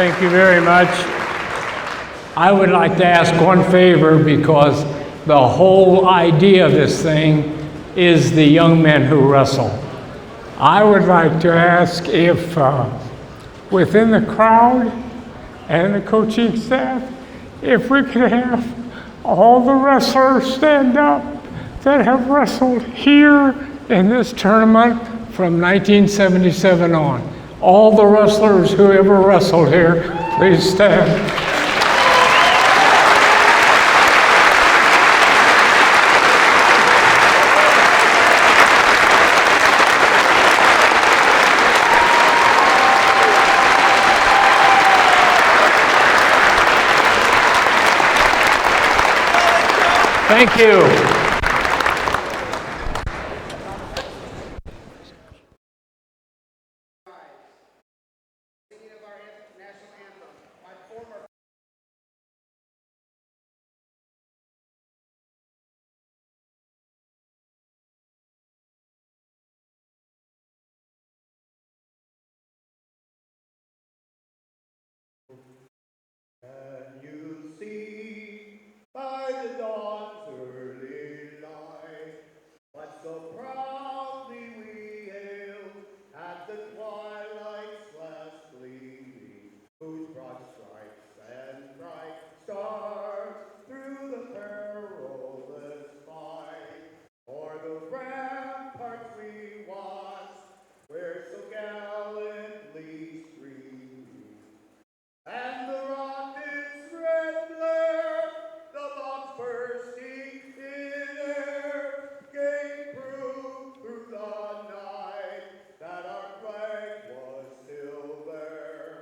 Thank you very much. I would like to ask one favor because the whole idea of this thing is the young men who wrestle. I would like to ask if within the crowd and the coaching staff, if we could have all the wrestlers stand up that have wrestled here in this tournament from 1977 on. All the wrestlers who ever wrestled here, please stand. Thank you. Can you see by the dawn's early light what so proudly we hailed at the twilight's last gleaming, whose broad stripes and bright stars through the perilous fight, o'er the ramparts we watched, where so gallantly streaming, and the rocket's red glare, the bombs bursting in air, gave proof through the night that our flag was still there.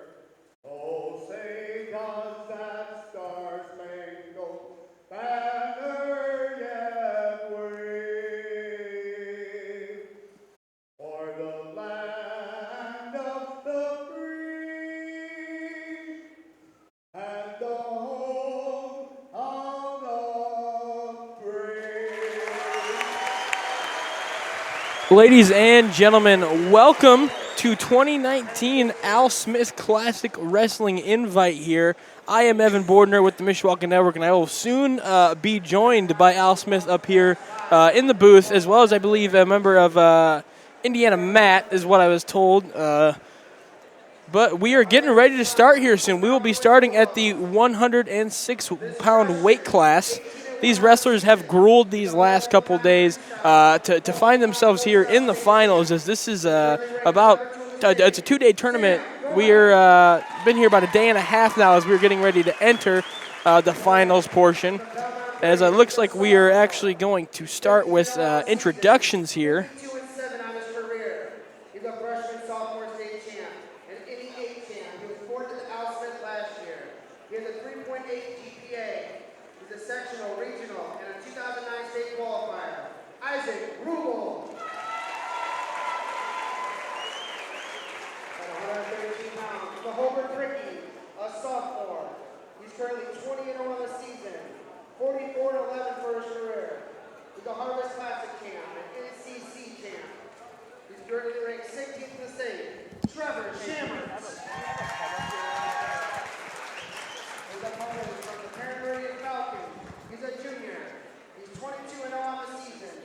Oh, say does that star-spangled banner yet wave o'er the land of the free and the home of the brave. Ladies and gentlemen, welcome to 2019 Al Smith Classic Wrestling Invite here. I am Evan Bordner with the Mishawaka Network, and I will soon be joined by Al Smith up here in the booth, as well as I believe a member of Indiana Matt is what I was told. But we are getting ready to start here soon. We will be starting at the 106-pound weight class. These wrestlers have grueled these last couple days to find themselves here in the finals, as this is it's a two-day tournament. We're been here about a day and a half now as we're getting ready to enter the finals portion. As it looks like we are actually going to start with introductions here. 2-7 on his career. He's a freshman, sophomore state champ, an Indy 8 champ. He was fourth at Al Smith last year. He has a 3.8 GPA. He's a sectional, regional, and a 2009 state qualifier. Isaac Rubel. At 113 pounds. He's a Holden Parsons, a sophomore. He's currently 20-0 on the season, 44-11 for his career. He's a Harvest Classic champ, an NCC champ. He's currently ranked 16th in the state. Trevor Shammers. He's a opponent from the Meridian Falcons. He's a junior. He's 22-0 on the season,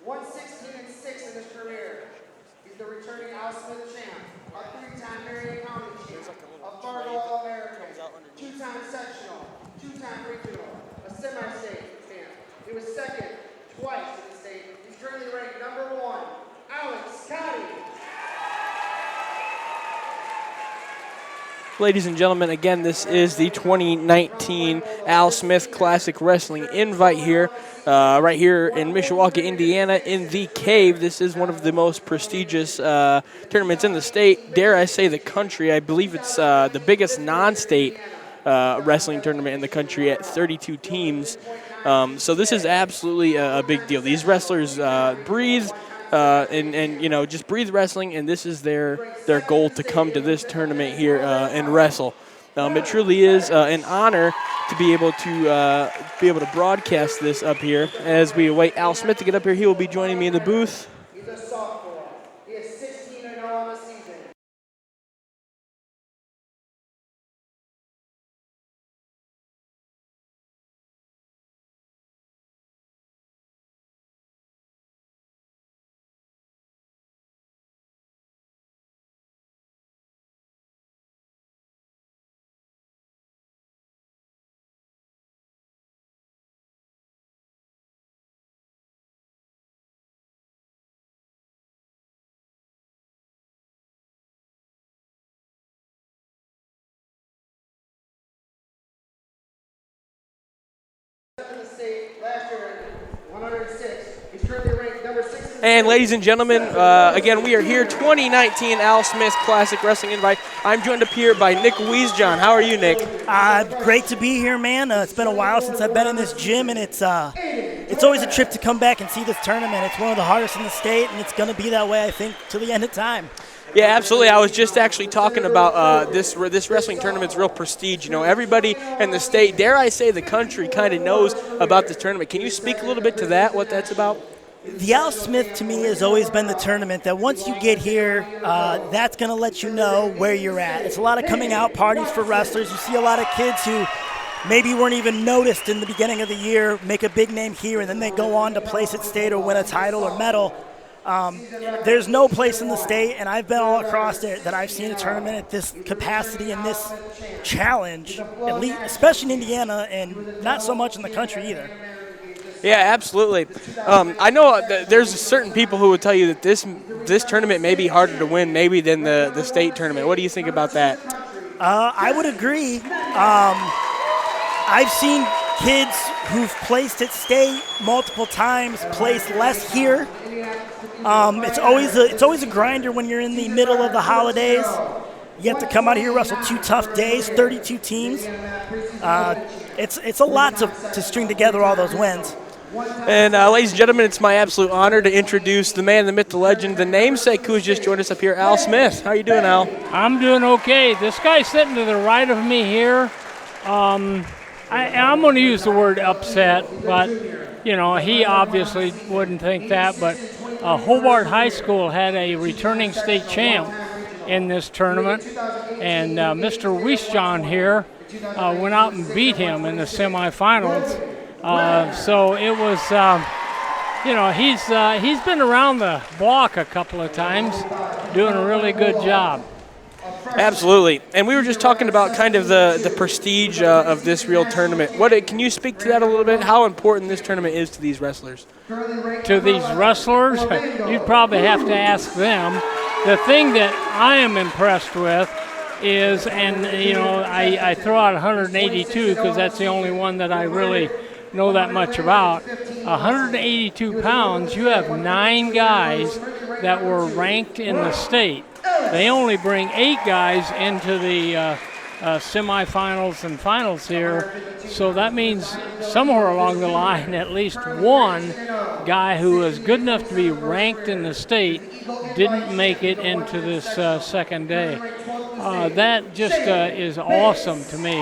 116-6 in his career. He's the returning Al Smith champ, a 3-time Meridian County champ, a Fargo All-American, 2-time sectional, 2-time regional, a semi-state champ. He was second twice in the state. He's currently ranked number 1. Alex Scotty. Ladies and gentlemen, again, this is the 2019 Al Smith Classic Wrestling Invite here, right here in Mishawaka, Indiana, in the Cave. This is one of the most prestigious tournaments in the state, dare I say the country. I believe it's the biggest non-state wrestling tournament in the country at 32 teams. So this is absolutely a big deal. These wrestlers breathe and you know, just breathe wrestling, and this is their goal to come to this tournament here and wrestle. It truly is an honor to be able to broadcast this up here as we await Al Smith to get up here. He will be joining me in the booth. state last year at 106. He's currently ranked number 6 in the And state. ladies and gentlemen, again, we are here, 2019 Al Smith Classic Wrestling Invite. I'm joined up here by Nick Wiesjohn. How are you, Nick? Great to be here, man. It's been a while since I've been in this gym, and it's always a trip to come back and see this tournament. It's one of the hardest in the state, and it's going to be that way, I think, till the end of time. Yeah, absolutely. I was just actually talking about this wrestling tournament's real prestige. You know, everybody in the state, dare I say the country, kind of knows about this tournament. Can you speak a little bit to that, what that's about? The Al Smith, to me, has always been the tournament that once you get here, that's going to let you know where you're at. It's a lot of coming out parties for wrestlers. You see a lot of kids who maybe weren't even noticed in the beginning of the year, make a big name here, and then they go on to place at state or win a title or medal. There's no place in the state, and I've been all across it, that I've seen a tournament at this capacity and this challenge, at least, especially in Indiana, and not so much in the country either. Yeah, absolutely. I know that there's certain people who would tell you that this tournament may be harder to win maybe than the state tournament. What do you think about that? I would agree. I've seen kids who've placed at state multiple times place less here. It's always a grinder when you're in the middle of the holidays. You have to come out here, wrestle 2 tough days, 32 teams. It's a lot to string together all those wins. And ladies and gentlemen, it's my absolute honor to introduce the man, the myth, the legend, the namesake who has just joined us up here, Al Smith. How are you doing, Al? I'm doing okay. This guy sitting to the right of me here, I'm going to use the word upset, but, you know, he obviously wouldn't think that. But Hobart High School had a returning state champ in this tournament, and Mr. Wiesjohn here went out and beat him in the semifinals. So it was, you know, he's been around the block a couple of times, doing a really good job. Absolutely. And we were just talking about kind of the prestige of this real tournament. Can you speak to that a little bit? How important this tournament is to these wrestlers? To these wrestlers, you'd probably have to ask them. The thing that I am impressed with is, and, you know, I throw out 182 because that's the only one that I really know that much about. 182 pounds, you have 9 guys that were ranked in the state. They only bring 8 guys into the semifinals and finals here, so that means somewhere along the line at least one guy who is good enough to be ranked in the state didn't make it into this second day. That just is awesome to me.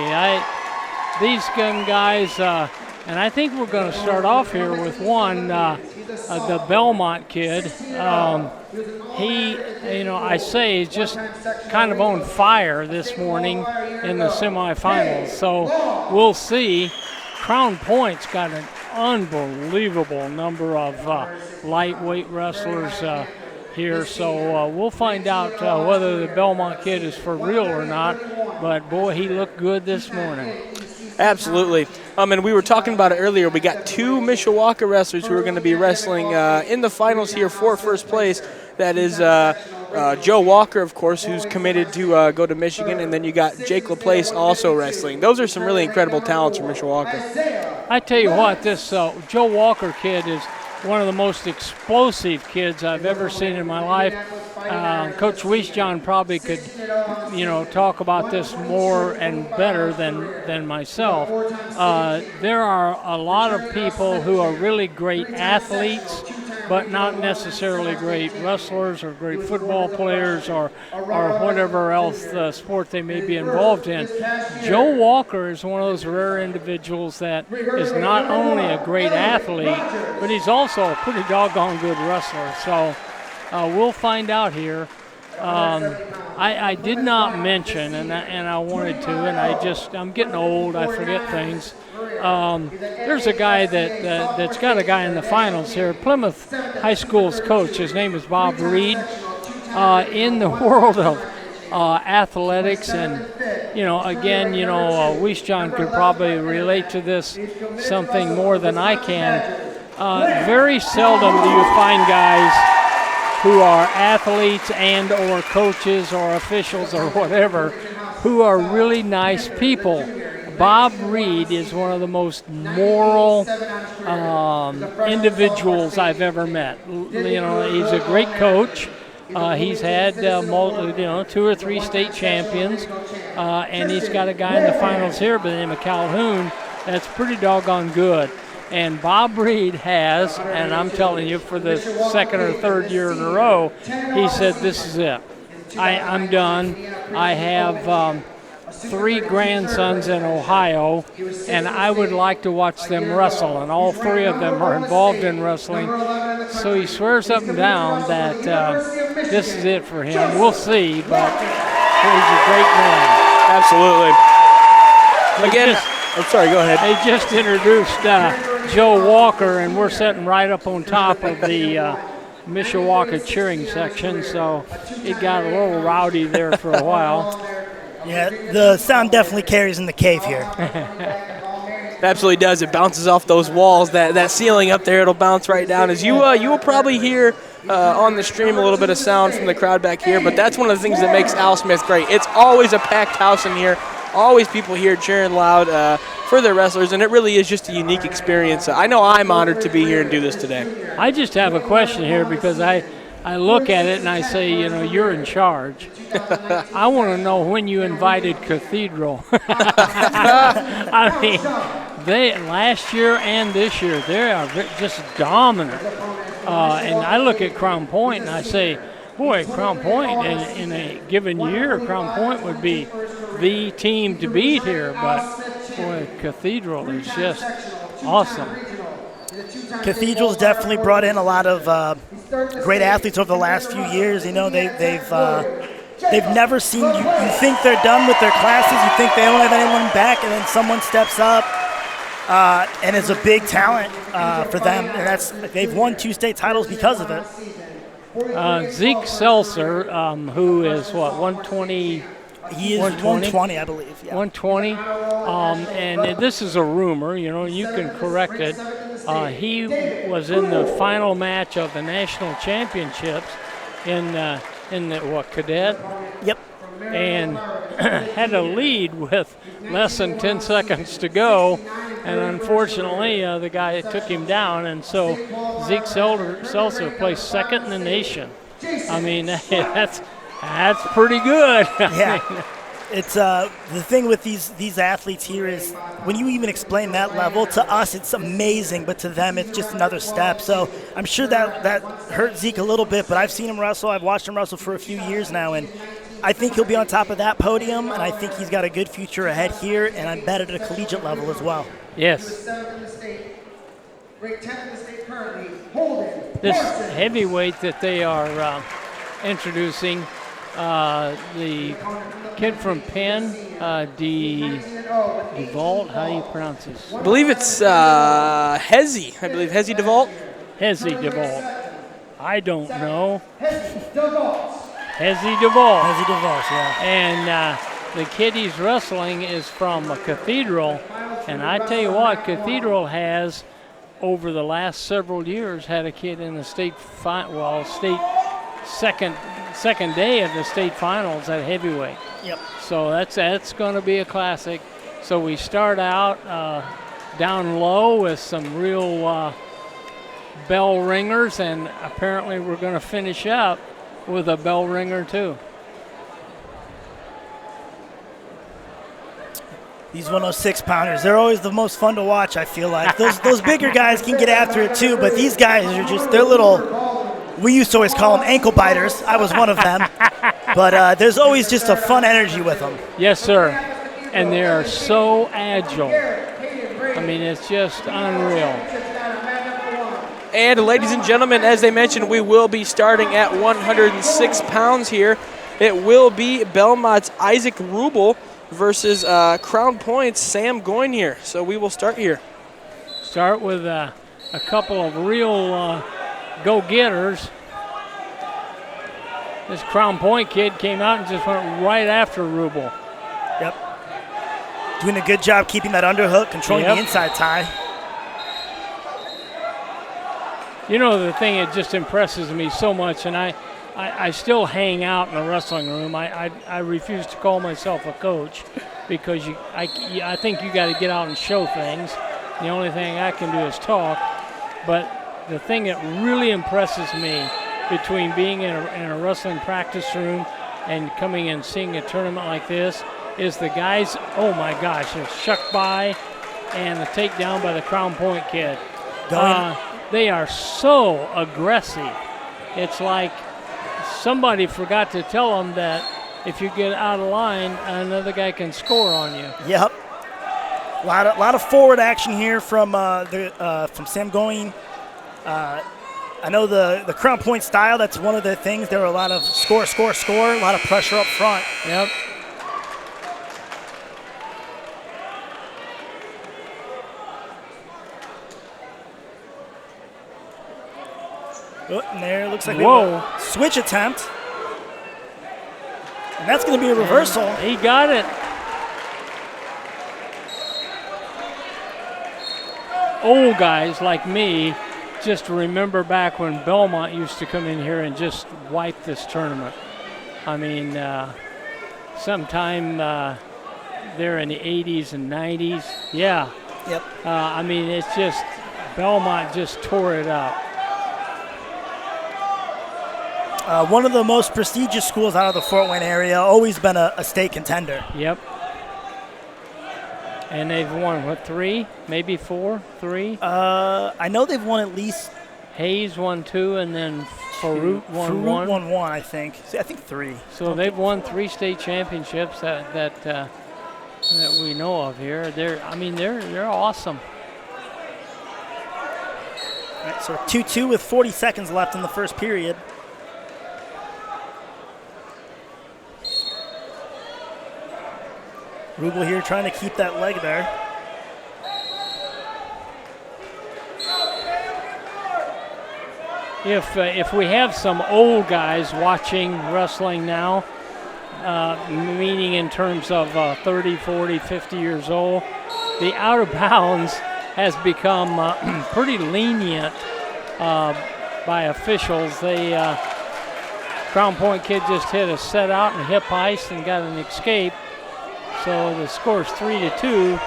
These guys, and I think we're going to start off here with one, the Belmont kid. He, you know, I say he's just kind of on fire this morning in the semifinals. So we'll see. Crown Point's got an unbelievable number of lightweight wrestlers here. So we'll find out whether the Belmont kid is for real or not. But, boy, he looked good this morning. Absolutely. And we were talking about it earlier. We got 2 Mishawaka wrestlers who are going to be wrestling in the finals here for first place. That is Joe Walker, of course, who's committed to go to Michigan, and then you got Jake LaPlace also wrestling. Those are some really incredible talents from Mishawaka. I tell you what, this Joe Walker kid is one of the most explosive kids I've ever seen in my life. Coach Wiesjohn probably could, you know, talk about this more and better than myself. There are a lot of people who are really great athletes, but not necessarily great wrestlers or great football players or whatever else sport they may be involved in. Joe Walker is one of those rare individuals that is not only a great athlete, but he's also a pretty doggone good wrestler. So we'll find out here. I did not mention, and I wanted to, and I'm getting old, I forget things. There's a guy that's got a guy in the finals here. Plymouth High School's coach, his name is Bob Reed. In the world of athletics, and, you know, again, you know, Wiesjohn could probably relate to this something more than I can. Very seldom do you find guys who are athletes and or coaches or officials or whatever who are really nice people. Bob Reed is one of the most moral individuals I've ever met. You know, he's a great coach. He's had 2 or 3 state champions, and he's got a guy in the finals here by the name of Calhoun that's pretty doggone good. And Bob Reed has, and I'm telling you, for the 2nd or 3rd year in a row, he said, this is it. I'm done. I have 3 grandsons in Ohio, and I would like to watch them wrestle, and all 3 of them are involved in wrestling. So he swears up and down that this is it for him. We'll see, but he's a great man. Absolutely. Again, I'm sorry, go ahead. They just introduced Joe Walker, and we're sitting right up on top of the Mishawaka cheering section, so it got a little rowdy there for a while. Yeah, the sound definitely carries in the cave here. It absolutely does. It bounces off those walls. That ceiling up there, it'll bounce right down. As you will probably hear on the stream a little bit of sound from the crowd back here, but that's one of the things that makes Al Smith great. It's always a packed house in here. Always people here cheering loud for their wrestlers, and it really is just a unique experience. I know I'm honored to be here and do this today. I just have a question here because I look at it and I say, you know, you're in charge. I want to know when you invited Cathedral. I mean, they last year and this year, they are just dominant. And I look at Crown Point and I say, boy, Crown Point in a given year, Crown Point would be the team to beat here. But, boy, Cathedral is just awesome. Cathedral's definitely brought in a lot of great athletes over the last few years. You know, they've never seen you think they're done with their classes. You think they don't have anyone back, and then someone steps up and is a big talent for them. And they've won 2 state titles because of it. Zeke Seltzer, who is, 120? He is 120, I believe. Yeah. 120. And this is a rumor, you know, you can correct it. He was in the final match of the national championships in the cadet? Yep. And had a lead with less than 10 seconds to go, and unfortunately the guy took him down, and so Zeke Seltzer placed 2nd in the nation. I mean, that's pretty good. Yeah. It's the thing with these athletes here is when you even explain that level, to us it's amazing, but to them it's just another step. So I'm sure that hurt Zeke a little bit, but I've seen him wrestle. I've watched him wrestle for a few years now, and I think he'll be on top of that podium, and I think he's got a good future ahead here, and I'm better at a collegiate level as well. Yes. This heavyweight that they are introducing, the kid from Penn, DeVault, how do you pronounce this? I believe it's Hezzy. I believe Hezzy DeVault. Hezzy DeVault. I don't know. Hezzy DeVault. Hezzy DeVault, yeah. And the kid he's wrestling is from a Cathedral. And I tell you what, Cathedral has, over the last several years, had a kid in the state second day of the state finals at heavyweight. Yep. So that's going to be a classic. So we start out down low with some real bell ringers, and apparently we're going to finish up with a bell ringer too. These 106-pounders, they're always the most fun to watch, I feel like. Those bigger guys can get after it too, but these guys are they're little, we used to always call them ankle biters. I was one of them. But there's always just a fun energy with them. Yes, sir. And they are so agile. I mean, it's just unreal. And ladies and gentlemen, as they mentioned, we will be starting at 106 pounds here. It will be Belmont's Isaac Rubel versus Crown Point's Sam Goyne here. So we will start here. Start with a couple of real go-getters. This Crown Point kid came out and just went right after Rubel. Yep. Doing a good job keeping that underhook, controlling the inside tie. You know, the thing that just impresses me so much, and I still hang out in the wrestling room. I refuse to call myself a coach because I think you got to get out and show things. The only thing I can do is talk. But the thing that really impresses me between being in a wrestling practice room and coming and seeing a tournament like this is the guys, oh my gosh, they're shucked by and the takedown by the Crown Point kid. They are so aggressive. It's like somebody forgot to tell them that if you get out of line, another guy can score on you. Yep. A lot of forward action here from Sam Going. I know the Crown Point style, that's one of the things. There were a lot of score, a lot of pressure up front. Yep. Oh, and there looks like we have a switch attempt. And that's going to be a reversal. And he got it. Old guys like me just remember back when Belmont used to come in here and just wipe this tournament. I mean, sometime there in the 80s and 90s. Yeah. Yep. I mean, it's just, Belmont just tore it up. One of the most prestigious schools out of the Fort Wayne area, always been a state contender. Yep. And they've won, what, 3? Maybe 4? 3? I know they've won at least. Hayes won 2, and then Farouk won 1. Farouk won 1, I think. I think 3. So they've won 3 state championships that we know of here. They're awesome. All right, so 2-2 with 40 seconds left in the first period. Rubel here trying to keep that leg there. If we have some old guys watching wrestling now, meaning in terms of 30, 40, 50 years old, the out of bounds has become pretty lenient by officials. Crown Point kid just hit a set out and hip heist and got an escape. So the score's 3-2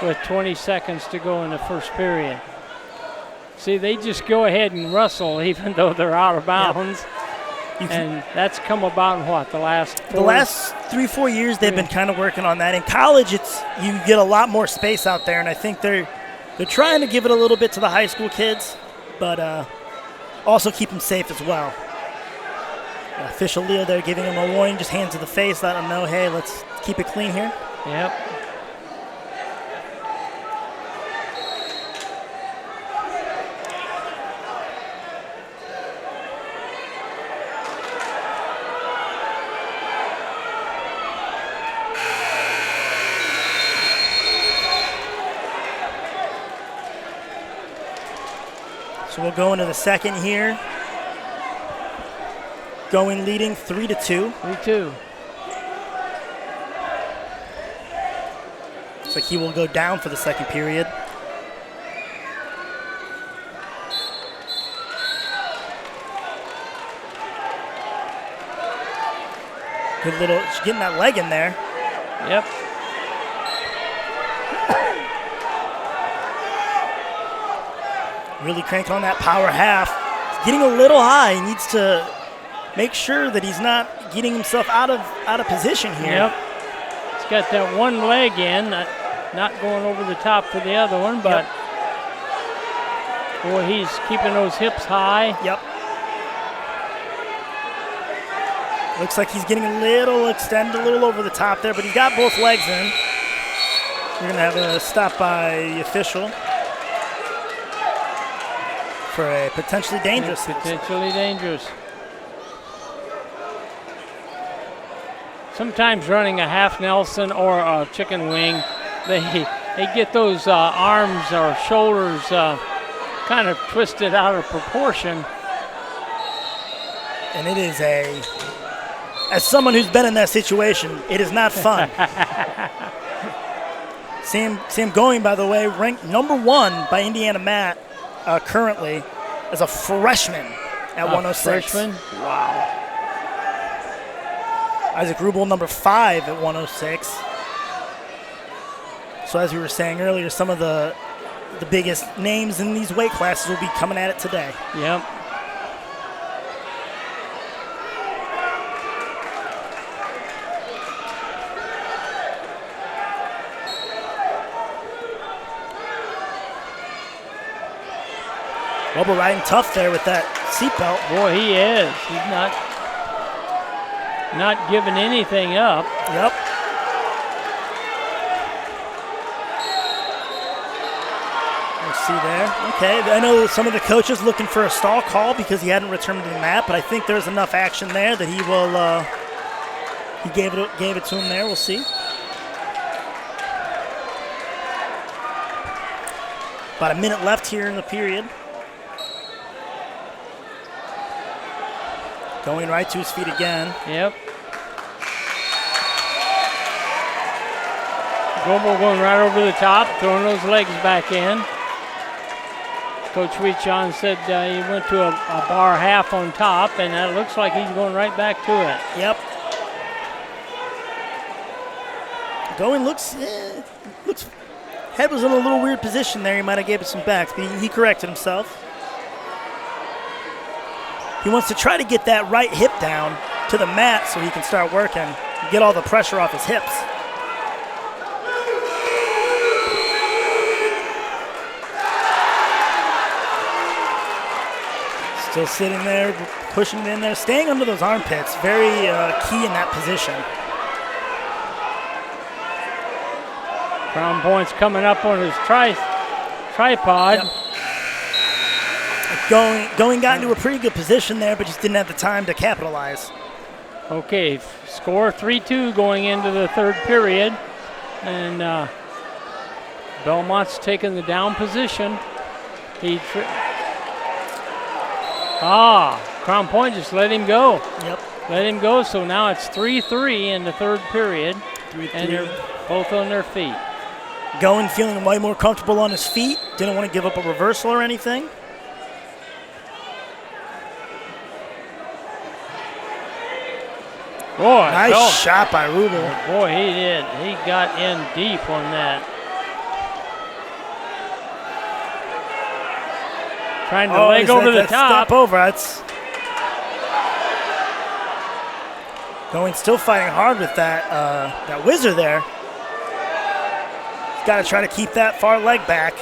with 20 seconds to go in the first period. See, they just go ahead and wrestle even though they're out of bounds. Yep. And that's come about in what, the last 3-4 years they've been kind of working on that. In college, you get a lot more space out there, and I think they're trying to give it a little bit to the high school kids, but also keep them safe as well. Official Leo there giving him a warning, just hands to the face, let him know, hey, let's keep it clean here. Yep. So we'll go into the second here. Going leading 3-2. 3-2. Looks like he will go down for the second period. Good little, getting that leg in there. Yep. Really cranked on that power half. He's getting a little high. He needs to make sure that he's not getting himself out of position here. Yep. He's got that one leg in, not going over the top for the other one, but boy, he's keeping those hips high. Yep. Looks like he's getting a little extended, a little over the top there, but he's got both legs in. We're going to have a stop by the official for a potentially dangerous. Potentially dangerous. Sometimes running a half Nelson or a chicken wing, they get those arms or shoulders kind of twisted out of proportion. And it is as someone who's been in that situation, it is not fun. Sam Going, by the way, ranked number 1 by Indiana Mat currently as a freshman at 106. Freshman? Wow. Isaac Rubel, number 5 at 106. So as we were saying earlier, some of the biggest names in these weight classes will be coming at it today. Yep. Rubble riding tough there with that seatbelt. Boy, he is. He's not giving anything up. Yep. Let's see there. Okay, I know some of the coaches looking for a stall call because he hadn't returned to the mat, but I think there's enough action there that he will. He gave it to him there. We'll see. About a minute left here in the period. Going right to his feet again. Yep. Goebel going right over the top, throwing those legs back in. Coach Weechon said he went to a bar half on top, and that looks like he's going right back to it. Yep. Going looks head was in a little weird position there. He might have gave it some backs, but he corrected himself. He wants to try to get that right hip down to the mat so he can start working, get all the pressure off his hips. Still sitting there, pushing it in there, staying under those armpits. Very key in that position. Crown Point's coming up on his tripod. Yep. Going got into a pretty good position there, but just didn't have the time to capitalize. Okay, score 3-2 going into the third period. And Belmont's taking the down position. Crown Point just let him go. Yep. Let him go, so now it's 3-3 in the third period. 3-3. And they're both on their feet. Going feeling way more comfortable on his feet. Didn't want to give up a reversal or anything. Boy, nice shot by Rubel. Boy, he did. He got in deep on that. Trying to leg over the top. Step over. That's going, still fighting hard with that whizzer there. He's got to try to keep that far leg back.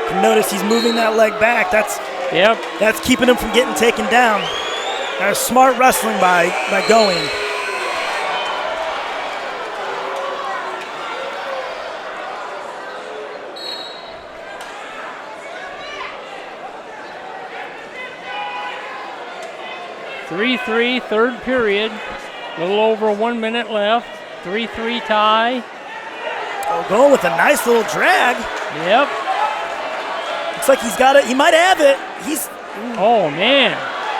You can notice he's moving that leg back. That's keeping him from getting taken down. That's smart wrestling by Going. Third period. A little over 1 minute left. 3-3 tie. Oh, going with a nice little drag. Yep. Looks like he's got it. He might have it. Oh, man.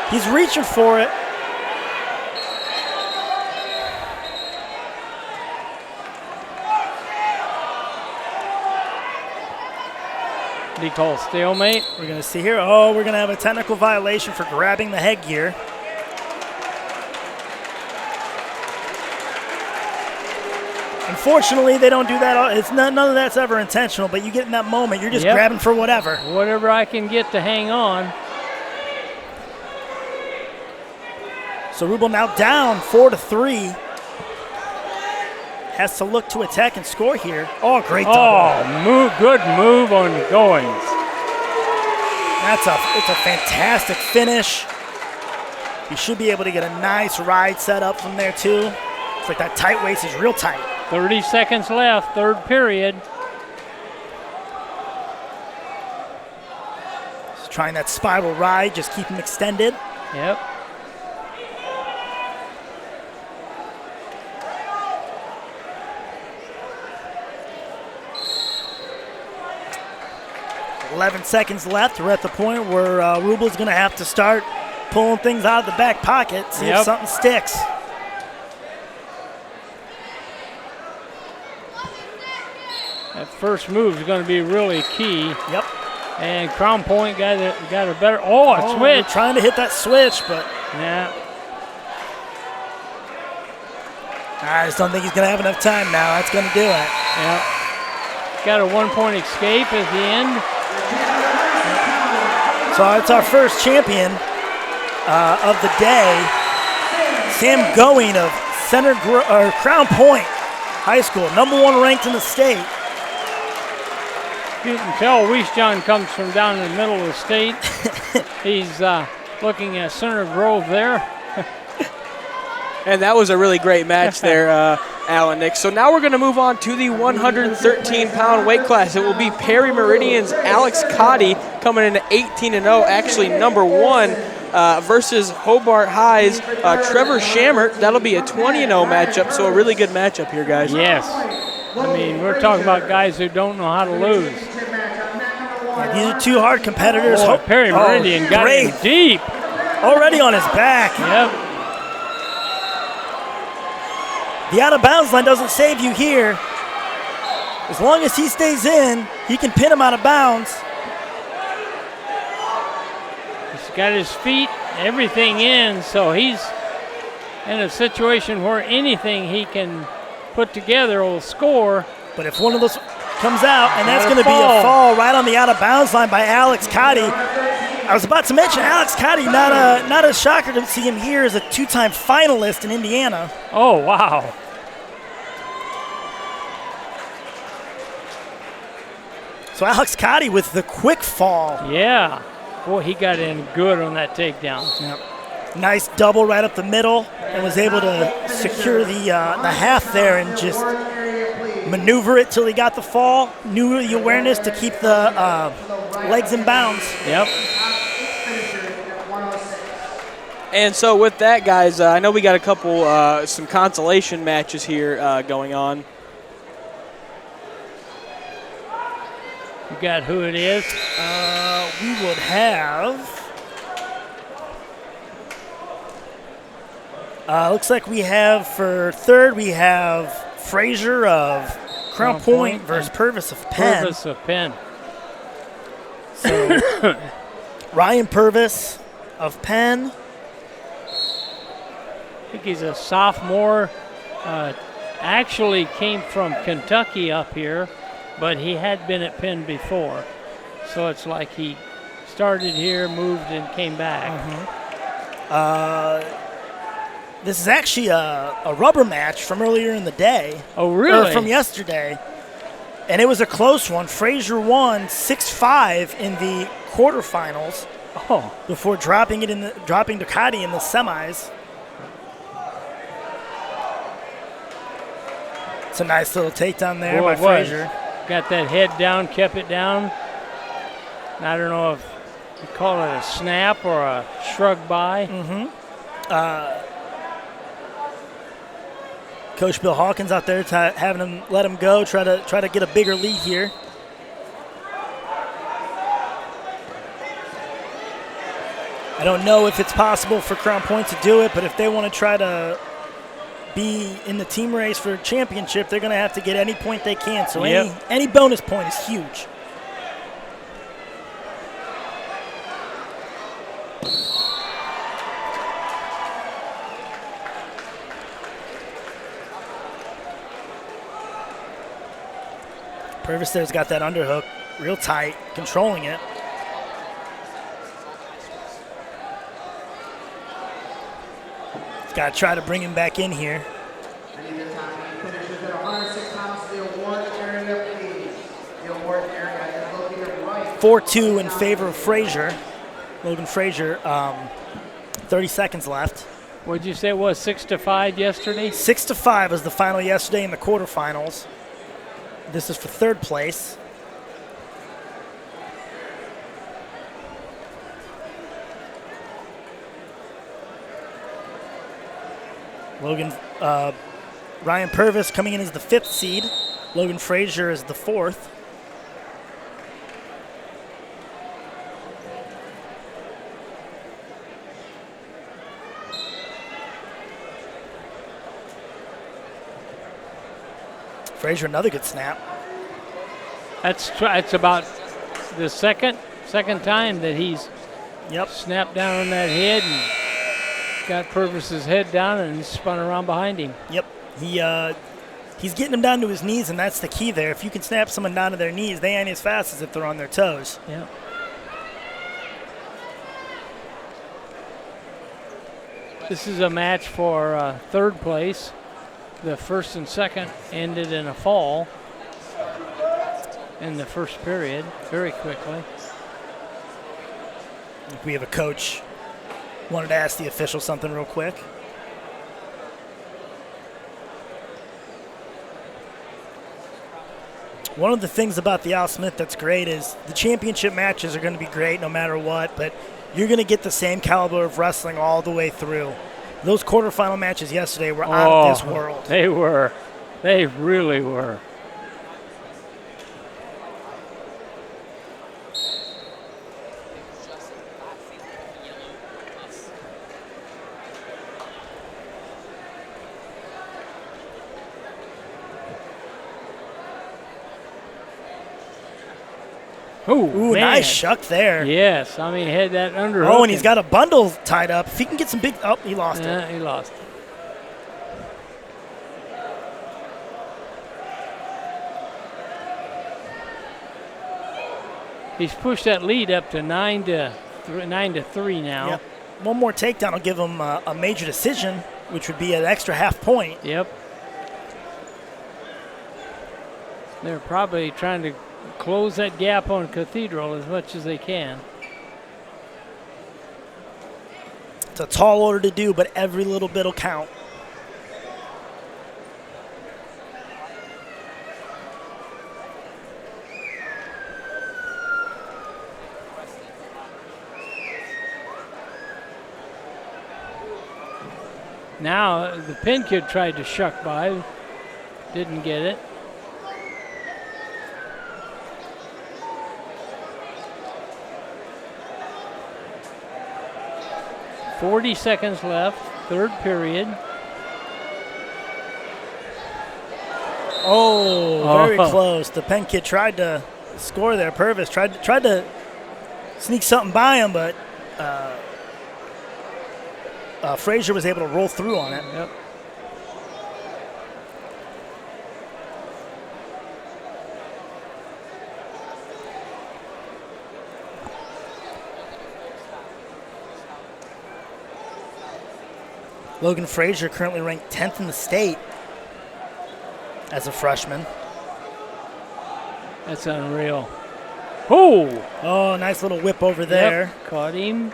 He's reaching for it. Did he call stalemate? We're going to see here. Oh, we're going to have a technical violation for grabbing the headgear. Unfortunately, they don't do that. None of that's ever intentional, but you get in that moment, you're just grabbing for whatever. Whatever I can get to hang on. So Rubel now down 4-3. Has to look to attack and score here. Oh, great double. Oh, good move on Goings. It's a fantastic finish. You should be able to get a nice ride set up from there too. It's like that tight waist is real tight. 30 seconds left, third period. Just trying that spiral ride, just keep him extended. Yep. .11 seconds left. We're at the point where Rubel's going to have to start pulling things out of the back pocket, see if something sticks. That first move is going to be really key. Yep. And Crown Point got a better. Oh, a switch. Trying to hit that switch, but yeah. I just don't think he's going to have enough time now. That's going to do it. Yeah. Got a 1-point escape at the end. So it's our first champion of the day. Sam Going of Crown Point High School, #1 ranked in the state. You can tell Weisjohn comes from down in the middle of the state. He's looking at Center Grove there. And that was a really great match there, Alan Nick. So now we're going to move on to the 113-pound weight class. It will be Perry Meridian's Alex Cotty coming in at 18-0, actually #1, versus Hobart High's Trevor Shammert. That'll be a 20-0 matchup, so a really good matchup here, guys. Yes. I mean, we're talking about guys who don't know how to lose. Yeah, these are two hard competitors. Boy, Perry Meridian got him deep. Already on his back. Yep. The out-of-bounds line doesn't save you here. As long as he stays in, he can pin him out of bounds. He's got his feet, everything in, so he's in a situation where anything he can put together will score. But if one of those comes out, and that's going to be a fall right on the out-of-bounds line by Alex Cotty. I was about to mention Alex Cotty, not a shocker to see him here as a 2-time finalist in Indiana. Oh, wow. So Alex Cotty with the quick fall. Yeah. Boy, he got in good on that takedown. Yep. Nice double right up the middle and was able to secure the half there and just maneuver it till he got the fall. Knew the awareness to keep the legs in bounds. Yep. And so with that, guys, I know we got a couple, some consolation matches here going on. You got who it is? We would have. Looks like we have for third, we have Frazier of Crown Point versus Purvis of Penn. Purvis of Penn. So Ryan Purvis of Penn. I think he's a sophomore. Actually came from Kentucky up here, but he had been at Penn before. So it's like he started here, moved, and came back. This is actually a rubber match from earlier in the day. Oh, really? Or from yesterday. And it was a close one. Frazier won 6-5 in the quarterfinals. Oh. Before dropping to Cotty in the semis. It's a nice little takedown there by Frazier. Got that head down, kept it down. I don't know if you call it a snap or a shrug by. Coach Bill Hawkins out there having him let him go, try to get a bigger lead here. I don't know if it's possible for Crown Point to do it, but if they want to try to be in the team race for a championship, they're going to have to get any point they can. So any bonus point is huge. Purvis there's got that underhook real tight, controlling it. He's got to try to bring him back in here. 4-2 in favor of Frazier. Logan Frazier, 30 seconds left. What did you say it was, 6-5 yesterday? 6-5 was the final yesterday in the quarterfinals. This is for third place. Ryan Purvis coming in as the 5th seed. Logan Frazier is the 4th. Frazier, another good snap. That's about the second time that he's snapped down on that head and got Purvis's head down and spun around behind him. Yep. He's getting them down to his knees, and that's the key there. If you can snap someone down to their knees, they ain't as fast as if they're on their toes. Yeah. This is a match for third place. The first and second ended in a fall in the first period very quickly. We have a coach. Wanted to ask the official something real quick. One of the things about the Al Smith that's great is the championship matches are going to be great no matter what, but you're going to get the same caliber of wrestling all the way through. Those quarterfinal matches yesterday were out of this world. They were. They really were. Ooh, man. nice shuck there. Yes, I mean, he had that underhook. Oh, and he's got a bundle tied up. If he can get some big... Oh, he lost Yeah, it. he lost. He's pushed that lead up to 9-3 now. Yep. One more takedown will give him a major decision, which would be an extra half point. Yep. They're probably trying to close that gap on Cathedral as much as they can. It's a tall order to do, but every little bit will count. Now, the pin kid tried to shuck by, didn't get it. .40 seconds left, third period. Oh, very close. The pen kid tried to score there. Purvis tried to sneak something by him, but Frazier was able to roll through on it. Yep. Logan Frazier currently ranked 10th in the state as a freshman. That's unreal. Oh! Oh, nice little whip over there. Yep, caught him.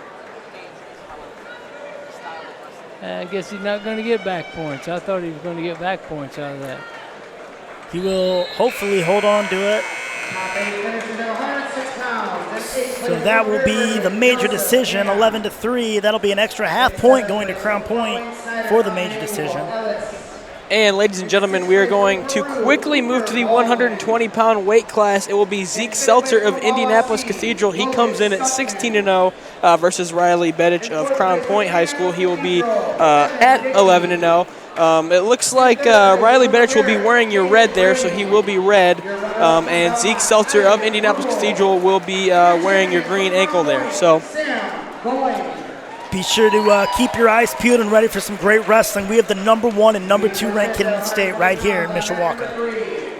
I guess he's not going to get back points. I thought he was going to get back points out of that. He will hopefully hold on to it. So that will be the major decision, 11-3. That'll be an extra half point going to Crown Point for the major decision. And ladies and gentlemen, we are going to quickly move to the 120-pound weight class. It will be Zeke Seltzer of Indianapolis Cathedral. He comes in at 16-0 versus Riley Bedich of Crown Point High School. He will be at 11-0. It looks like Riley Bedich will be wearing your red there, so he will be red. And Zeke Seltzer of Indianapolis Cathedral will be wearing your green ankle there. So be sure to keep your eyes peeled and ready for some great wrestling. We have the #1 and #2 ranked kid in the state right here in Mishawaka.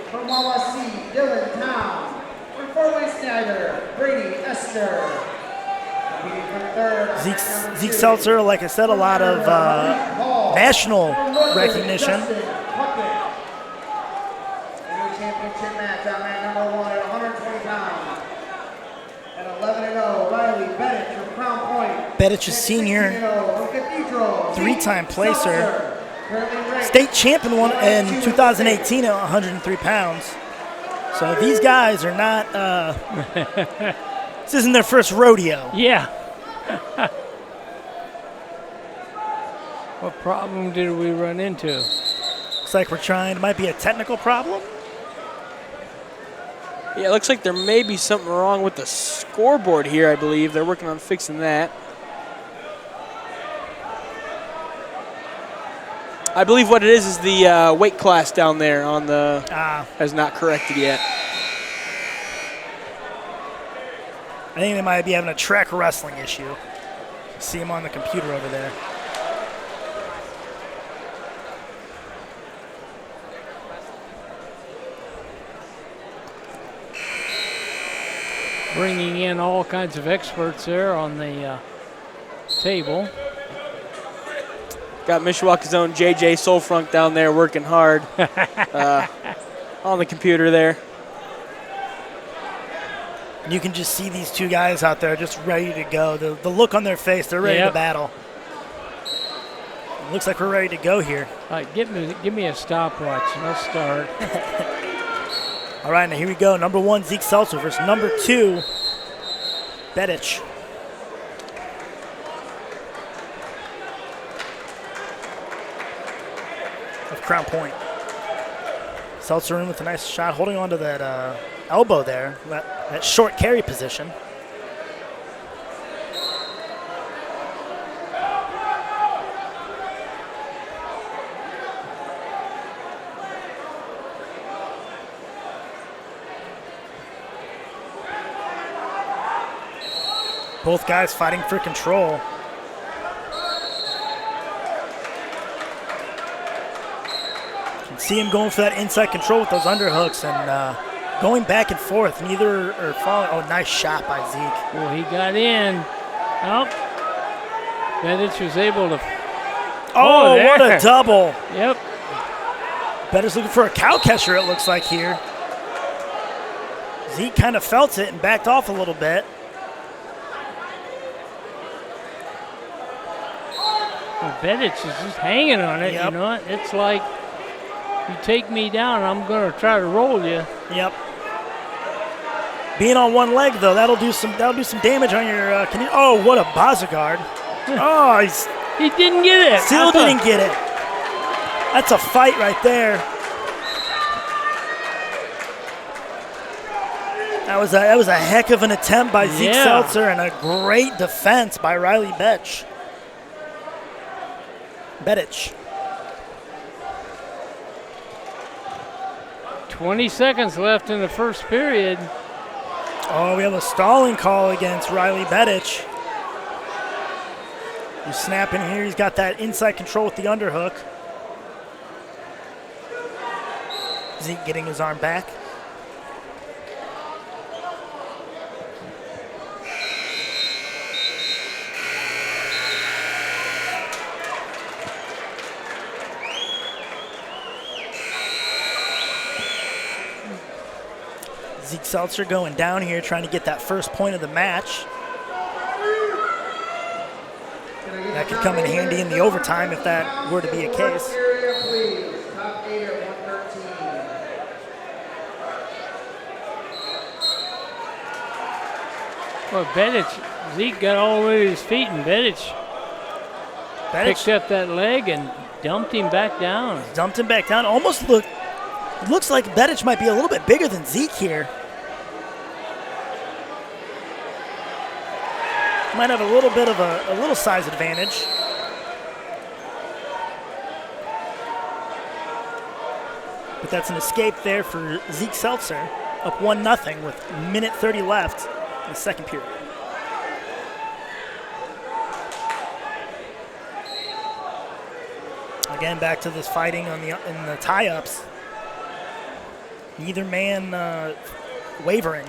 From Wawasee, Dylan Town. From Fort Wayne Snyder, Brady Esther. Zeke Seltzer, like I said, a lot of national recognition. Championship match on mat #1 at 120 pounds. At 11-0, Riley Bedich from Crown Point. Bedich is senior, three-time placer, state champion one in 2018 at 103 pounds. So these guys are not, this isn't their first rodeo. Yeah. What problem did we run into? Looks like we're trying, it might be a technical problem. yeah, it looks like there may be something wrong with the scoreboard here, I believe. They're working on fixing that. I believe what it is the weight class down there on the has not corrected yet. I think they might be having a track wrestling issue. See him on the computer over there. bringing in all kinds of experts there on the table. Got Mishawaka's own JJ Solfrunk down there working hard on the computer there. You can just see these two guys out there just ready to go. The look on their face, they're ready to battle. It looks like we're ready to go here. All right, give me a stopwatch and let's start. All right, now here we go. Number 1, Zeke Seltzer versus number 2, Bedich. Of Crown Point. Seltzer in with a nice shot, holding on to that elbow there, that short carry position. Both guys fighting for control. See him going for that inside control with those underhooks and going back and forth. Neither are falling. Oh, nice shot by Zeke. Well, he got in. Oh, Mendez was able to. Oh, what a double. Yep. Better's looking for a cow catcher, it looks like here. Zeke kind of felt it and backed off a little bit. Well, Bedich is just hanging on it, you know. It's like, you take me down, I'm going to try to roll you. Yep. Being on one leg, though, that'll do some damage on your. Oh, what a Bazagard! Oh, he didn't get it. Still didn't get it. That's a fight right there. That was a heck of an attempt by Zeke Seltzer and a great defense by Riley Bedich. 20 seconds left in the first period. Oh, we have a stalling call against Riley Bedich. He's snapping here. He's got that inside control with the underhook. Zeke getting his arm back. Zeke Seltzer going down here, trying to get that first point of the match. That could come in handy in the overtime if that were to be a case. Well, Bedich, Zeke got all the way to his feet, and Bedich picked up that leg and dumped him back down. Dumped him back down. Almost looks like Bedich might be a little bit bigger than Zeke here. Might have a little bit of a little size advantage. But that's an escape there for Zeke Seltzer, up 1-0 with minute 30 left in the second period. Again, back to this fighting in the tie-ups. Neither man wavering.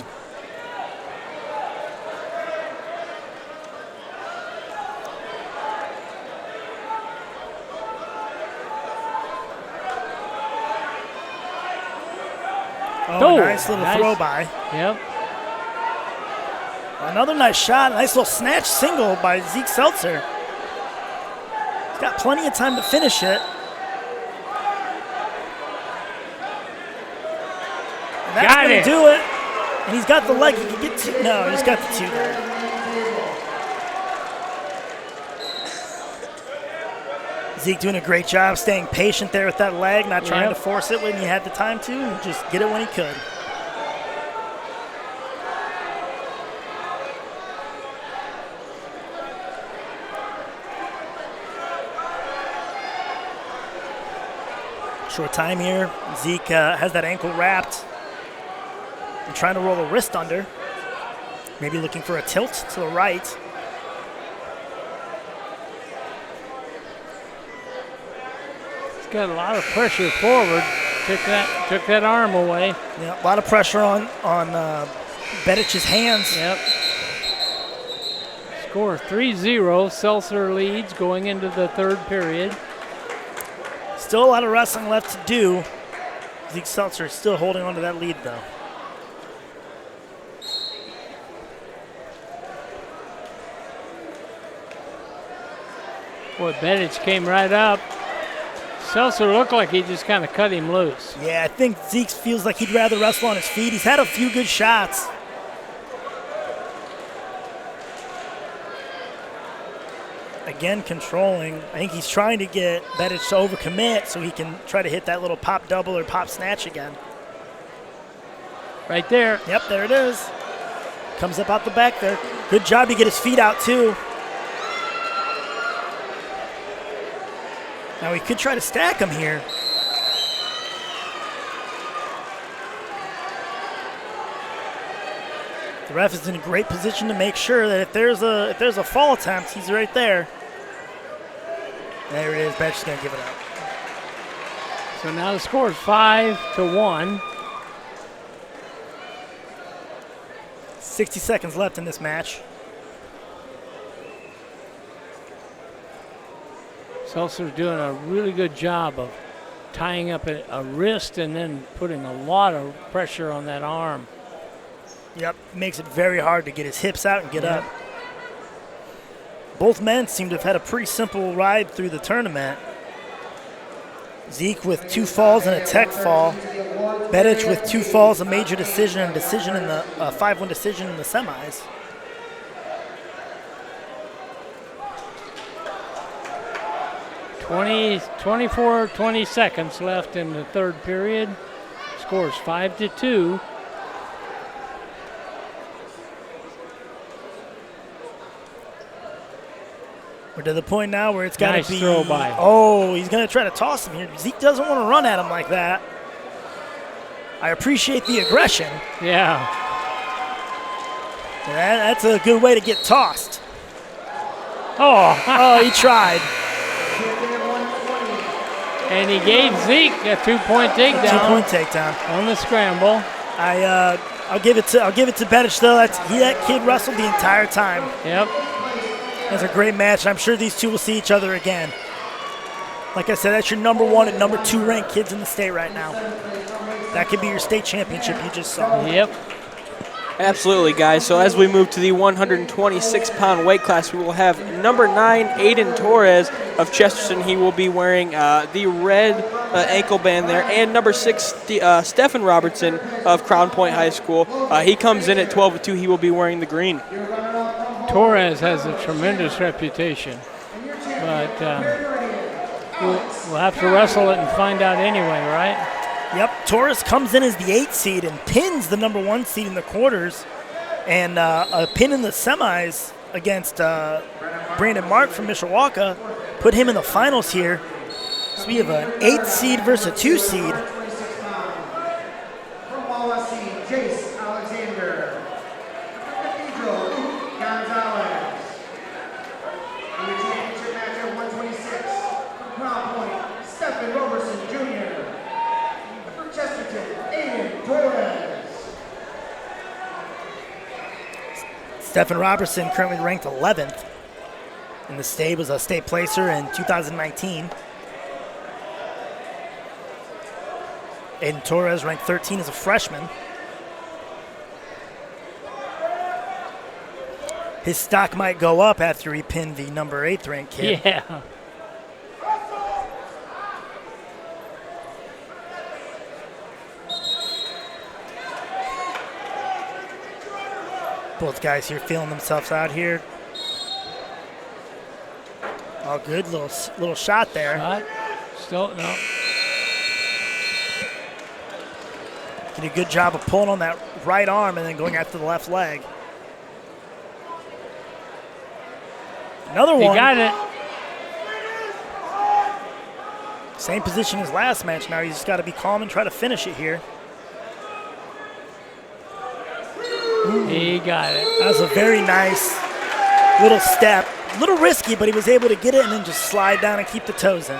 Oh, nice little throw by. Yep. Another nice shot. Nice little snatch single by Zeke Seltzer. He's got plenty of time to finish it. And that's going to do it. And he's got the leg. He can get two. No, he's got the two there. Zeke doing a great job staying patient there with that leg, not trying to force it when he had the time to, and just get it when he could. Short time here. Zeke has that ankle wrapped and trying to roll a wrist under. Maybe looking for a tilt to the right. Got a lot of pressure forward. Took that arm away. Yeah, a lot of pressure on Bedic's hands. Yep. Score 3-0. Seltzer leads going into the third period. Still a lot of wrestling left to do. Zeke Seltzer is still holding on to that lead, though. Boy, Bedic came right up. Seltzer looked like he just kind of cut him loose. Yeah, I think Zeke feels like he'd rather wrestle on his feet. He's had a few good shots. Again, controlling. I think he's trying to get Bedic to overcommit so he can try to hit that little pop double or pop snatch again. Right there. Yep, there it is. Comes up out the back there. Good job to get his feet out, too. Now he could try to stack him here. The ref is in a great position to make sure that if there's a fall attempt, he's right there. There it is. Bedic's going to give it up. So now the score is 5-1. 60 seconds left in this match. Seltzer's doing a really good job of tying up a wrist and then putting a lot of pressure on that arm. Yep, makes it very hard to get his hips out and get up. Both men seem to have had a pretty simple ride through the tournament. Zeke with 2 falls and a tech fall. Bedic with 2 falls, a major decision, and decision in the 5-1 decision in the semis. Twenty 20 seconds left in the third period. Scores 5-2. We're to the point now where it's got to Nice be. throw by. Oh, he's going to try to toss him here. Zeke doesn't want to run at him like that. I appreciate the aggression. Yeah. That's a good way to get tossed. Oh, Oh, he tried. and he gave Zeke a 2-point takedown 2-point takedown. on the scramble. I'll give it to Bedic though. That kid wrestled the entire time. Yep. That's a great match. I'm sure these two will see each other again. Like I said, that's your number 1 and number 2 ranked kids in the state right now. That could be your state championship you just saw. Yep. Absolutely, guys. So as we move to the 126-pound weight class, we will have number 9, Aidan Torres of Chesterton. He will be wearing the red ankle band there. And number 6, Stefan Robertson of Crown Point High School. He comes in at 12-2. He will be wearing the green. Torres has a tremendous reputation, but we'll have to wrestle it and find out anyway, right? Yep, Torres comes in as the 8th seed and pins the number 1 seed in the quarters, and a pin in the semis against Brandon Mark from Mishawaka put him in the finals here. So we have an 8th seed versus a 2 seed. From Wawasee, Jace Alexander. Cathedral, Luke Gonzalez. In the championship match at 126, from Crown Point, Stefan Robertson Jr. From Chesterton, Aidan Torres. Stefan Robertson currently ranked 11th in the state, was a state placer in 2019. Aidan Torres ranked 13 as a freshman. His stock might go up after he pinned the number 8th ranked kid. Yeah. Both guys here feeling themselves out here. All good, little shot there. Shot. Still, no. Did a good job of pulling on that right arm and then going after the left leg. Another He one. got it. Same position as last match. Now he's just got to be calm and try to finish it here. He got it. That was a very nice little step. A little risky, but he was able to get it and then just slide down and keep the toes in.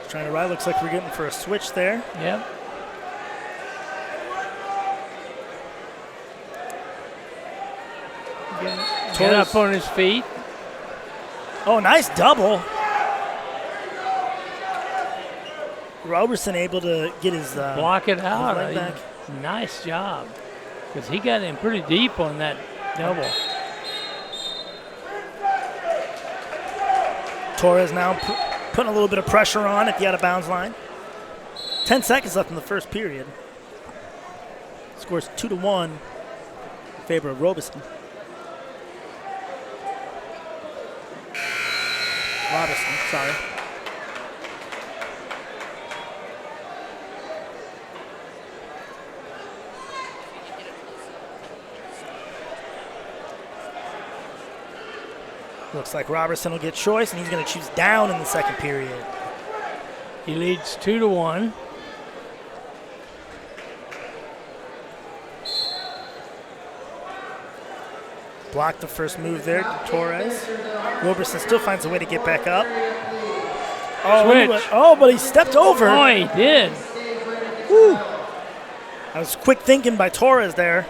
Trying to ride. Looks like we're getting for a switch there. Yep. Get up on his feet. Oh, nice double. Robertson able to get his block it out. leg back. Nice job. Because he got in pretty deep on that double. Torres now putting a little bit of pressure on at the out-of-bounds line. 10 seconds left in the first period. Scores 2-1 in favor of Robertson. Sorry. Looks like Robertson will get choice, and he's going to choose down in the second period. He leads 2-1. Blocked the first move there to Torres. Robertson still finds a way to get back up. Switch. But he stepped over. Oh, he did. Woo. That was quick thinking by Torres there.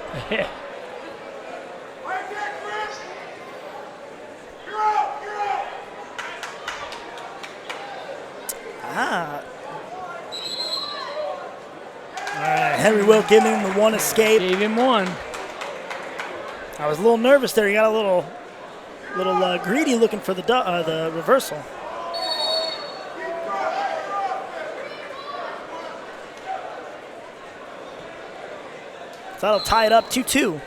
All right, Henry Will giving him the one escape. Gave him one. I was a little nervous there. He got a little greedy looking for the reversal. So that'll tie it up 2-2.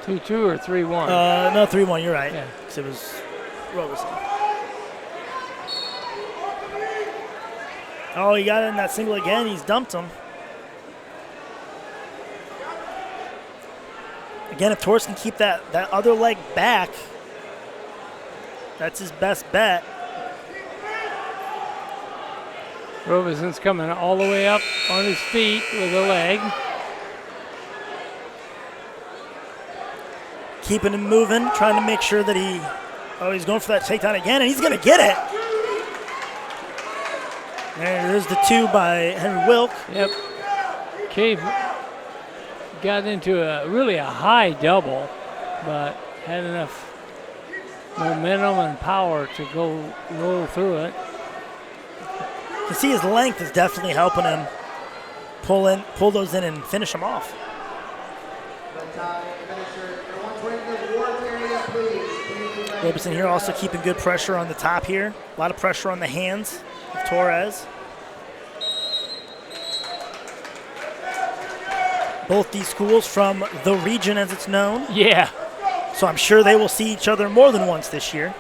2-2 or 3-1? No, 3-1. You're right. Yeah. 'Cause it was Robertson. Oh, he got in that single again. He's dumped him. Again, if Torres can keep that other leg back, that's his best bet. Roberson's coming all the way up on his feet with a leg. Keeping him moving, trying to make sure that he's going for that takedown again, and he's going to get it. There's the two by Henry Wilk. Yep. Cave got into a high double, but had enough momentum and power to go roll through it. You can see his length is definitely helping him pull those in and finish them off. Robertson here also keeping good pressure on the top here. A lot of pressure on the hands of Torres. Both these schools from the region as it's known. Yeah. So I'm sure they will see each other more than once this year.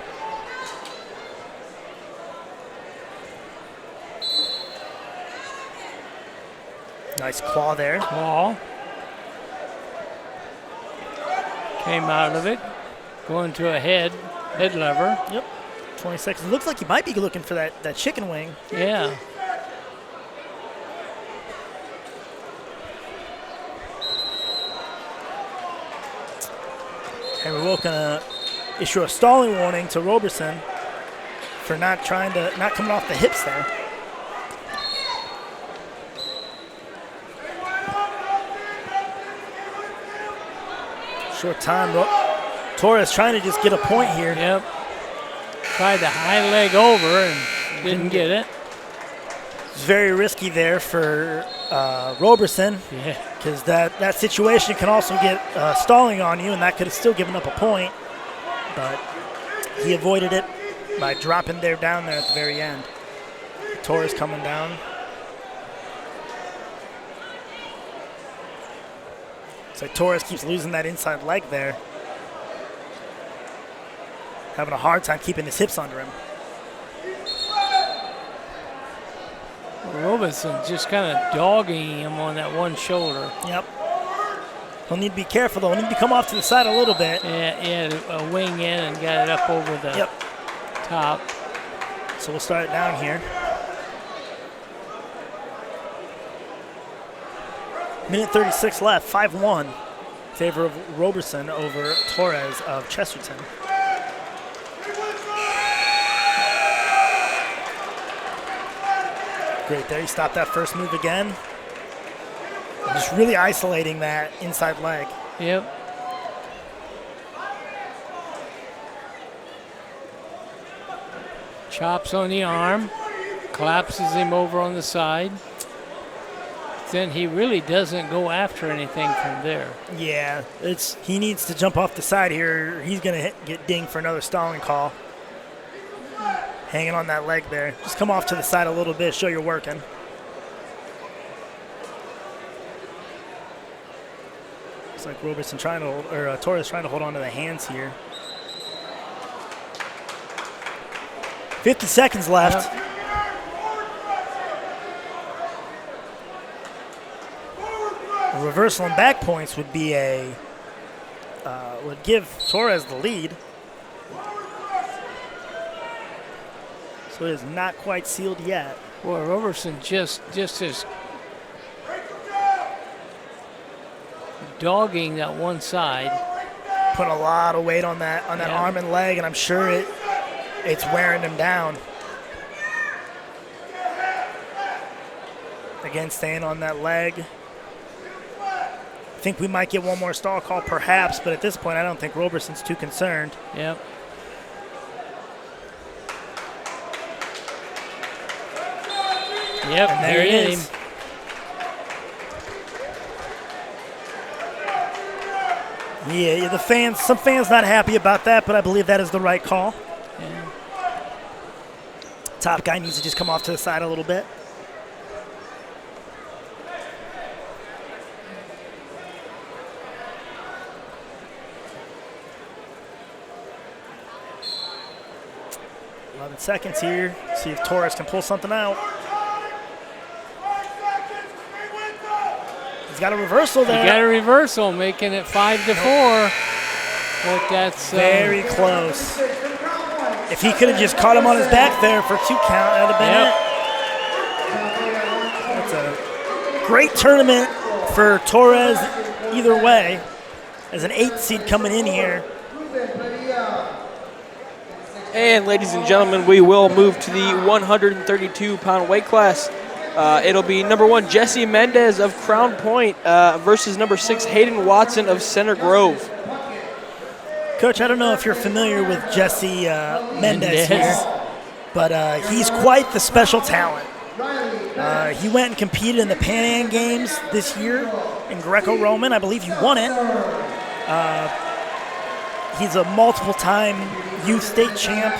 Nice claw there. Claw. Came out of it. Going to a head lever. Yep. 20 seconds. It looks like he might be looking for that chicken wing. Yeah. And we're going to issue a stalling warning to Robertson for not coming off the hips there. Short time. Torres trying to just get a point here. Yep. Tried the high leg over and didn't get it. It's very risky there for Robertson. Yeah. Because that situation can also get stalling on you, and that could have still given up a point. But he avoided it by dropping down there at the very end. Torres coming down. So Torres keeps losing that inside leg there. Having a hard time keeping his hips under him. Robertson just kind of dogging him on that one shoulder. Yep. He'll need to be careful, though. He'll need to come off to the side a little bit. Yeah, a wing in and got it up over the top. So we'll start it down here. Minute 36 left, 5-1 in favor of Robertson over Torres of Chesterton. great there. He stopped that first move again. And just really isolating that inside leg. Yep. Chops on the arm, collapses him over on the side. Then he really doesn't go after anything from there. Yeah, he needs to jump off the side here. He's going to get dinged for another stalling call. Hanging on that leg there. Just come off to the side a little bit, show you're working. Looks like Robertson trying to hold, or Torres trying to hold on to the hands here. 50 seconds left. Yep. A reversal and back points would be would give Torres the lead. So it is not quite sealed yet. Boy, Robertson just is dogging that one side. Putting a lot of weight on that arm and leg, and I'm sure it's wearing him down. Again, staying on that leg. I think we might get one more stall call perhaps, but at this point I don't think Robertson's too concerned. Yep. Yep, And there he it hit is. him. Yeah, some fans not happy about that, but I believe that is the right call. Yeah. Top guy needs to just come off to the side a little bit. Seconds here. See if Torres can pull something out. He's got a reversal there. He got a reversal, making it 5-4. But that's very close. If he could have just caught him on his back there for 2 count, that would have been it. That's a great tournament for Torres either way. As an 8th seed coming in here. And ladies and gentlemen, we will move to the 132-pound weight class. It'll be number 1, Jesse Mendez of Crown Point versus number 6, Hayden Watson of Center Grove. Coach, I don't know if you're familiar with Jesse Mendez here, but he's quite the special talent. He went and competed in the Pan Am Games this year in Greco-Roman. I believe he won it. He's a multiple-time youth state champ,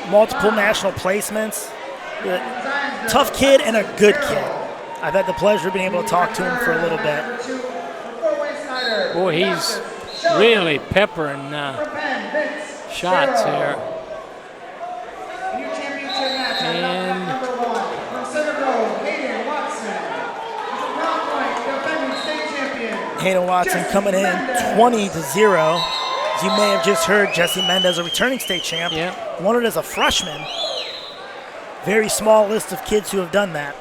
multiple national placements. Tough kid and a good kid. I've had the pleasure of being able to talk to him for a little bit. boy, he's really peppering shots here. And Hayden Watson coming in 20-0. As you may have just heard, Jesse Mendez, a returning state champ, won it as a freshman. Very small list of kids who have done that.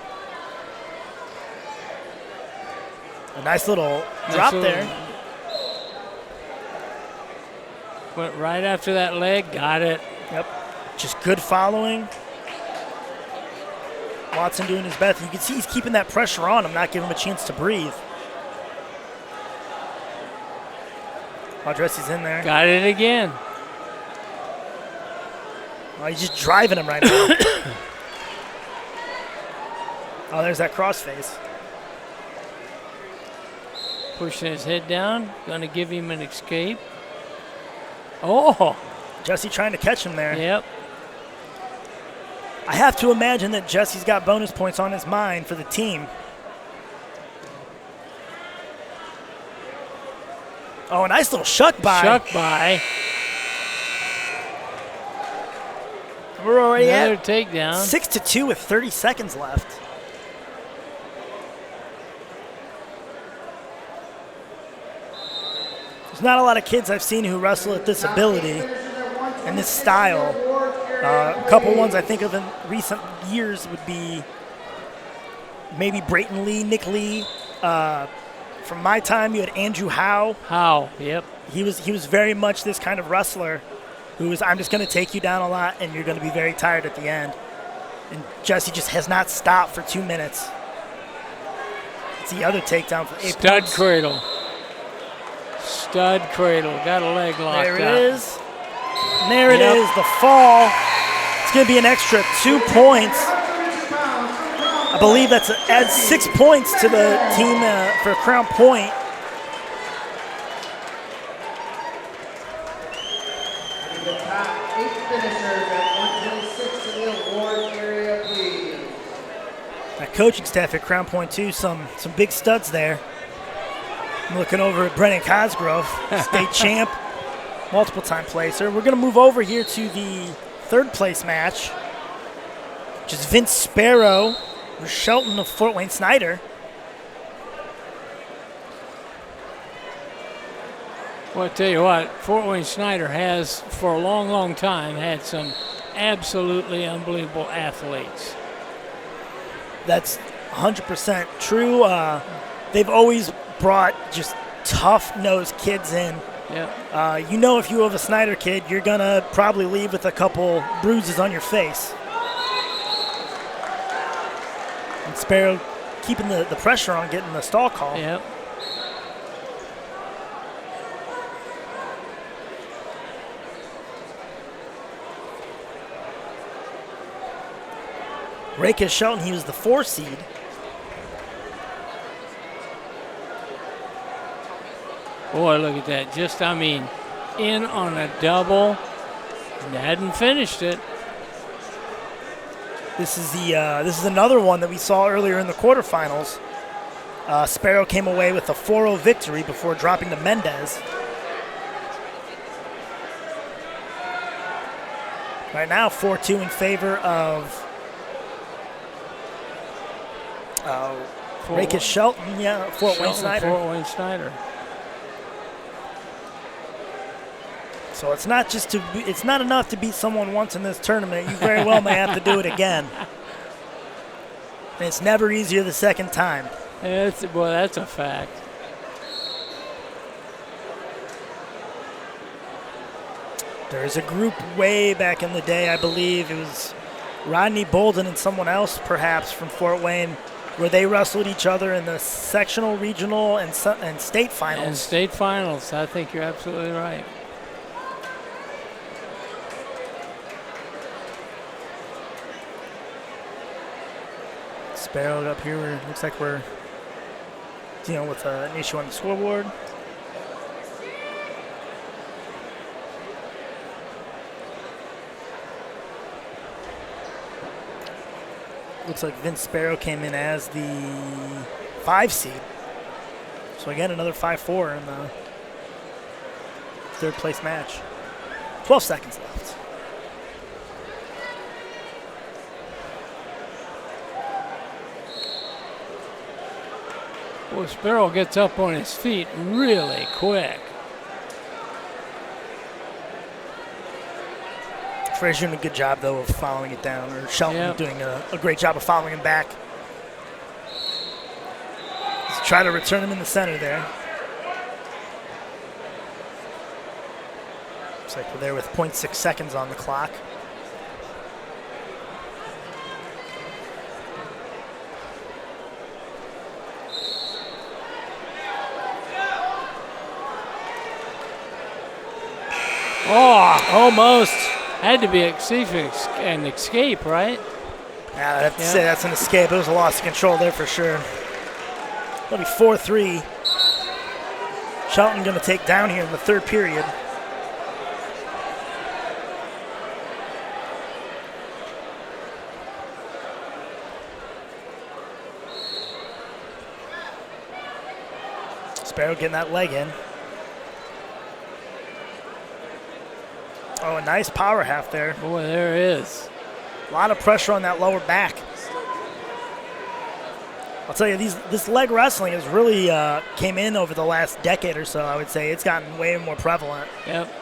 A nice little drop there. Went right after that leg, got it. Yep, just good following. Watson doing his best. You can see he's keeping that pressure on him, not giving him a chance to breathe. Jesse's in there. Got it again. Oh, he's just driving him right now. Oh, there's that crossface. Pushing his head down, gonna give him an escape. Oh! Jesse trying to catch him there. Yep. I have to imagine that Jesse's got bonus points on his mind for the team. Oh, a nice little shuck by. Shuck by. We're already Another at takedown. 6-2 with 30 seconds left. There's not a lot of kids I've seen who wrestle at this ability and this style. A couple ones I think of in recent years would be maybe Brayton Lee, Nick Lee. From my time, you had Andrew Howe. Howe, yep. He was very much this kind of wrestler. who is, I'm just going to take you down a lot, and you're going to be very tired at the end. And Jesse just has not stopped for 2 minutes. It's the other takedown for 8 Stud points. cradle. Stud cradle. Got a leg locked There it out. is. And there it is, the fall. It's going to be an extra 2 points. I believe that's adds 6 points to the team for Crown Point. The top 8 finishers at 126 in the award area, please. That coaching staff at Crown Point, too, some big studs there. I'm looking over at Brennan Cosgrove, state champ, multiple-time placer. We're going to move over here to the third-place match, which is Vince Sparrow versus Shelton of Fort Wayne Snyder. Well, I tell you what, Fort Wayne Snyder has, for a long, long time, had some absolutely unbelievable athletes. That's 100% true. They've always brought just tough-nosed kids in. Yeah. You know, if you have a Snyder kid, you're going to probably leave with a couple bruises on your face. And Sparrow keeping the pressure on getting the stall call. Yep. Rakesh Shelton, he was the 4 seed. Boy, look at that. Just, I mean, in on a double. Hadn't finished it. This is another one that we saw earlier in the quarterfinals. Sparrow came away with a 4-0 victory before dropping to Mendez. Right now, 4-2 in favor of Rakesh Shelton. Yeah, Fort Wayne Snyder. Fort Wayne Snyder. So it's not enough to beat someone once in this tournament. You very well may have to do it again. And it's never easier the second time. Well, that's a fact. There's a group way back in the day, I believe it was Rodney Bolden and someone else perhaps from Fort Wayne, where they wrestled each other in the sectional, regional, and state finals. And state finals. I think you're absolutely right. Sparrow up here. Looks like we're dealing with an issue on the scoreboard. Looks like Vince Sparrow came in as the 5 seed. So again, another 5-4 in the third place match. 12 seconds left. Boy, Sparrow gets up on his feet really quick. Frazier doing a good job, though, of following it down, or Shelton Yep. doing a great job of following him back. Let's try to return him in the center there. Looks like we're there with 0.6 seconds on the clock. Oh, almost. Had to be an escape, right? Yeah, I'd have to say that's an escape. It was a loss of control there for sure. That'll be 4-3. Shelton going to take down here in the third period. Sparrow getting that leg in. Oh, a nice power half there. Boy, there is. A lot of pressure on that lower back. I'll tell you, this leg wrestling has really came in over the last decade or so, I would say. It's gotten way more prevalent. Yep.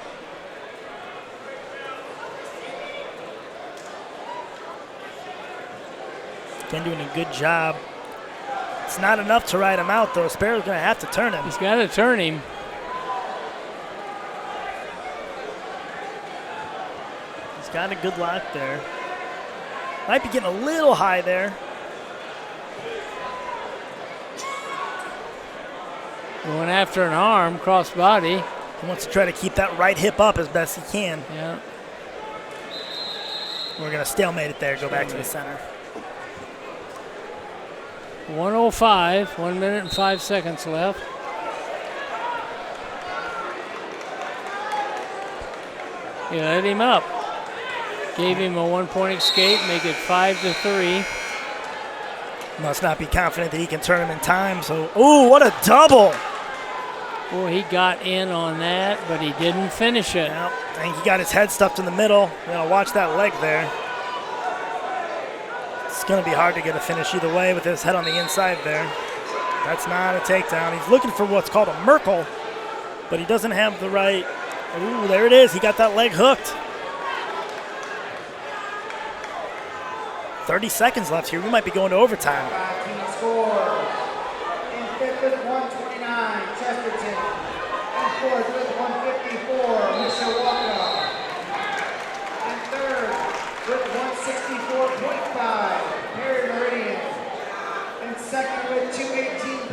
Been doing a good job. It's not enough to ride him out, though. Sparrow's going to have to turn him. He's got to turn him. got a good lock there. Might be getting a little high there. Going after an arm, cross body. He wants to try to keep that right hip up as best he can. Yeah. We're going to stalemate it there, go back to the center. 1:05, 1 minute and 5 seconds left. He let him up. Gave him a 1-point escape, make it 5-3. Must not be confident that he can turn him in time. So, ooh, what a double. Well, he got in on that, but he didn't finish it. Well, I think he got his head stuffed in the middle. You're going to watch that leg there. It's going to be hard to get a finish either way with his head on the inside there. That's not a takedown. He's looking for what's called a Merkle, but he doesn't have the right. Ooh, there it is. He got that leg hooked. 30 seconds left here. We might be going to overtime. Score. In fifth with 129, Chesterton. In fourth with 154, Mishawaka. In third with 164.5, Meridian. In second with 218.5,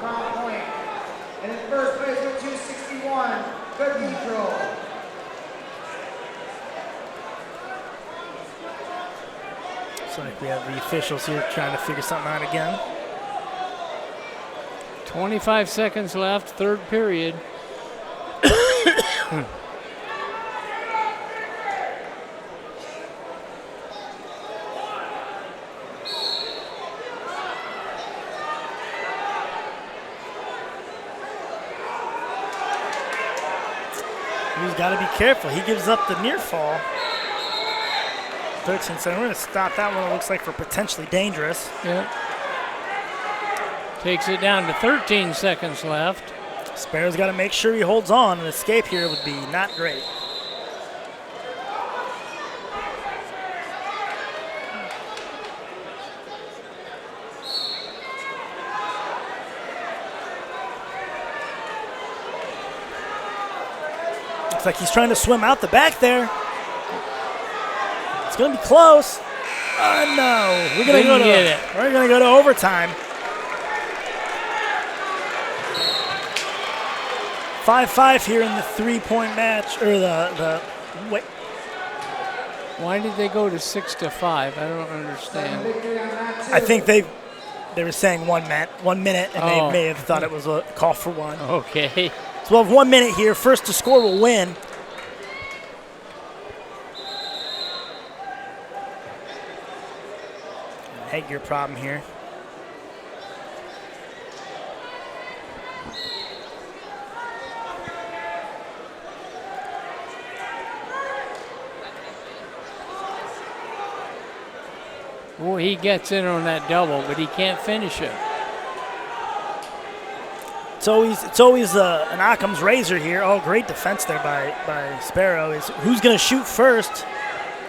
Crown Point. And in first place with 261, Cathedral. Looks like we have the officials here trying to figure something out again. 25 seconds left, third period. He's got to be careful. He gives up the near fall. 13 seconds. We're going to stop that one, it looks like, for potentially dangerous. Yeah. Takes it down to 13 seconds left. Sparrow's got to make sure he holds on. An escape here would be not great. Looks like he's trying to swim out the back there. It's going to be close. Oh, no. We're going to go to overtime. 5-5 here in the three-point match, or the wait. Why did they go to 6-5? I don't understand. I think they were saying 1 minute, and they may have thought it was a call for one. Okay. So we'll have 1 minute here. First to score will win. Headgear problem here. Well, he gets in on that double, but he can't finish it. It's always an Occam's razor here. Oh, great defense there by Sparrow. Is who's going to shoot first?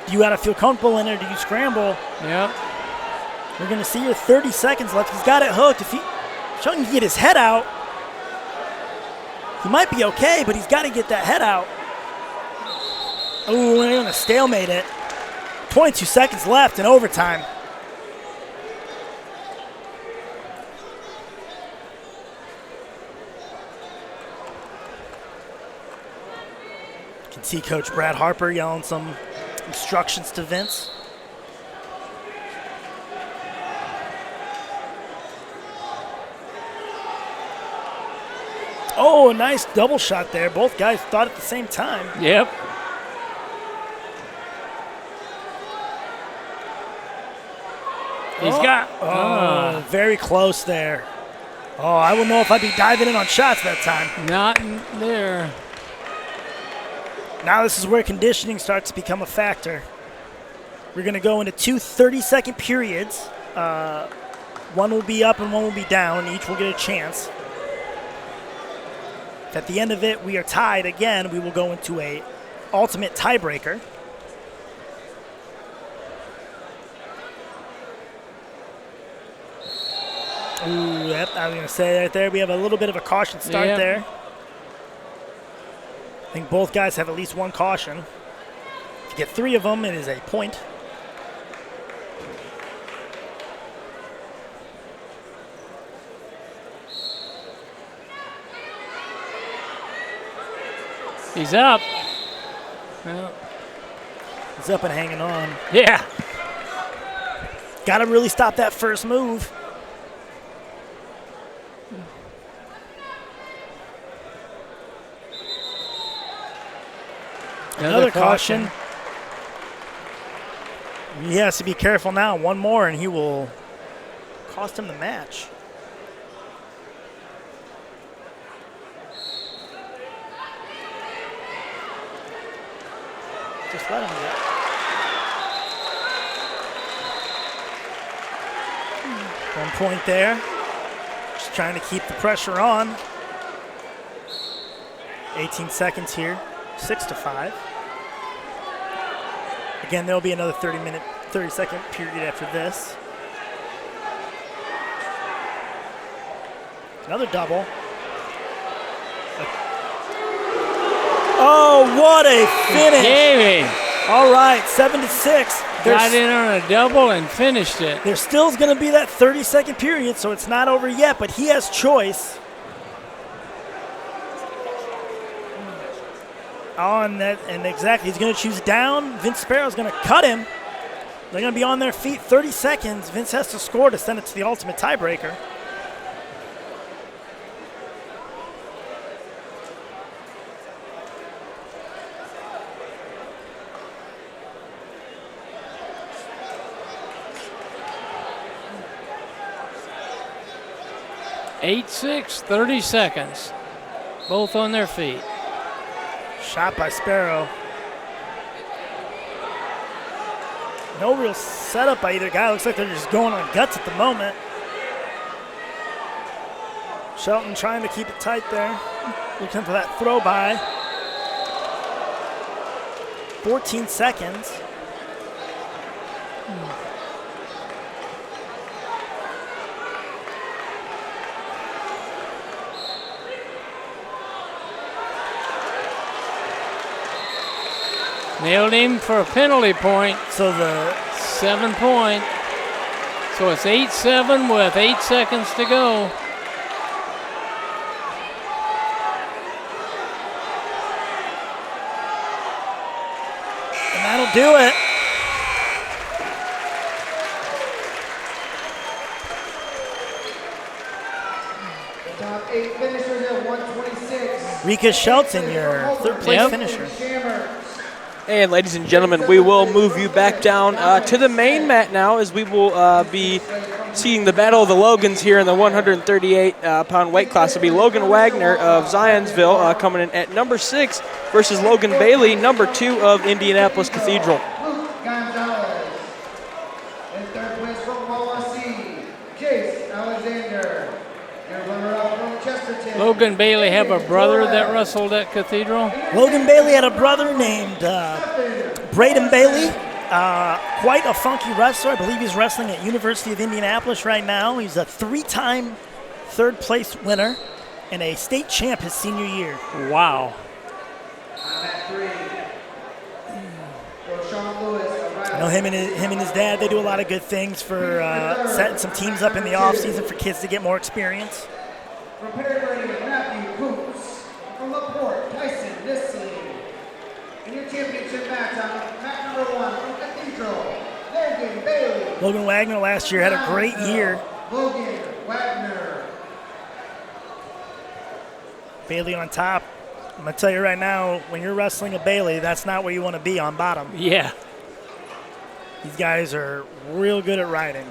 Do you got to feel comfortable in it, or do you scramble? Yeah. We're going to see here 30 seconds left. He's got it hooked. If he can get his head out, he might be okay, but he's got to get that head out. Ooh, we're going to stalemate it. 22 seconds left in overtime. You can see Coach Brad Harper yelling some instructions to Vince. Oh, a nice double shot there. Both guys thought at the same time. Yep. He's got. Very close there. Oh, I wouldn't know if I'd be diving in on shots that time. Not there. Now this is where conditioning starts to become a factor. We're going to go into two 30-second periods. One will be up and one will be down. Each will get a chance. If at the end of it we are tied again, we will go into a ultimate tiebreaker. Ooh, yep, I was going to say right there, we have a little bit of a caution start there. I think both guys have at least one caution. If you get 3 of them, it is a point. He's up. Well, He's up and hanging on. yeah. Got to really stop that first move. Another caution. He has to be careful now. One more, and he will cost him the match. Just let him go. One point there. Just trying to keep the pressure on. 18 seconds here. 6-5. Again, there'll be another 30-second period after this. Another double. Oh, what a finish! Gave him. All right, 7-6. Got in on a double and finished it. There still is going to be that 30-second period, so it's not over yet, but he has choice. On that, and exactly, he's going to choose down. Vince Sparrow's going to cut him. They're going to be on their feet 30 seconds. Vince has to score to send it to the ultimate tiebreaker. Eight, 6, 30 seconds. Both on their feet. Shot by Sparrow. No real setup by either guy. Looks like they're just going on guts at the moment. Shelton trying to keep it tight there. Looking for that throw by. 14 seconds. Nailed him for a penalty point. So the 7 point. So it's 8-7 with 8 seconds to go. And that'll do it. Top 8 finishers at 126. Rika Shelton, your third place Yep. finisher. And ladies and gentlemen, we will move you back down to the main mat now, as we will be seeing the Battle of the Logans here in the 138-pound weight class. It'll be Logan Wagner of Zionsville coming in at number 6 versus Logan Bailey, number 2 of Indianapolis Cathedral. Luke Gonzalez. In third place from Wawasee, Chase Alexander. And runner-up from Chesterton. Logan Bailey have a brother that wrestled at Cathedral. Logan Bailey had a brother named Braden Bailey. Quite a funky wrestler. I believe he's wrestling at University of Indianapolis right now. He's a 3-time third place winner and a state champ his senior year. Wow. On that 3. For Sean Lewis. I know him and his dad, they do a lot of good things for setting some teams up in the offseason for kids to get more experience. From Perry, Matthew Coops. From LaPorte, Tyson Nisley. In your championship match on mat number 1 from Cathedral, Logan Bailey. Logan Wagner last year had a great year. Logan Wagner. Bailey on top. I'm going to tell you right now, when you're wrestling a Bailey, that's not where you want to be on bottom. Yeah. These guys are real good at riding.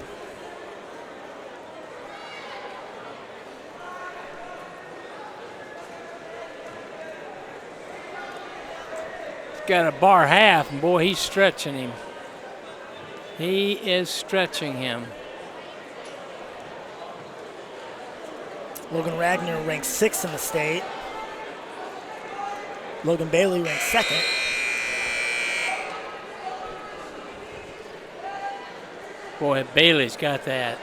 Got a bar half, and boy, he's stretching him. He is stretching him. Logan Wagner ranked 6th in the state. Logan Bailey ranked 2nd. Boy, Bailey's got that.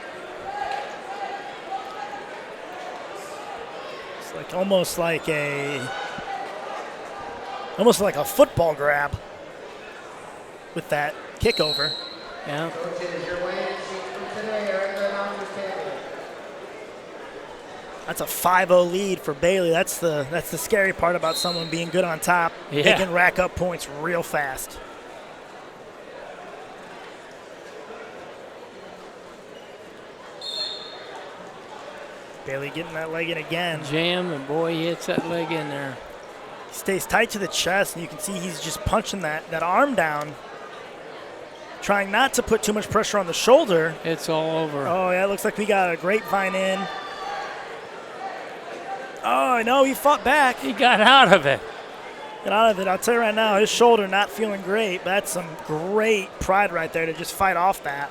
It's like almost like a football grab. with that kickover. Yeah. Coaches, your weigh-in sheet from today are at the announcer's table. That's a 5-0 lead for Bailey. That's the scary part about someone being good on top. Yeah. They can rack up points real fast. Bailey getting that leg in again. Jam, and boy, he hits that leg in there. He stays tight to the chest, and you can see he's just punching that arm down, trying not to put too much pressure on the shoulder. It's all over. Oh, yeah, it looks like we got a grapevine in. Oh, no, he fought back. He got out of it. Get out of it. I'll tell you right now, his shoulder not feeling great. That's some great pride right there to just fight off that.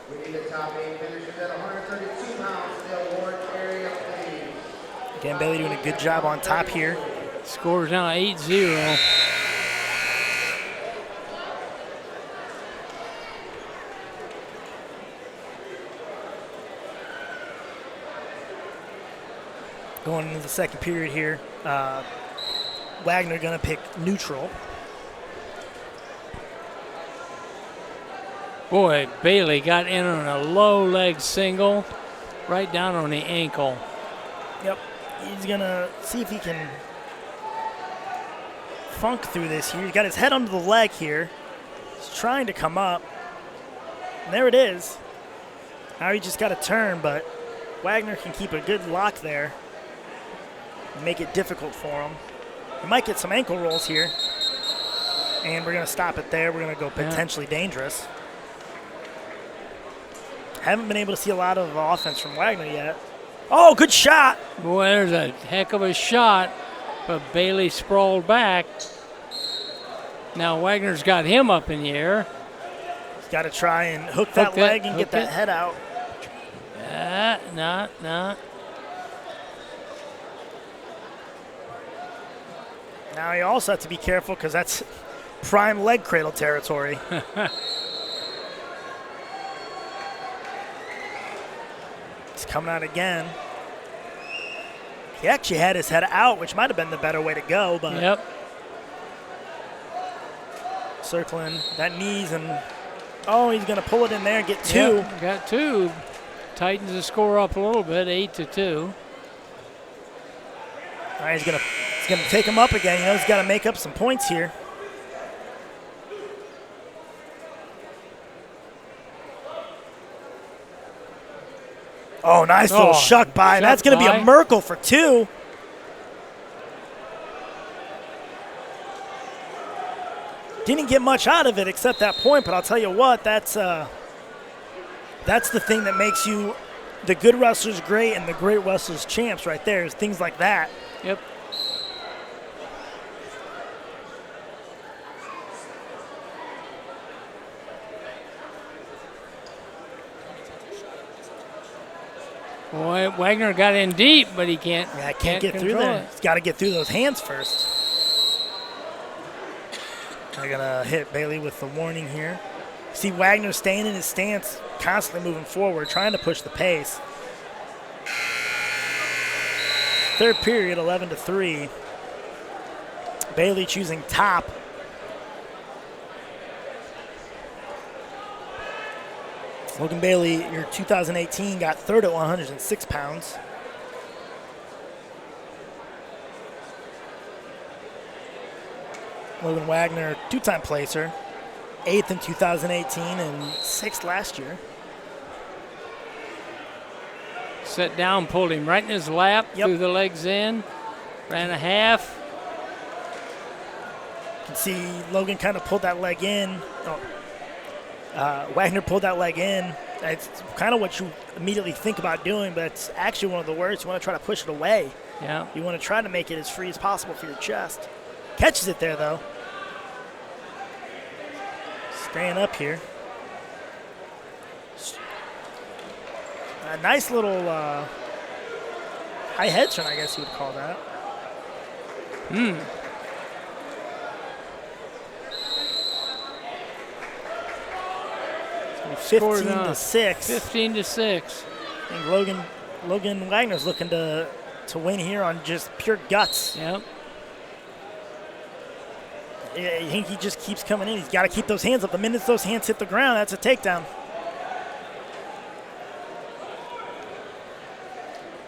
We need the top 8 finishers at 132 pounds for the award area, please. Again, Bailey doing a good job on top here. Scores now 8-0. Going into the second period here, Wagner going to pick neutral. Boy, Bailey got in on a low leg single, right down on the ankle. Yep, he's going to see if he can funk through this here. He got his head under the leg here. He's trying to come up. And there it is. Now he just got to turn, but Wagner can keep a good lock there and make it difficult for him. He might get some ankle rolls here. And we're going to stop it there. We're going to go potentially dangerous. Haven't been able to see a lot of offense from Wagner yet. Oh, good shot. Boy, there's a heck of a shot, but Bailey sprawled back. Now Wagner's got him up in the air. He's got to try and hook that leg and get that head out. Not. Now you also have to be careful because that's prime leg cradle territory. He's coming out again. He actually had his head out, which might have been the better way to go, but Yep. circling that knees and he's going to pull it in there and get two. Yep, got two. Tightens the score up a little bit, 8-2. All right, he's going to take him up again. You know, he's got to make up some points here. Oh, nice little shuck by. That's going to be a Merkle for two. Didn't get much out of it except that point, but I'll tell you what, that's the thing that makes you the good wrestlers great and the great wrestlers champs right there is things like that. Yep. Boy, Wagner got in deep, but he can't. Yeah, can't get through there. He's got to get through those hands first. They're going to hit Bailey with the warning here. See Wagner staying in his stance, constantly moving forward, trying to push the pace. Third period, 11-3. Bailey choosing top. Logan Bailey, your 2018, got third at 106 pounds. Logan Wagner, two-time placer, 8th in 2018 and 6th last year. Set down, pulled him right in his lap, threw the legs in, ran a half. You can see Logan kind of pulled that leg in. Wagner pulled that leg in. It's kind of what you immediately think about doing, but it's actually one of the worst. You want to try to push it away. Yeah. You want to try to make it as free as possible for your chest. Catches it there, though. Staying up here. A nice little high head turn, I guess you would call that. 15-6. 15-6. And Logan Wagner's looking to win here on just pure guts. Yep. I think he just keeps coming in. He's got to keep those hands up. The minute those hands hit the ground, that's a takedown.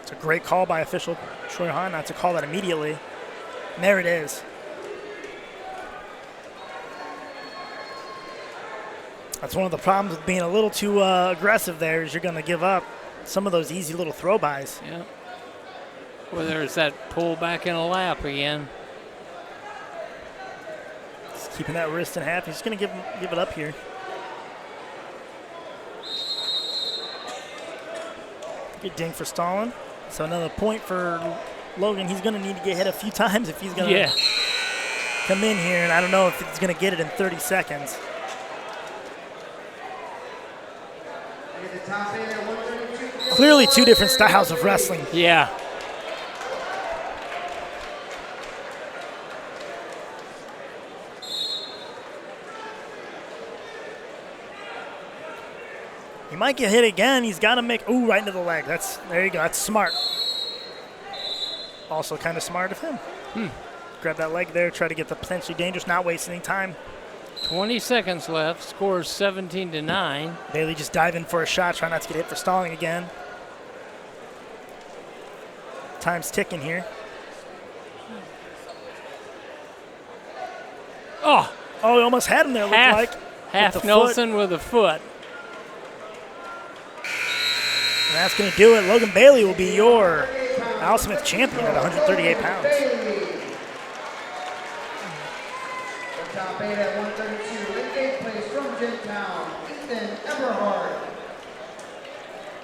It's a great call by official Troy Hahn not to call that immediately. And there it is. That's one of the problems with being a little too aggressive there is you're going to give up some of those easy little throw-bys. Yeah. Well, there's that pull back in a lap again. Just keeping that wrist in half. He's going to give it up here. Good ding for Stalin. So another point for Logan. He's going to need to get hit a few times if he's going to come in here, and I don't know if he's going to get it in 30 seconds. Clearly two different styles of wrestling. Yeah. He might get hit again. He's got to make, ooh, right into the leg. There you go. That's smart. Also kind of smart of him. Grab that leg there, try to get the potentially dangerous, not wasting any time. 20 seconds left. Scores 17-9. Bailey just dive in for a shot, try not to get hit for stalling again. Time's ticking here. Oh, he almost had him there, looked like. Half Nelson with a foot. And that's going to do it. Logan Bailey will be your Al Smith champion at 138 pounds. The top 8 at 132. In 8th place from Jintown, Ethan Eberhard.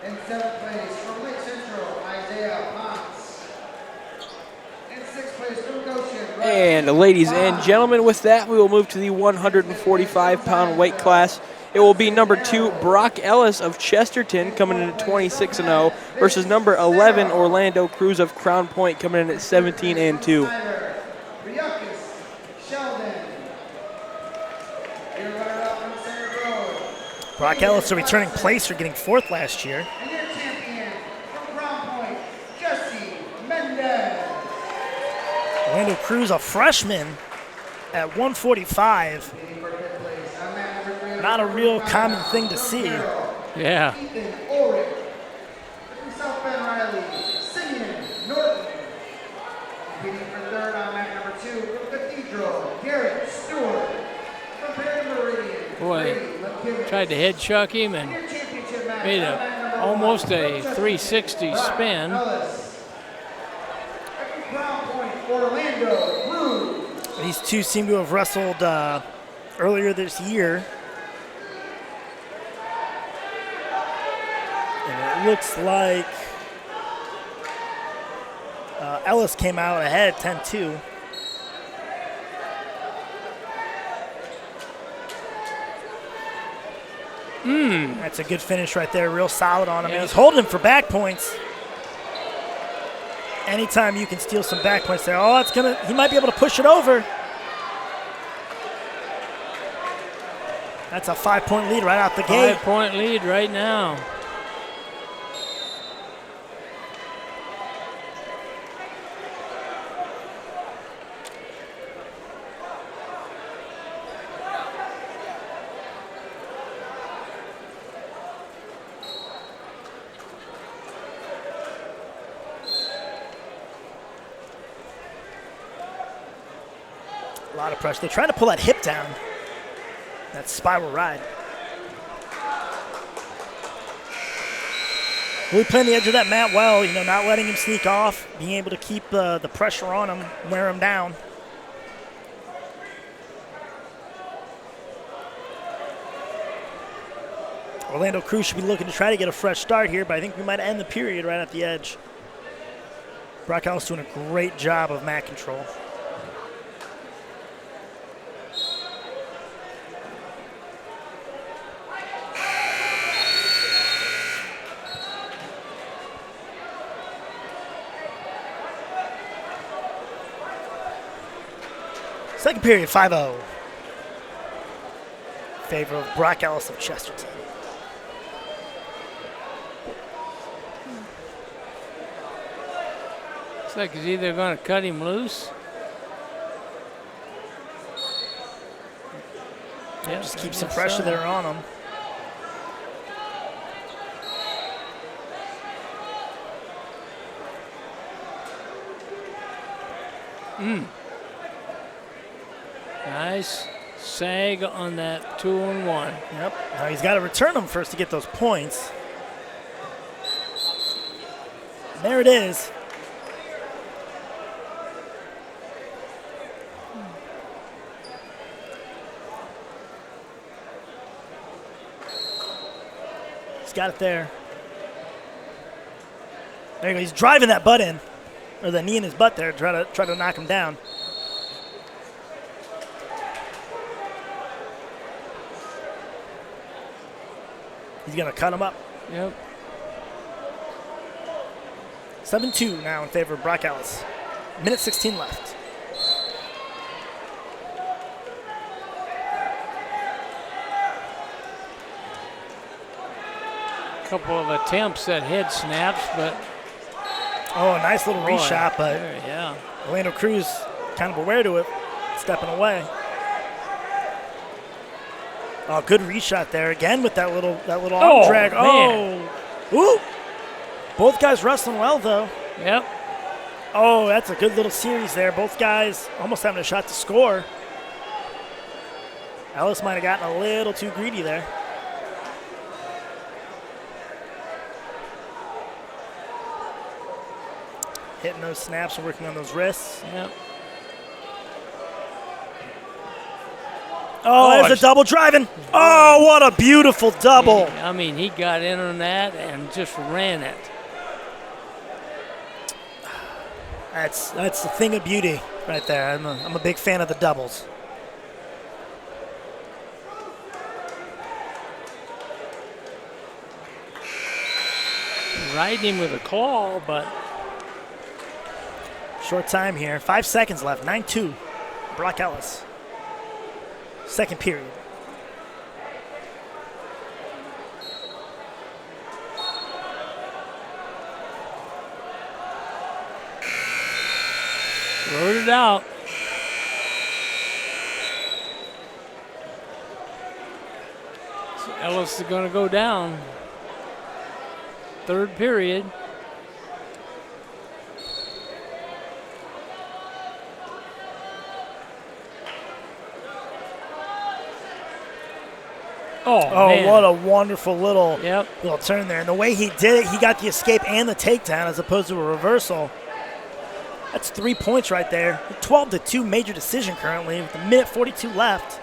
In 7th place from Lake Central, Isaiah Potts. In 6th place from Goshen. And ladies and gentlemen, with that, we will move to the 145-pound weight class. It will be number 2, Brock Ellis of Chesterton, coming in at 26-0, versus number 11, Orlando Cruz of Crown Point, coming in at 17-2. Brock Ellis, a returning placer, getting 4th last year. And your champion from Crown Point, Jesse Mendez. Orlando Cruz, a freshman at 145. Not a real common thing to see. Yeah. Ethan Ulrich. From South Bend Riley, Simeon Norton. Competing for 3rd on mat number 2 from Cathedral, Garrett Stewart. From Perry Meridian, Boy, tried to head chuck him and made almost a 360 spin. These two seem to have wrestled earlier this year. And it looks like Ellis came out ahead 10-2. That's a good finish right there, real solid on him. And he's holding him for back points. Anytime you can steal some back points there, he might be able to push it over. That's a 5-point lead right out the gate. 5-point lead right now. A lot of pressure. They're trying to pull that hip down. That spiral ride. Really playing the edge of that mat well, not letting him sneak off, being able to keep the pressure on him, wear him down. Orlando Cruz should be looking to try to get a fresh start here, but I think we might end the period right at the edge. Brock Ellis doing a great job of mat control. Second period, 5-0. Favor of Brock Ellis of Chesterton. Looks like he's either going to cut him loose Yeah, Just I keep some guess pressure so. there on him. Nice sag on that 2-on-1. Yep. Now he's got to return them first to get those points. There it is. He's got it there. There you go. He's driving that butt in, or the knee in his butt there, try to knock him down. He's gonna cut him up. Yep. 7-2 now in favor of Brock Ellis. Minute 16 left. Couple of attempts at head snaps, but Oh, a nice little boy, reshot, but there, yeah. Orlando Cruz kind of aware to it, stepping away. Oh, good reshot there again with that little arm Oh, drag. man. Oh, ooh! Both guys wrestling well though. Yep. Oh, that's a good little series there. Both guys almost having a shot to score. Ellis might have gotten a little too greedy there. Hitting those snaps and working on those wrists. Yep. Oh, there's it's- a double driving. Oh, what a beautiful double. I mean, he got in on that and just ran it. That's the thing of beauty right there. I'm a big fan of the doubles. Riding him with a claw, but Short time here. 5 seconds left. 9-2. Brock Ellis. Second period. wrote it out. So Ellis is going to go down. Third period. Oh, man. What a wonderful little turn there. And the way he did it, he got the escape and the takedown as opposed to a reversal. That's 3 points right there. 12-2 major decision currently with a minute 42 left.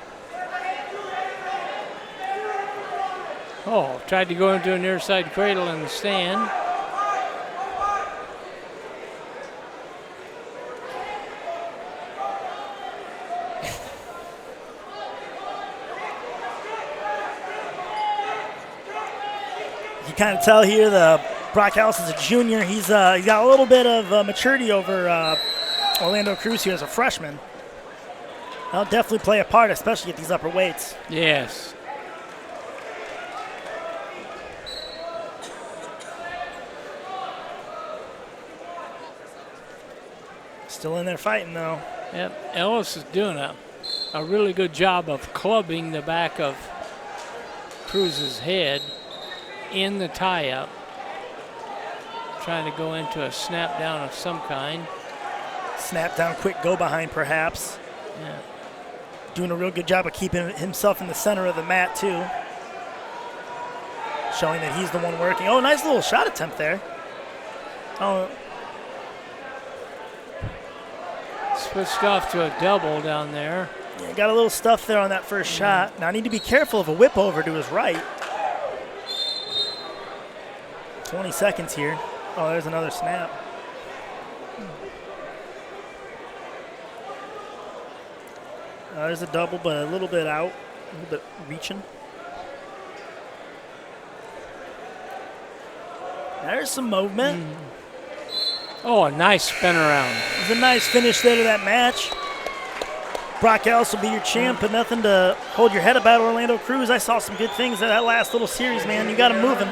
Oh, tried to go into a near side cradle in the stand. You kind of tell here the Brock Ellis is a junior. He's got a little bit of maturity over Orlando Cruz here as a freshman. That'll definitely play a part, especially at these upper weights. Yes. Still in there fighting, though. Yep. Ellis is doing a really good job of clubbing the back of Cruz's head in the tie-up. Trying to go into a snap down of some kind. Snap down, quick go behind, perhaps. Yeah. Doing a real good job of keeping himself in the center of the mat, too. Showing that he's the one working. Oh, nice little shot attempt there. Oh, Switched off to a double down there. yeah, got a little stuff there on that first shot. Now I need to be careful of a whip over to his right. 20 seconds here. Oh, there's another snap. There's a double, but a little bit out, a little bit reaching. There's some movement. Oh, a nice spin around. It was a nice finish there to that match. Brock Ellis will be your champ, but nothing to hold your head about. Orlando Cruz, I saw some good things in that last little series, man. You got him moving.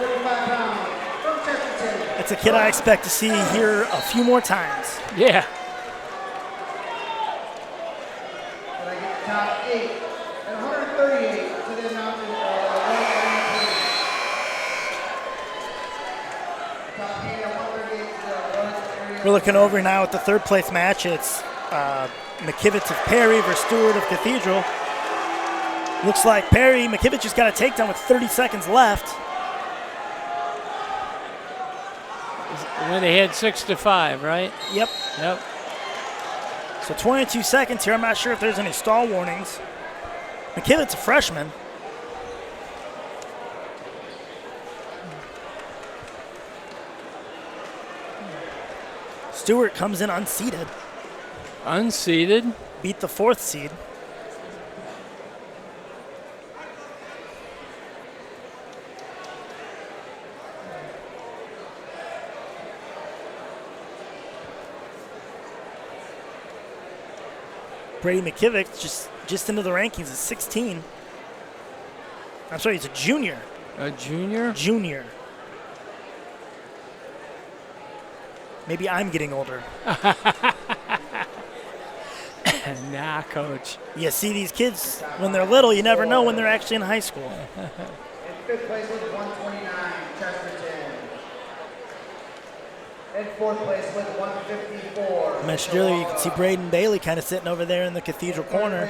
It's a kid I expect to see here a few more times. Yeah. Can I get the top 8? And 138 to the announcers. We're looking over now at the third place match. It's McKivitz of Perry versus Stewart of Cathedral. Looks like McKivitz just got a takedown with 30 seconds left. Went ahead 6-5, right? Yep. Yep. So 22 seconds here. I'm not sure if there's any stall warnings. McKivitz a freshman. Stewart comes in unseeded. Unseeded. Beat the 4th seed. Brady McKivitz just into the rankings at 16. I'm sorry, he's a junior. A junior? Junior. Maybe I'm getting older. Nah, coach. You see these kids when they're little, you never know when they're actually in high school. In 5th place with 129, Chesterton. In 4th place with 154. I mentioned earlier, you can see Braden Bailey kind of sitting over there in the Cathedral corner,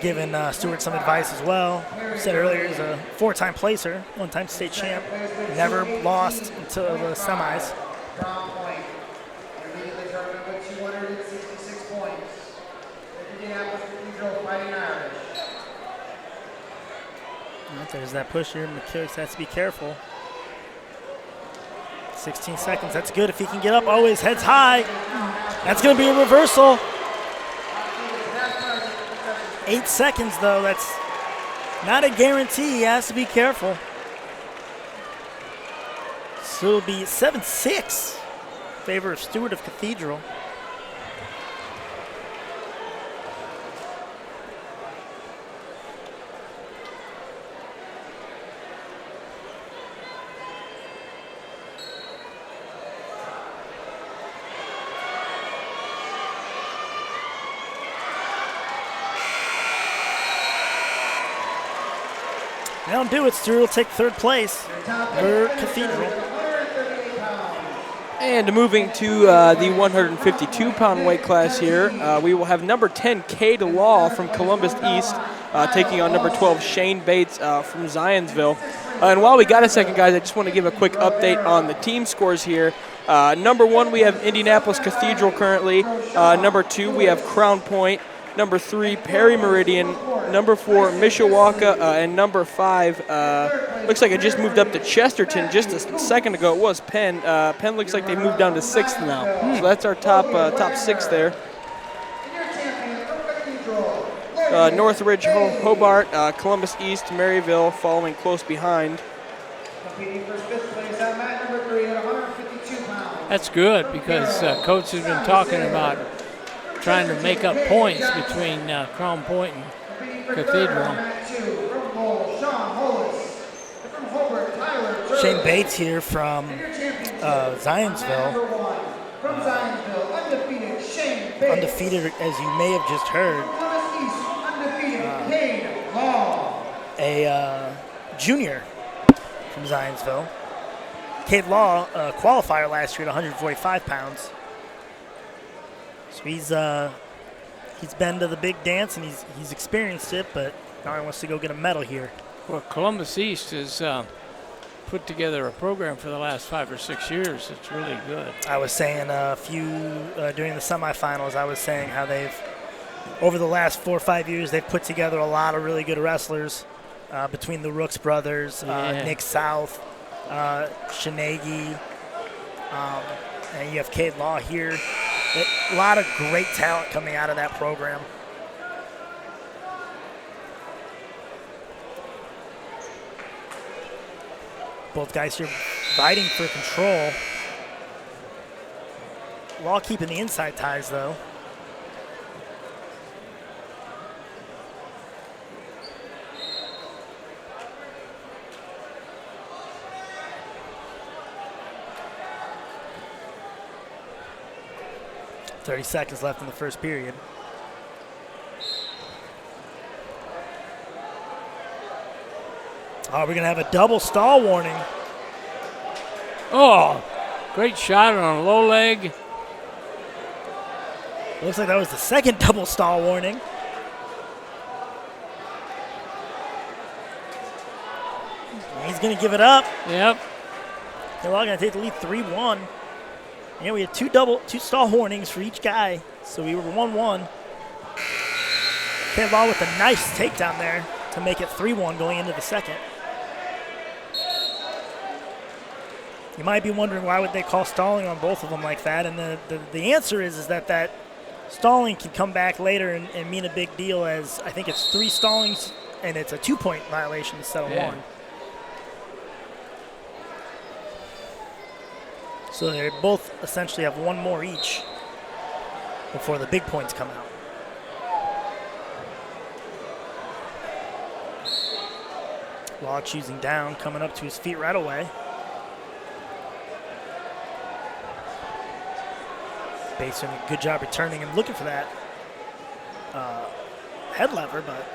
giving Stewart some advice as well. I said earlier, he's a 4-time placer, 1-time state champ, never lost until the semis. Crown Point. Immediately starting with 266 points. Indianapolis Cathedral Fighting Irish. Well, there's that push here. McKivitz has to be careful. 16 seconds. That's good if he can get up. Oh, his head's high. That's going to be a reversal. 8 seconds, though. That's not a guarantee. He has to be careful. So it'll be 7-6 in favor of Stewart of Cathedral. That'll do it. Stewart will take 3rd place for Cathedral. And moving to the 152-pound weight class here, we will have number 10, Cade Law from Columbus East, taking on number 12, Shane Bates from Zionsville. And while we got a second, guys, I just want to give a quick update on the team scores here. Number 1, we have Indianapolis Cathedral currently. Number 2, we have Crown Point. Number 3, Perry Meridian. Number 4, Mishawaka. And number 5, looks like it just moved up to Chesterton just a second ago. It was Penn. Penn looks like they moved down to 6th now. So that's our top 6 there. Northridge, Hobart, Columbus East, Maryville following close behind. That's good because Coach has been talking about trying to make up points between Crown Point and Cathedral. Shane Bates here from Zionsville. Undefeated, as you may have just heard. A junior from Zionsville. Cade Law, qualifier last year at 145 pounds. So he's been to the big dance and he's experienced it, but now he wants to go get a medal here. Well, Columbus East has put together a program for the last 5 or 6 years. It's really good. I was saying during the semifinals, I was saying how they've, over the last 4 or 5 years, they've put together a lot of really good wrestlers between the Rooks brothers, Nick South, Shanagi, and you have Cade Law here. A lot of great talent coming out of that program. Both guys here fighting for control. Law keeping the inside ties, though. .30 seconds left in the first period. Oh, we're going to have a double stall warning. Oh, great shot on a low leg. Looks like that was the second double stall warning. He's going to give it up. Yep. They're all going to take the lead 3-1. Yeah, we had two stall warnings for each guy, so we were 1-1. K-Law with a nice takedown there to make it 3-1 going into the second. You might be wondering why would they call stalling on both of them like that, and the answer is that stalling can come back later and mean a big deal, as I think it's 3 stallings and it's a 2-point violation instead of 1. So they both essentially have 1 more each before the big points come out. Law choosing down, coming up to his feet right away. Bates doing a good job returning and looking for that head lever, but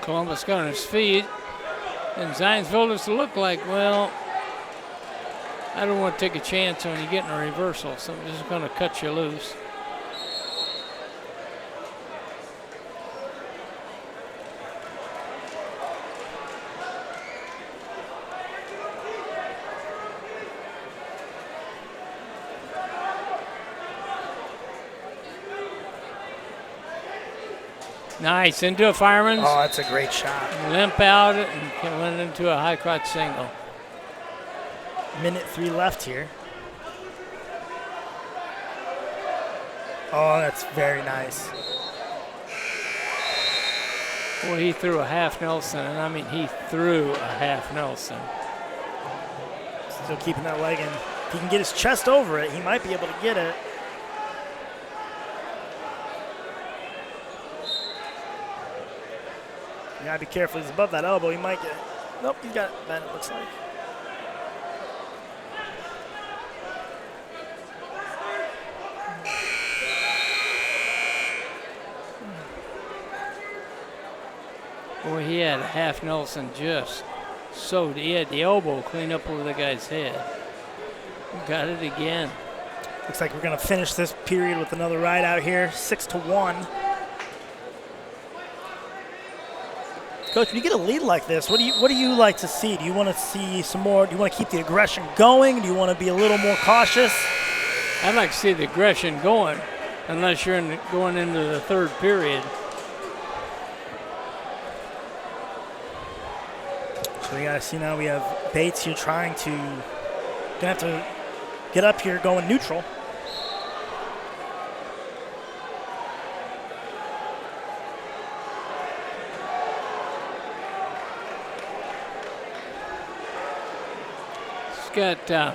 Columbus got on his feet, and Zionsville looks to look like, well, I don't want to take a chance on you getting a reversal, so I'm just going to cut you loose. Nice, into a fireman's. oh, that's a great shot. Limp out and went into a high crotch single. Minute 3 left here. Oh, that's very nice. Boy, he threw a half Nelson, and I mean he threw a half Nelson. Still keeping that leg in. If he can get his chest over it, he might be able to get it. You gotta be careful. He's above that elbow. He might get it. Nope, he's got it bent, it looks like. Boy, he had a half Nelson just so he had the elbow clean up over the guy's head. Got it again. Looks like we're gonna finish this period with another ride out here, 6-1. Coach, when you get a lead like this, what do you like to see? Do you want to see some more? Do you want to keep the aggression going? Do you want to be a little more cautious? I'd like to see the aggression going, unless you're going into the third period. So we gotta see now. We have Bates here trying to, gonna have to get up here going neutral. Got oh,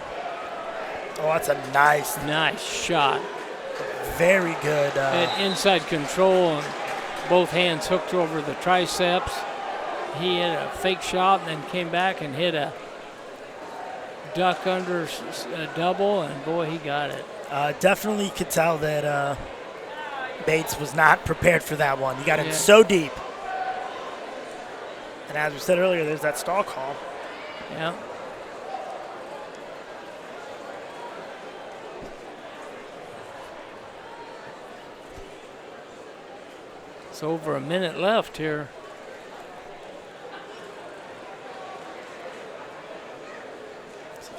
that's a nice shot. Very good. Inside control and both hands hooked over the triceps. He hit a fake shot and then came back and hit a duck under a double, and boy, he got it. Definitely could tell that Bates was not prepared for that one. He got in so deep. And as we said earlier, there's that stall call. Yeah. It's over a minute left here.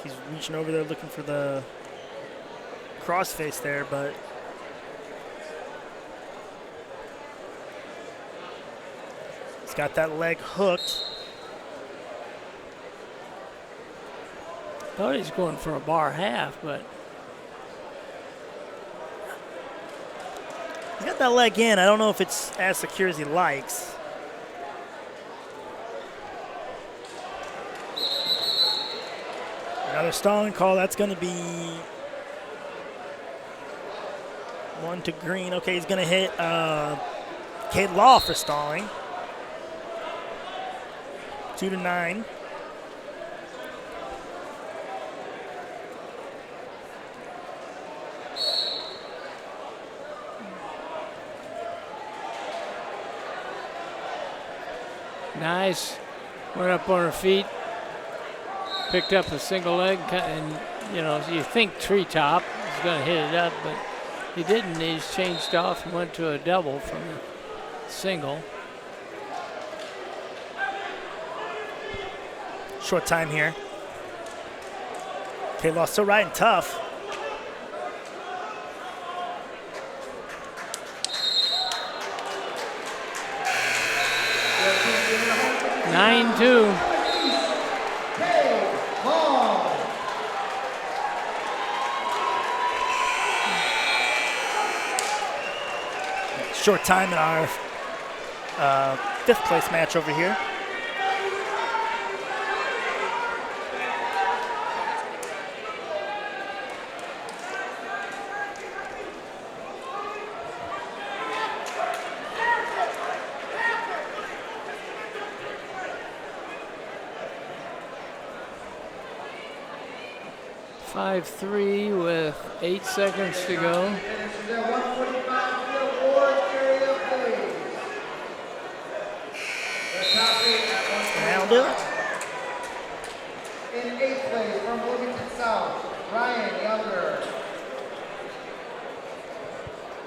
He's reaching over there looking for the crossface there, but he's got that leg hooked. Thought he's going for a bar half, but he's got that leg in. I don't know if it's as secure as he likes. Another stalling call. That's going to be 1 to green. Okay, he's going to hit Cade Law for stalling. 2 to 9. Nice. Went up on her feet. Picked up a single leg. And, you know, you think treetop is going to hit it up, but he didn't. He's changed off and went to a double from the single. Short time here. K-Law still riding tough. Nine two. Short time in our fifth place match over here. Five three with 8 seconds to go. That'll do it. In 8th place from Bloomington South, Ryan Younger.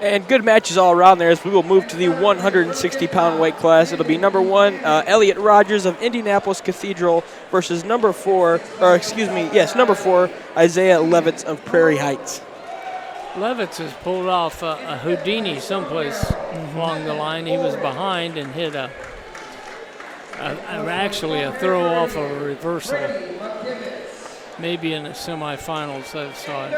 And good matches all around there as we will move to the 160-pound weight class. It'll be number 1, Elliot Rogers of Indianapolis Cathedral versus number 4, number 4, Isaiah Levitz of Prairie Heights. Levitz has pulled off a Houdini someplace along the line. He was behind and hit actually a throw off of a reversal. Maybe in the semifinals I saw it.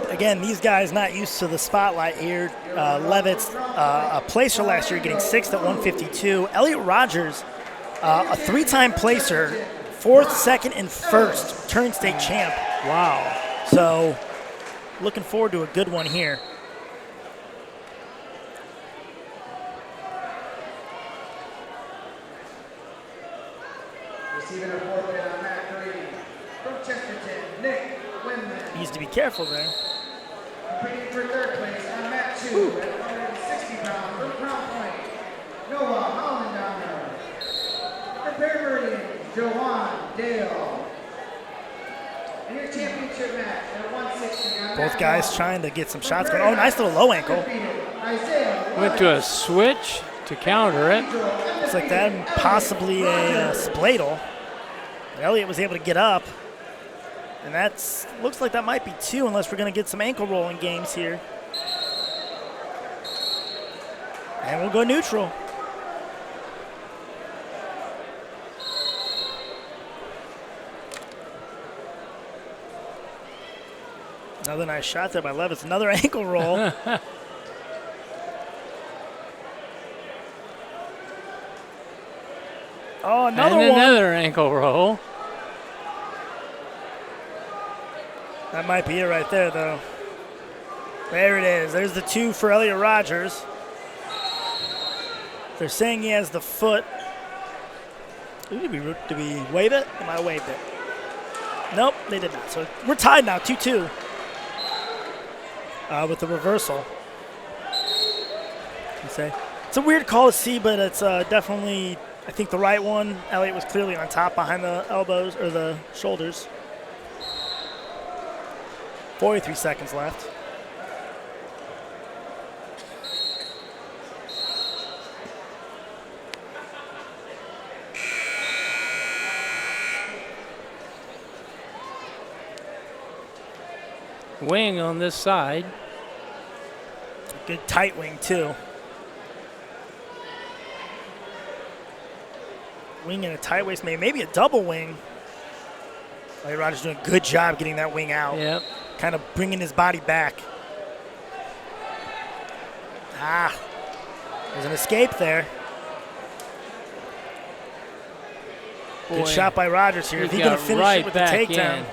Again, these guys not used to the spotlight here. Levitz, a placer last year, getting 6th at 152. Elliot Rogers, a 3-time placer, 4th, 2nd, and 1st, turning state champ. Wow. So, looking forward to a good one here. Receiving a forfeit on Matt Green. From Chesterton, Nick Windman. Needs to be careful there. Competing for 3rd place on Mat 2 at 160 pounds from Crown Point, Noah Hollendowner. From Meridian, Joanne Dale. And your championship match at 160 on Both guys trying to get some shots going. Oh, nice little low ankle. Went to a switch to counter it. Looks like that and possibly a spladle. Elliott was able to get up. And that's looks like that might be 2 unless we're going to get some ankle rolling games here. And we'll go neutral. Another nice shot there by Levitz. Another ankle roll. Oh, another one. Another ankle roll. That might be it right there, though. There it is. There's the 2 for Elliot Rogers. They're saying he has the foot. Ooh, did we wave it? I might have waved it. Nope, they did not. So we're tied now, 2-2. With the reversal. It's a weird call to see, but it's definitely, I think, the right one. Elliot was clearly on top behind the elbows or the shoulders. 43 seconds left. Wing on this side. Good tight wing, too. Wing and a tight waist, maybe a double wing. Elliot Rogers doing a good job getting that wing out. Yep. Kind of bringing his body back. There's an escape there. Boy, good shot by Rogers here. If he's going to finish it with the takedown.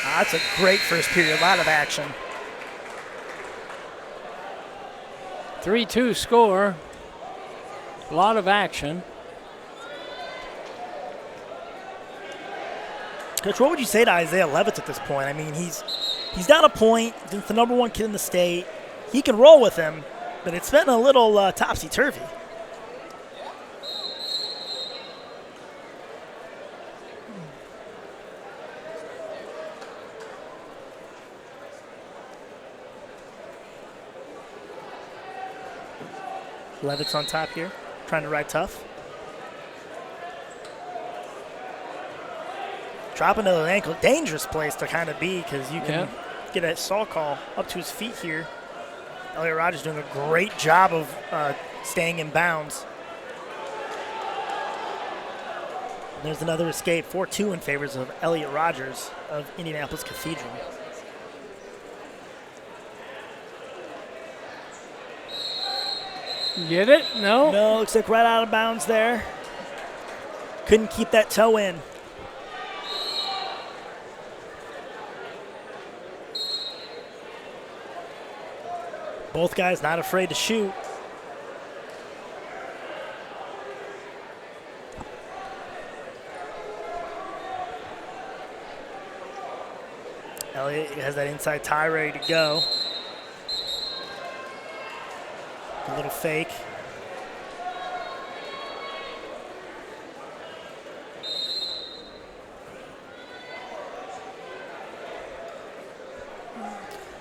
That's a great first period. A lot of action. 3-2 score. A lot of action. Coach, what would you say to Isaiah Levitz at this point? I mean, he's got a point. He's the #1 kid in the state. he can roll with him, but it's been a little topsy-turvy. Levitt's on top here, trying to ride tough. Dropping to the ankle, dangerous place to kind of be because you can get a saw call up to his feet here. Elliot Rogers doing a great job of staying in bounds. And there's another escape, 4-2 in favors of Elliot Rogers of Indianapolis Cathedral. Get it? No? No, looks like right out of bounds there. Couldn't keep that toe in. Both guys not afraid to shoot. Elliot has that inside tie ready to go. A little fake.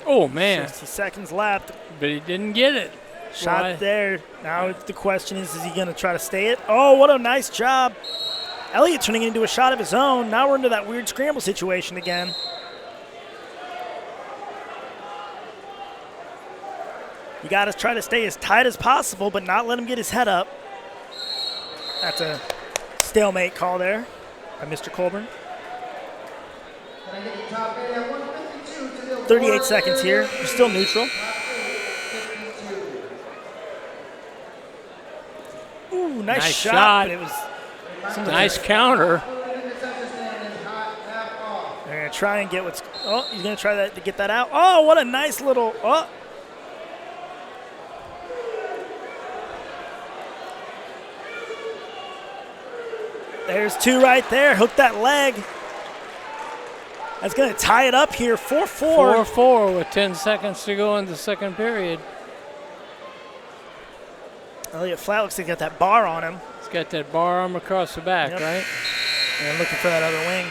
Oh, man. 60 seconds left. But he didn't get it. Shot Why? there. Now the question is he going to try to stay it? Oh, what a nice job. Elliot turning it into a shot of his own. Now we're into that weird scramble situation again. You got to try to stay as tight as possible, but not let him get his head up. That's a stalemate call there by Mr. Colburn. 38 seconds here. You're still neutral. Ooh, nice shot. But it was nice counter. They're going to try and get what's. Oh, he's going to try to get that out. Oh, what a nice little. Oh. There's two right there. Hook that leg. That's going to tie it up here. 4-4. 4-4 with 10 seconds to go in the second period. Elliot Flat looks like he got that bar on him. He's got that bar arm across the back, right? And looking for that other wing.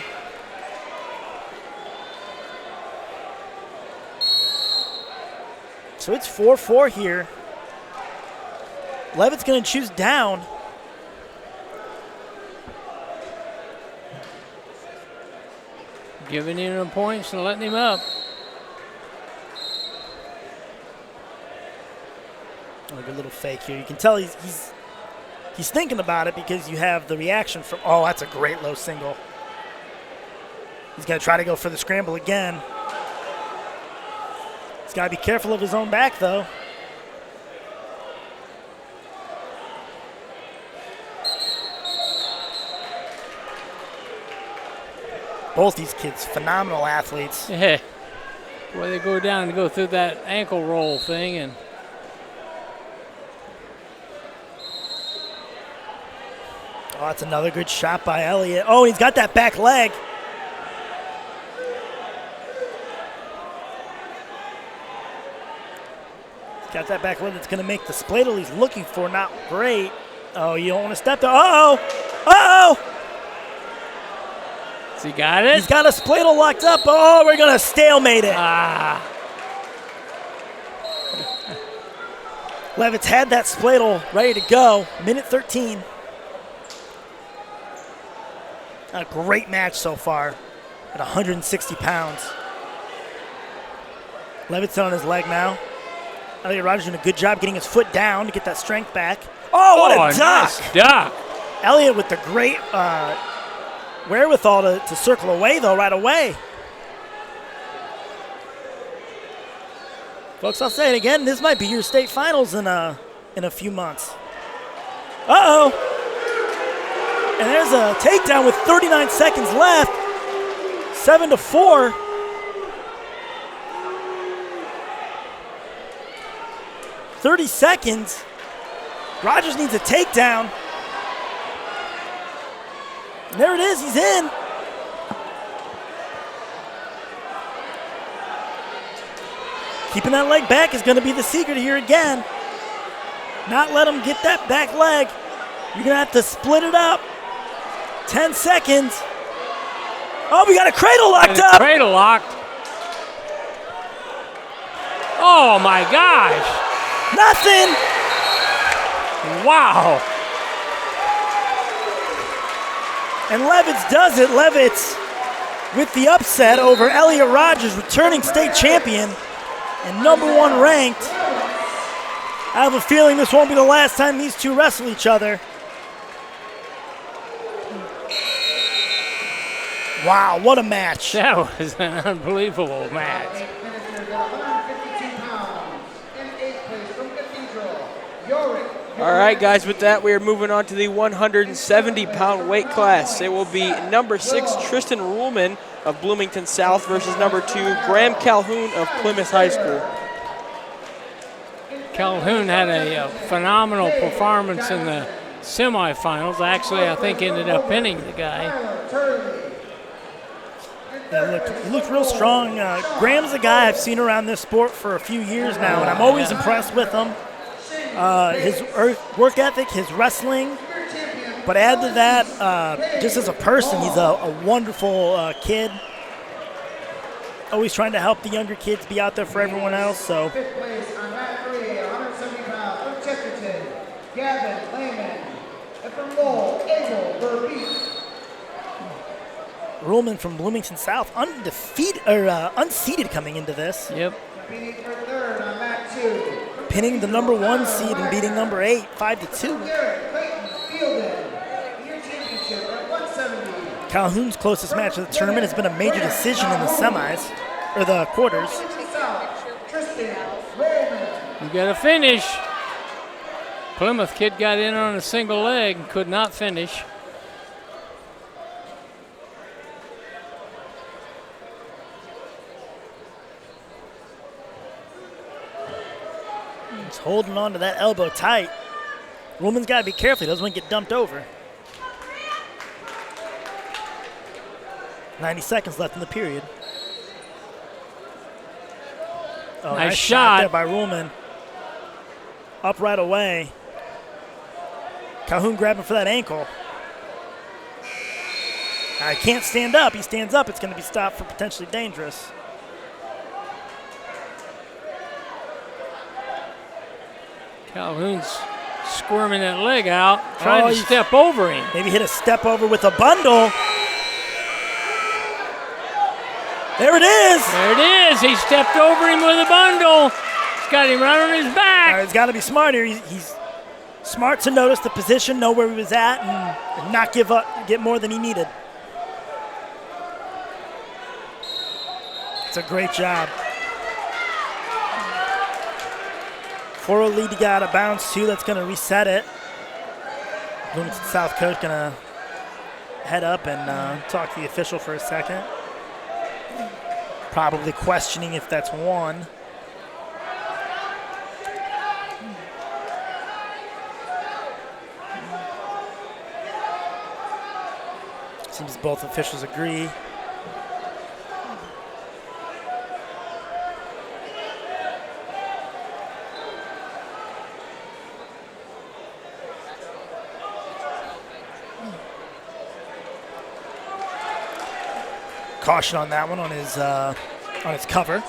So it's 4-4 here. Levitt's going to choose down. Giving him points and letting him up. Oh, a good little fake here. You can tell he's thinking about it because you have the reaction from. Oh, that's a great low single. He's going to try to go for the scramble again. He's got to be careful of his own back, though. Both these kids, phenomenal athletes. Yeah. Boy, they go down and go through that ankle roll thing. And oh, that's another good shot by Elliot. Oh, he's got that back leg. He's got that back leg that's going to make the spladle he's looking for not great. Oh, you don't want to step there. Uh-oh. Uh-oh. He got it? He's got a spladle locked up. Oh, we're going to stalemate it. Levitt's had that spladle ready to go. Minute 13. A great match so far at 160 pounds. Levitt's on his leg now. Elliot Rogers doing a good job getting his foot down to get that strength back. Oh, what a duck. Nice duck. Elliot with the great wherewithal to circle away, though, right away. Folks, I'll say it again. This might be your state finals in a few months. Uh-oh. And there's a takedown with 39 seconds left. 7-4. .30 seconds. Rogers needs a takedown. There it is, he's in. Keeping that leg back is going to be the secret here again. Not let him get that back leg. You're going to have to split it up. 10 seconds. Oh, we got a cradle locked up. Cradle locked. Oh, my gosh. Nothing. Wow. And Levitz does it. Levitz with the upset over Elliot Rogers, returning state champion and #1 ranked. I have a feeling this won't be the last time these two wrestle each other. Wow, what a match. That was an unbelievable match. Finishers at 152 pounds. In 8th place from Cathedral, Yorick. All right, guys, with that, we are moving on to the 170-pound weight class. It will be number 6, Tristan Ruhlman of Bloomington South versus number 2, Graham Calhoun of Plymouth High School. Calhoun had a phenomenal performance in the semifinals. Actually, I think ended up pinning the guy. Yeah, he looked real strong. Graham's a guy I've seen around this sport for a few years now, and I'm always impressed with him. His work ethic, his wrestling, but add to that, just as a person, he's a wonderful kid. Always trying to help the younger kids be out there for everyone else. So 5th place on mat 3, 170 pounds from Chesterton, Gavin Lehman. And from Lowell, Abel Burbeek. Ruhlman from Bloomington South, undefeated or unseeded coming into this. Yep. Competing for 3rd on mat 2. Pinning the #1 seed and beating number 8, 5-2. Derek Clayton Fielden, your championship at 170. Calhoun's closest match of the tournament has been a major decision in the semis, or the quarters. South, Tristan Roman. You got to finish. Plymouth kid got in on a single leg and could not finish. He's holding on to that elbow tight. Ruhlman's got to be careful. He doesn't want to get dumped over. 90 seconds left in the period. Oh, Nice shot there by Ruhlman. Up right away. Calhoun grabbing for that ankle. He can't stand up. He stands up. It's going to be stopped for potentially dangerous. Calhoun's squirming that leg out, trying to he's- step over him. Maybe hit a step over with a bundle. There it is. There it is. He stepped over him with a bundle. He's got him right on his All back. right, he's got to be smart here. He's smart to notice the position, know where he was at, and not give up, get more than he needed. It's a great job. 4-0 lead, you got a bounce too. That's going to reset it. Bloomington South coach going to head up and talk to the official for a second. Probably questioning if that's one. Seems both officials agree. Caution on that one on his cover.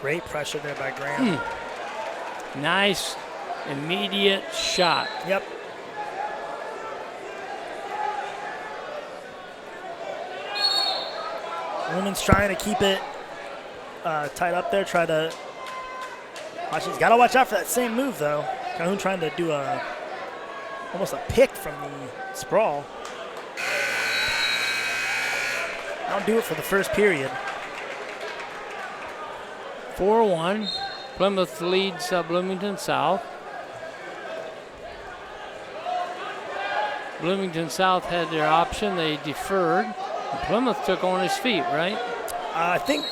Great pressure there by Graham. Nice, immediate shot. Yep. Ruhlman's trying to keep it tight up there. Try to watch. He's got to watch out for that same move though. Calhoun trying to do almost a pick from the sprawl. I'll do it for the first period. 4-1. Plymouth leads Bloomington South. Bloomington South had their option. They deferred. And Plymouth took on his feet, right? I think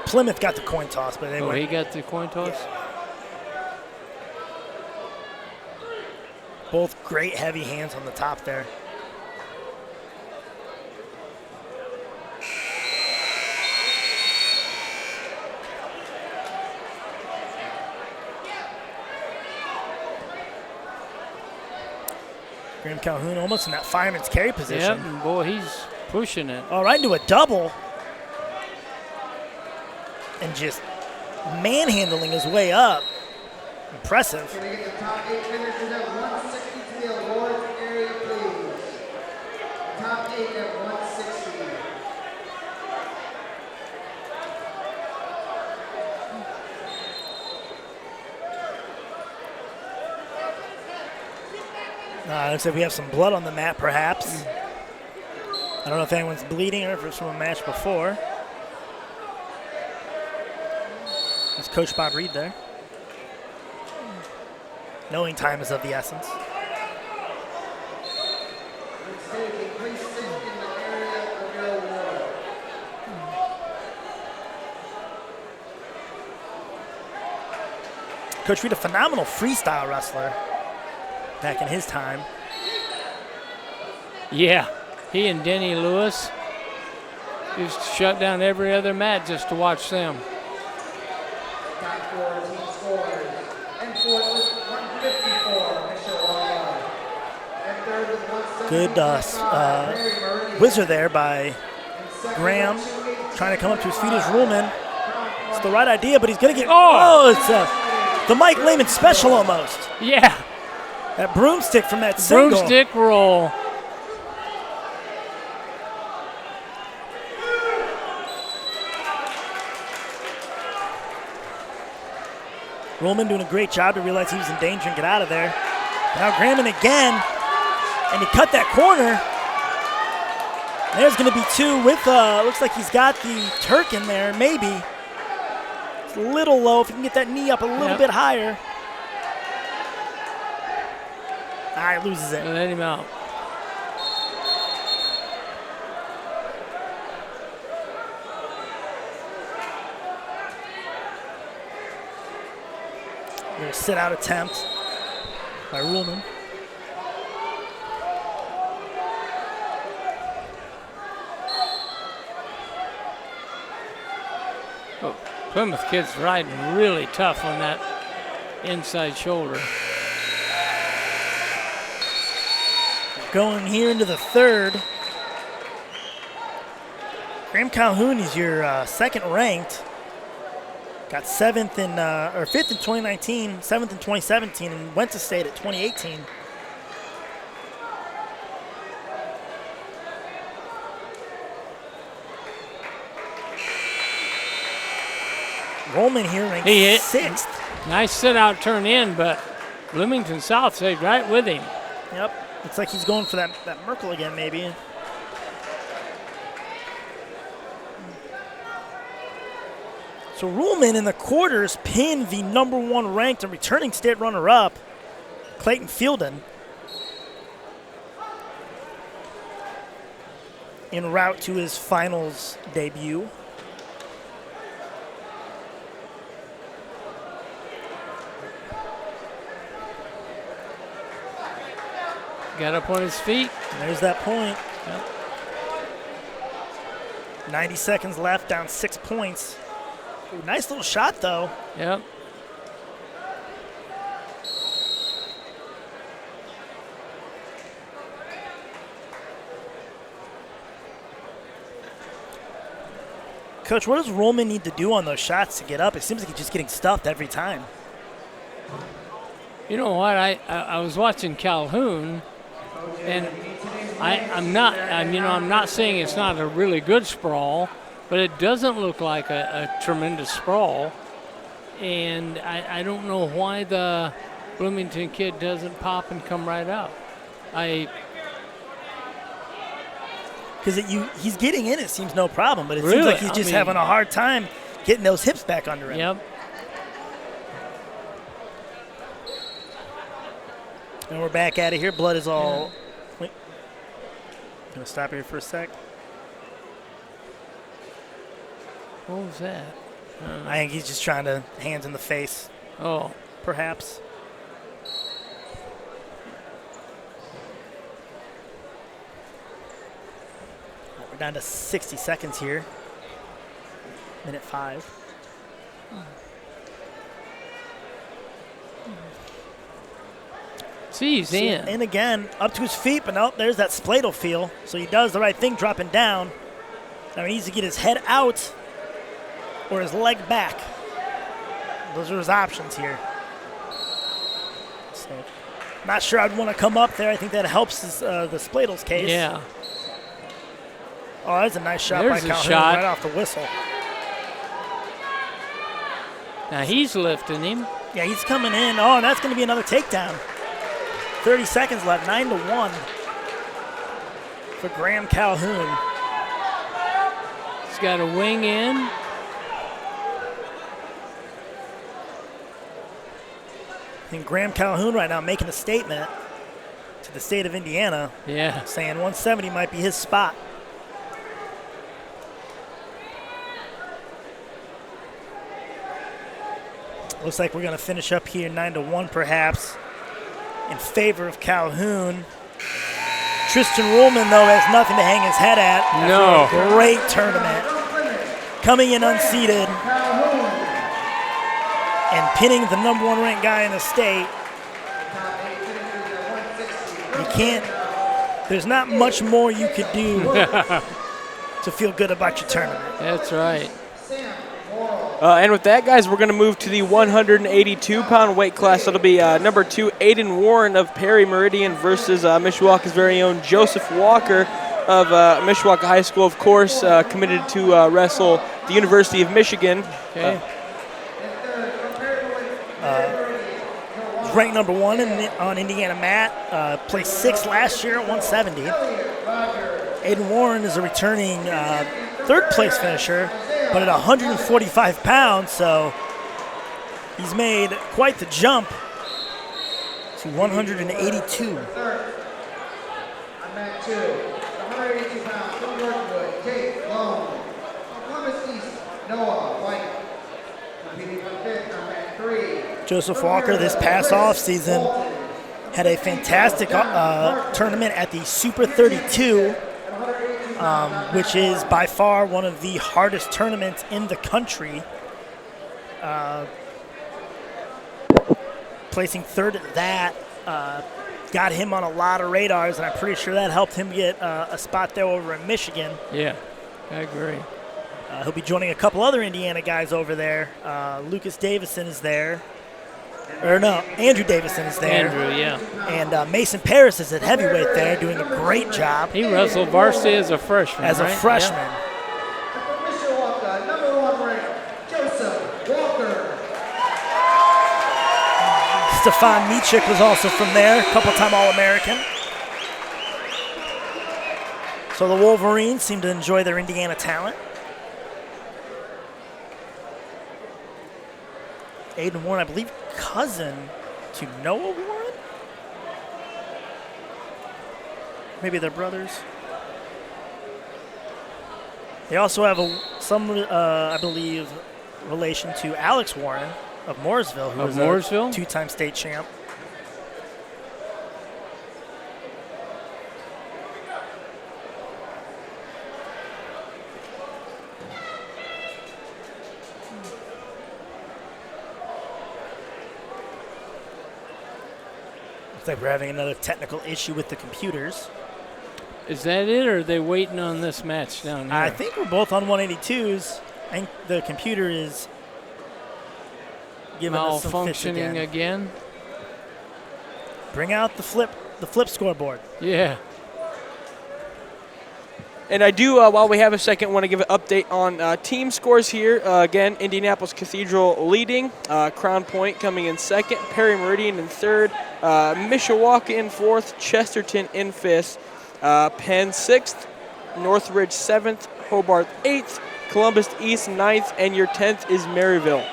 Plymouth got the coin toss, but they were. He got the coin toss? Both great heavy hands on the top there. Graham Calhoun almost in that fireman's carry position. Yep, and boy, he's pushing it. All right, into a double. And just manhandling his way up. Impressive. Can we get the top 8 finishers at 160 to the awards area, please? Top 8 at 160. Looks like we have some blood on the mat, perhaps. I don't know if anyone's bleeding or if it's from a match before. That's Coach Bob Reed there. Knowing time is of the essence. Please sit in the area of your award. Coach Reed, a phenomenal freestyle wrestler back in his time. Yeah, he and Denny Lewis used to shut down every other mat just to watch them. Top 4 team scores. And fourth with 154, Mishawaka. And third with 175, Good whizzer there by Graham, trying to come up to his feet as Ruhlman. It's the right idea, but he's going to get. It's the Mike Lehman special almost. Yeah. That broomstick from that single. Broomstick roll. Ruhlman doing a great job to realize he was in danger and get out of there. Now Graham again, and he cut that corner. There's going to be 2 with, looks like he's got the Turk in there, maybe. It's a little low, if he can get that knee up a little bit higher. All right, loses it. Let him out. There's a sit-out attempt by Ruhlman. Oh, Plymouth kid's riding really tough on that inside shoulder. Going here into the third. Graham Calhoun is your second ranked. Got 5th in 2019, 7th in 2017, and went to state at 2018. Ruhlman here ranked 6th. Nice sit-out turn in, but Bloomington South stayed right with him. Yep. Looks like he's going for that Merkel again, maybe. So Ruhlman in the quarters pinned the #1 ranked and returning state runner-up, Clayton Fielden, en route to his finals debut. Got up on his feet. And there's that point. Yep. 90 seconds left, down 6 points. Ooh, nice little shot, though. Yep. Coach, what does Ruhlman need to do on those shots to get up? It seems like he's just getting stuffed every time. You know what? I was watching Calhoun, and I'm not saying it's not a really good sprawl, but it doesn't look like a tremendous sprawl. And I don't know why the Bloomington kid doesn't pop and come right up. Because he's getting in, it seems no problem, but it Really? seems like he's just having a hard time getting those hips back under him. Yep. And we're back at it here. Blood is all Gonna stop here for a sec. What was that? I think he's just trying to hands in the face, Oh, perhaps. We're down to 60 seconds here. Minute 5. see, he's in. And again, up to his feet, but nope, there's that spladle feel. So he does the right thing, dropping down. Now he needs to get his head out or his leg back. Those are his options here. So, not sure I'd want to come up there. I think that helps his, the spladle's case. Yeah. Oh, that's a nice shot There's by a Calhoun shot. right off the whistle. Now he's lifting him. Yeah, he's coming in. Oh, and that's going to be another takedown. 30 seconds left, 9-1 for Graham Calhoun. He's got a wing in. I think Graham Calhoun right now making a statement to the state of Indiana, Yeah. saying 170 might be his spot. Looks like we're going to finish up here 9-1 perhaps in favor of Calhoun. Tristan Ruhlman, though, has nothing to hang his head at. No. After a great tournament. Coming in unseeded and pinning the number 1 ranked guy in the state. You can't, there's not much more you could do to feel good about your tournament. That's right. And with that, guys, we're going to move to the 182-pound weight class. That'll be number 2, Aidan Warren of Perry Meridian versus Mishawaka's very own Joseph Walker of Mishawaka High School, of course, committed to wrestle the University of Michigan. Okay. Ranked number 1 on Indiana mat. Placed 6th last year at 170. Aidan Warren is a returning 3rd place finisher, but at 145 pounds, so he's made quite the jump to 182. On mat 2, 182 pounds from Northridge, Jake Long. Thomas East, Noah White. Competing for 5th on mat 3. Joseph Walker this past offseason had a fantastic tournament at the Super 32, which is by far one of the hardest tournaments in the country. Placing 3rd at that got him on a lot of radars, and I'm pretty sure that helped him get a spot there over in Michigan. Yeah, I agree. He'll be joining a couple other Indiana guys over there. Lucas Davison is there. Or no, Andrew Davison is there. Andrew, yeah. And Mason Paris is at heavyweight there, doing a great job. He wrestled varsity as a freshman, As a right? freshman. Yeah. From Mishawaka, number 1 ranked, Joseph Walker. Stefan Michik was also from there, couple-time All-American. So the Wolverines seem to enjoy their Indiana talent. Aidan Warren, I believe, cousin to Noah Warren? Maybe they're brothers. They also have some, I believe, relation to Alex Warren of Mooresville, who was Mooresville? a 2-time state champ. Looks like we're having another technical issue with the computers. Is that it, or are they waiting on this match down here? I think we're both on 182s. I think the computer is giving us some fits malfunctioning again. Bring out the flip scoreboard. Yeah. And I do, while we have a second, want to give an update on team scores here. Again, Indianapolis Cathedral leading, Crown Point coming in 2nd, Perry Meridian in 3rd, Mishawaka in 4th, Chesterton in 5th, Penn 6th, Northridge 7th, Hobart 8th, Columbus East 9th, and your 10th is Maryville.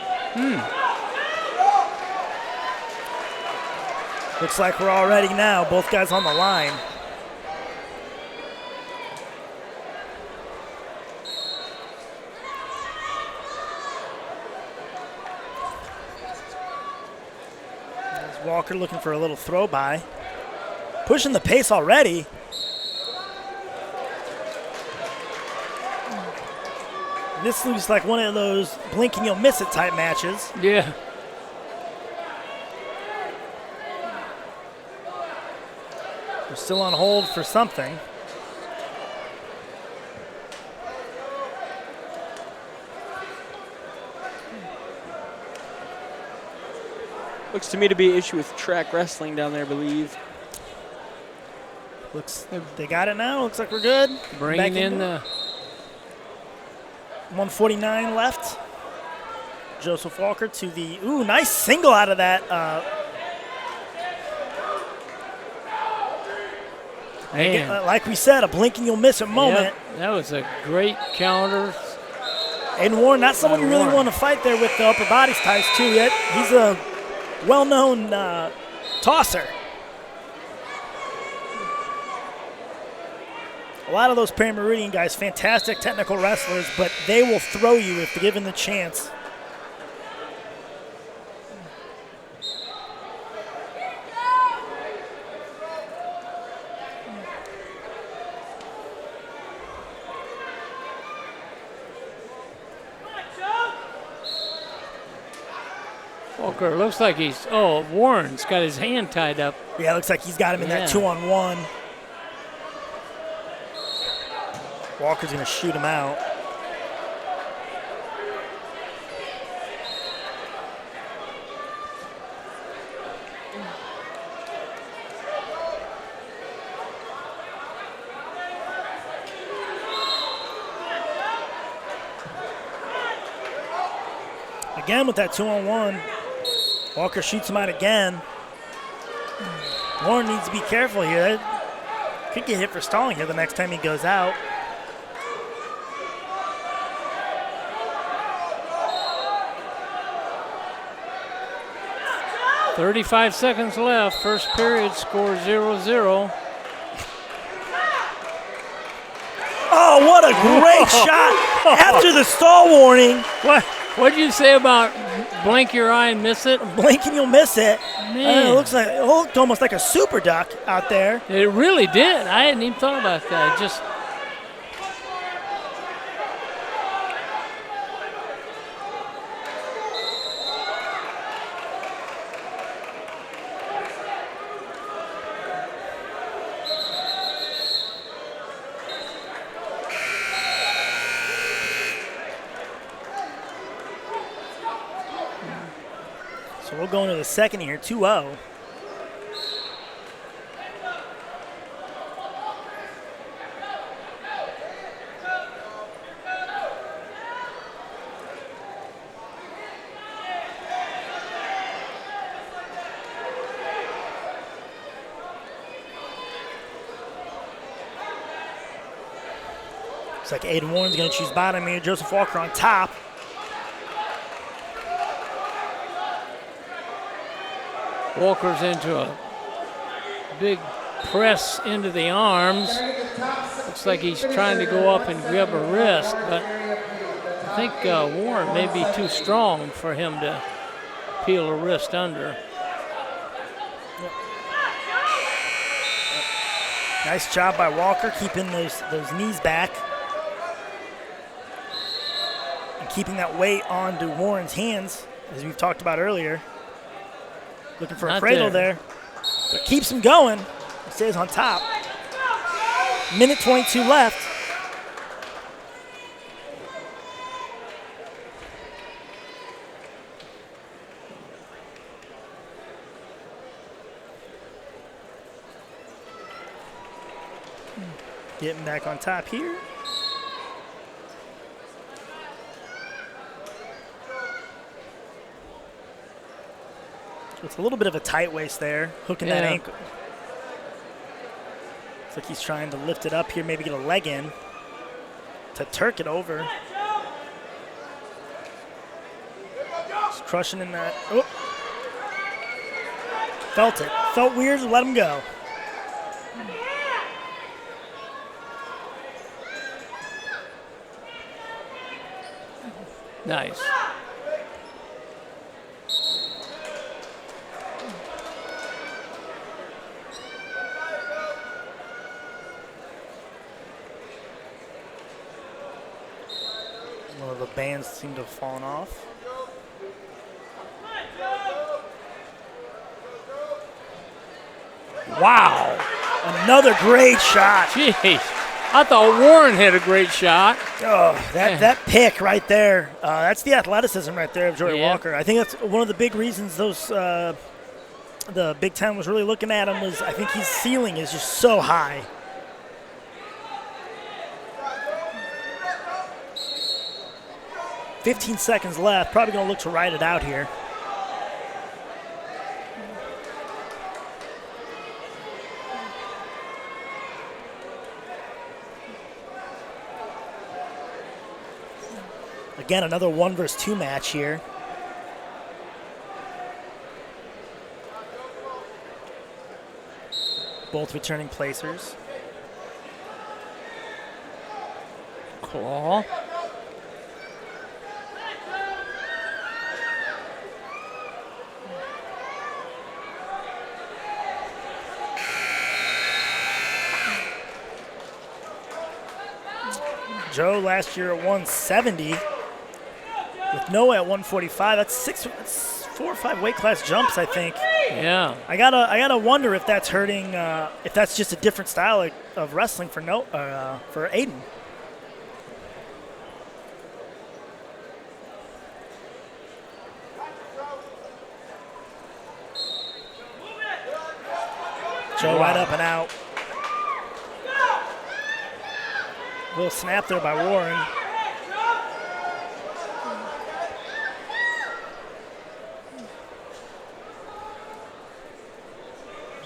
Looks like we're all ready now. Both guys on the line. Walker looking for a little throw by. Pushing the pace already. This looks like one of those blink and you'll miss it type matches. Yeah. We're still on hold for something. Looks to me to be an issue with track wrestling down there, I believe. Looks they got it now. Looks like we're good. Bringing in the 149 left. Joseph Walker to the nice single out of that. man. Like we said, a blink and you'll miss it moment. Yep, that was a great counter. Aidan Warren, not someone you really Warren. want to fight there with the upper body ties too yet. He's a well-known tosser. A lot of those Meridian guys, fantastic technical wrestlers, but they will throw you if given the chance. Walker looks like he's, Warren's got his hand tied up. Yeah, looks like he's got him in that 2-on-1. Walker's going to shoot him out. Again with that 2-on-1. Walker shoots him out again. Warren needs to be careful here. That could get hit for stalling here the next time he goes out. "35 seconds left. First period, score 0-0. Oh, what a great shot after the stall warning. What'd you say about blink your eye and miss it? Blink and you'll miss it. Man. It looked almost like a super duck out there. It really did. I hadn't even thought about that. It just So we'll go into the second here, 2-0. Looks like Aidan Warren's going to choose bottom here. Joseph Walker on top. Walker's into a big press into the arms. Looks like he's trying to go up and grab a wrist, but I think Warren may be too strong for him to peel a wrist under. Nice job by Walker keeping those knees back and keeping that weight onto Warren's hands, as we've talked about earlier. Looking for a cradle there. But keeps him going. He stays on top. Minute 22 left. Getting back on top here. It's a little bit of a tight waist there, hooking that ankle. Looks like he's trying to lift it up here, maybe get a leg in to Turk it over. Just crushing in that. Oh. Felt it. Felt weird, let him go. Nice. One of the bands seemed to have fallen off. Wow. Another great shot. Jeez. I thought Warren hit a great shot. Oh, that pick right there. That's the athleticism right there of Joey Walker. I think that's one of the big reasons the Big Ten was really looking at him was I think his ceiling is just so high. "15 seconds left. Probably going to look to ride it out here. Again, another 1 versus 2 match here. Both returning placers. Claw. Joe last year at 170 with Noah at 145. That's 4 or 5 weight class jumps, I think. Yeah. I gotta wonder if that's hurting. If that's just a different style of wrestling for Aidan. Joe right up and out. Little snap there by Warren.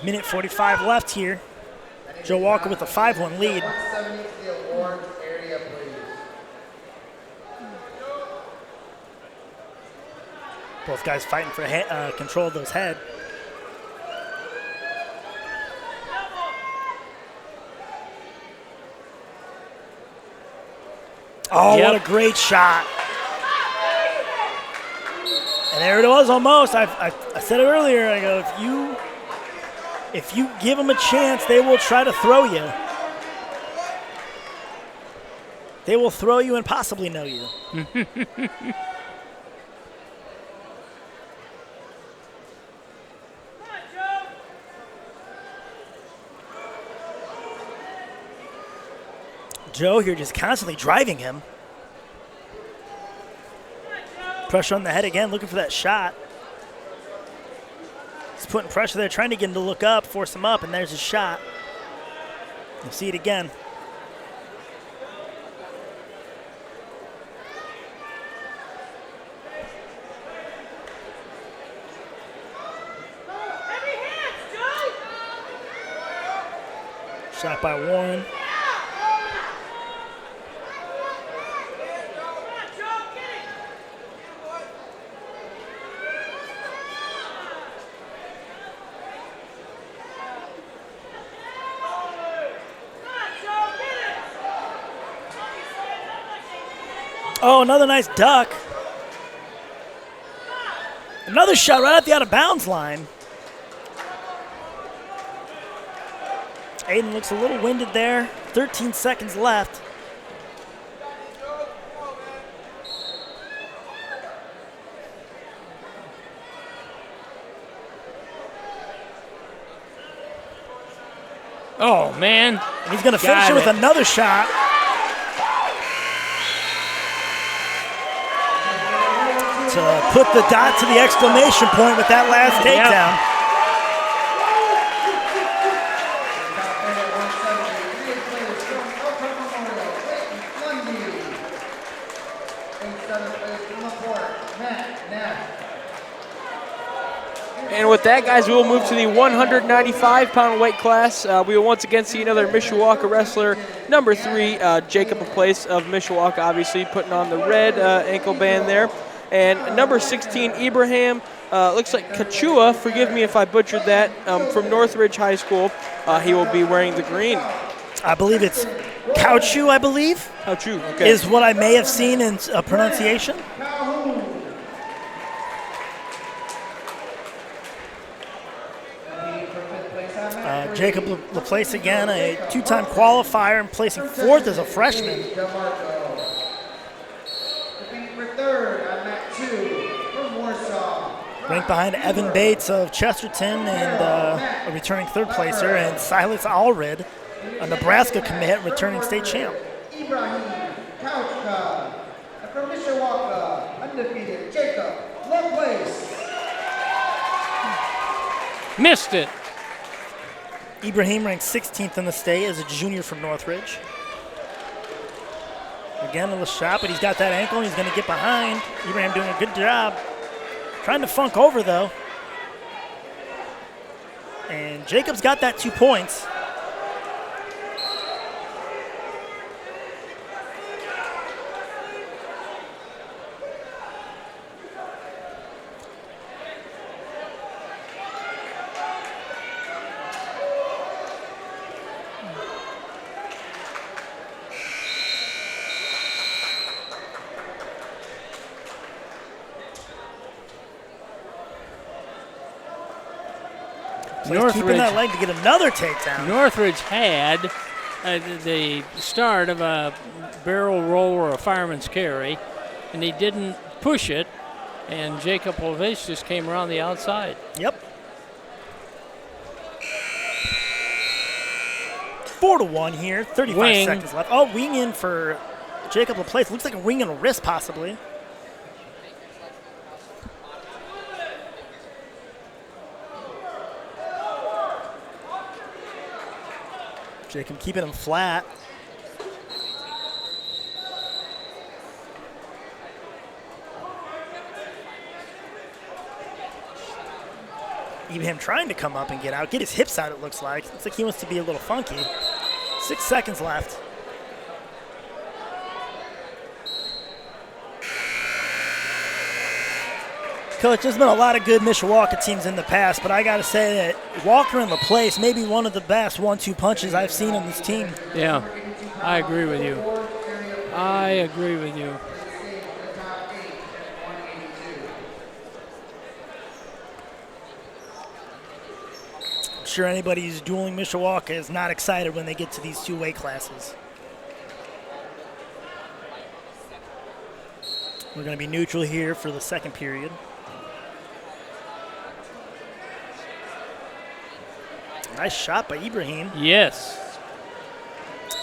Minute 45 left here. Joe Walker with a 5-1 lead. 170 to the award area, please. Both guys fighting for control of those head. Oh, what a great shot. And there it was almost. I said it earlier. I go, if you give them a chance, they will try to throw you. They will throw you and possibly know you. Joe here just constantly driving him. Pressure on the head again, looking for that shot. He's putting pressure there, trying to get him to look up, force him up, and there's his shot. You'll see it again. Shot by Warren. Oh, another nice duck. Another shot right at the out-of-bounds line. Aidan looks a little winded there. 13 seconds left. Oh, man. And he's going to finish it with another shot. To put the dot to the exclamation point with that last takedown. And with that, guys, we will move to the 195-pound weight class. We will once again see another Mishawaka wrestler, number 3, Jacob Place of Mishawaka, obviously putting on the red ankle band there. And number 16, Ibrahim, looks like Kachua, forgive me if I butchered that, from Northridge High School. He will be wearing the green. I believe it's Kauchu, I believe. Kauchu, okay. Is what I may have seen in pronunciation. Jacob LaPlace again, a 2-time qualifier and placing 4th as a freshman. Ranked behind Evan Bates of Chesterton and a returning third placer, and Silas Allred, a Nebraska commit, returning state champ. Ibrahim Kauka. And from Mishawaka, undefeated, Jacob Lovelace. Missed it. Ibrahim ranked 16th in the state as a junior from Northridge. Again, a little shot, but he's got that ankle and he's going to get behind. Ibrahim doing a good job. Trying to funk over, though. And Jacob's got that 2 points. So he's keeping that leg to get another takedown. Northridge had the start of a barrel roll or a fireman's carry, and he didn't push it, and Jacob Lovelace just came around the outside. Yep. 4-1 here, 35 seconds left. Oh, wing in for Jacob Lovelace. Looks like a wing and a wrist, possibly. Jacob keeping him flat. Even him trying to come up and get out, get his hips out, it looks like. Looks like he wants to be a little funky. 6 seconds left. Coach, there's been a lot of good Mishawaka teams in the past, but I got to say that Walker and LaPlace may be one of the best 1-2 punches I've seen on this team. Yeah, I agree with you. I agree with you. I'm sure anybody who's dueling Mishawaka is not excited when they get to these 2 weight classes. We're going to be neutral here for the second period. Nice shot by Ibrahim. Yes.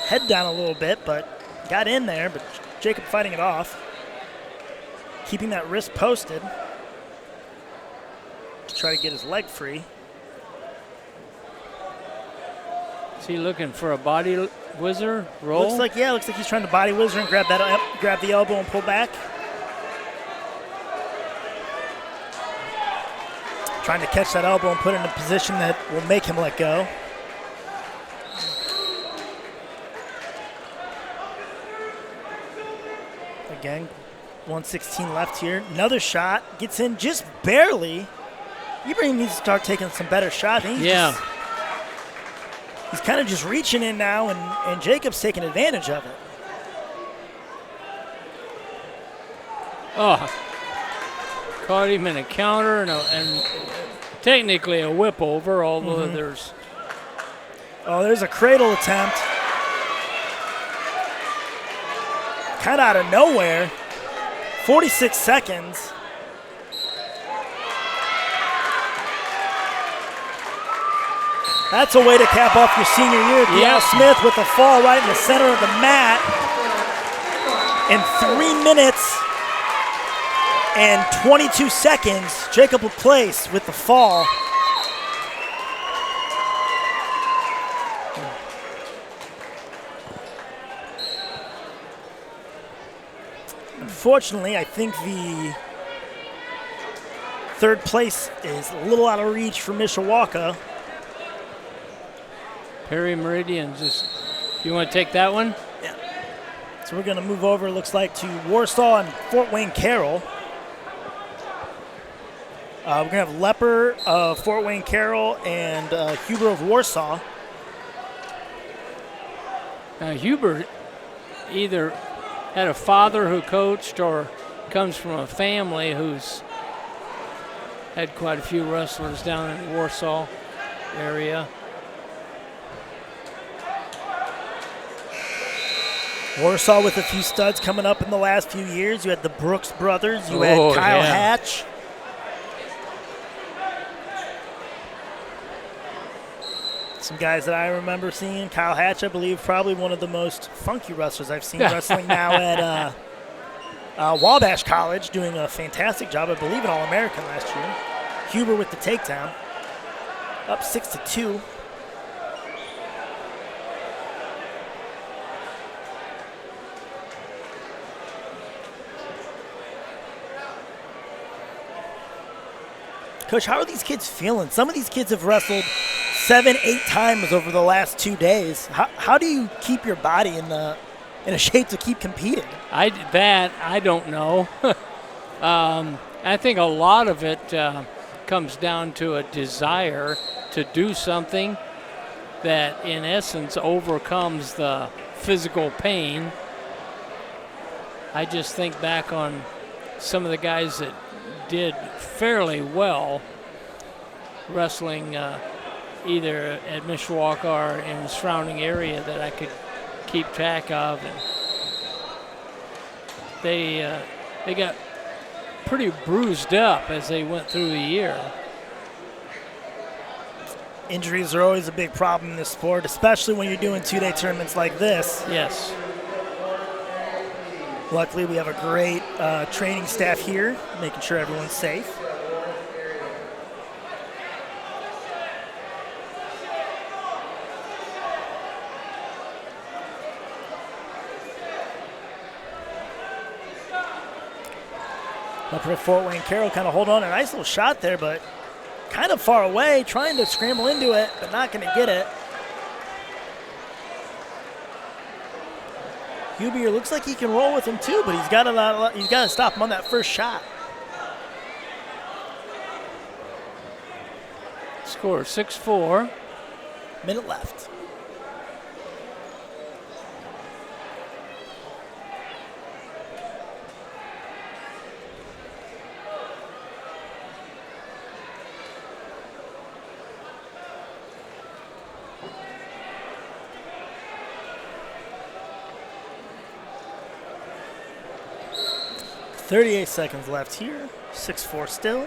Head down a little bit, but got in there, but Jacob fighting it off. Keeping that wrist posted to try to get his leg free. Is he looking for a body whizzer roll? Looks like he's trying to body whizzer and grab the elbow and pull back. Trying to catch that elbow and put it in a position that will make him let go. Again, 1:16 left here. Another shot, gets in just barely. Ibrahim needs to start taking some better shots. Yeah. He's kind of just reaching in now, and Jacob's taking advantage of it. Oh, caught him in a counter and technically a whip over, although there's... Oh, there's a cradle attempt. Kind of out of nowhere. 46 seconds. That's a way to cap off your senior year. Al Smith with a fall right in the center of the mat. In 3 minutes and 22 seconds, Jacob Lovelace with the fall. Unfortunately, I think the third place is a little out of reach for Mishawaka. Perry Meridian, you want to take that one? Yeah. So we're going to move over, looks like, to Warsaw and Fort Wayne Carroll. We're going to have Lepper of Fort Wayne Carroll and Huber of Warsaw. Now, Huber either had a father who coached or comes from a family who's had quite a few wrestlers down in the Warsaw area. Warsaw with a few studs coming up in the last few years. You had the Brooks brothers. You had Kyle Hatch. Some guys that I remember seeing. Kyle Hatch, I believe, probably one of the most funky wrestlers I've seen wrestling now at Wabash College, doing a fantastic job. I believe an All-American last year. Huber with the takedown. Up 6-2. Coach, how are these kids feeling? Some of these kids have wrestled 7, 8 times over the last 2 days. How do you keep your body in a shape to keep competing? I don't know. I think a lot of it comes down to a desire to do something that, in essence, overcomes the physical pain. I just think back on some of the guys that did fairly well wrestling either at Mishawaka or in the surrounding area that I could keep track of, and they got pretty bruised up as they went through the year. Injuries are always a big problem in this sport, especially when you're doing 2-day tournaments like this. Yes. Luckily, we have a great training staff here, making sure everyone's safe. Up for Fort Wayne Carroll, kind of hold on. A nice little shot there, but kind of far away, trying to scramble into it, but not going to get it. Huber looks like he can roll with him too, but he's got to stop him on that first shot. Score 6-4. Minute left. .38 seconds left here. 6-4 still.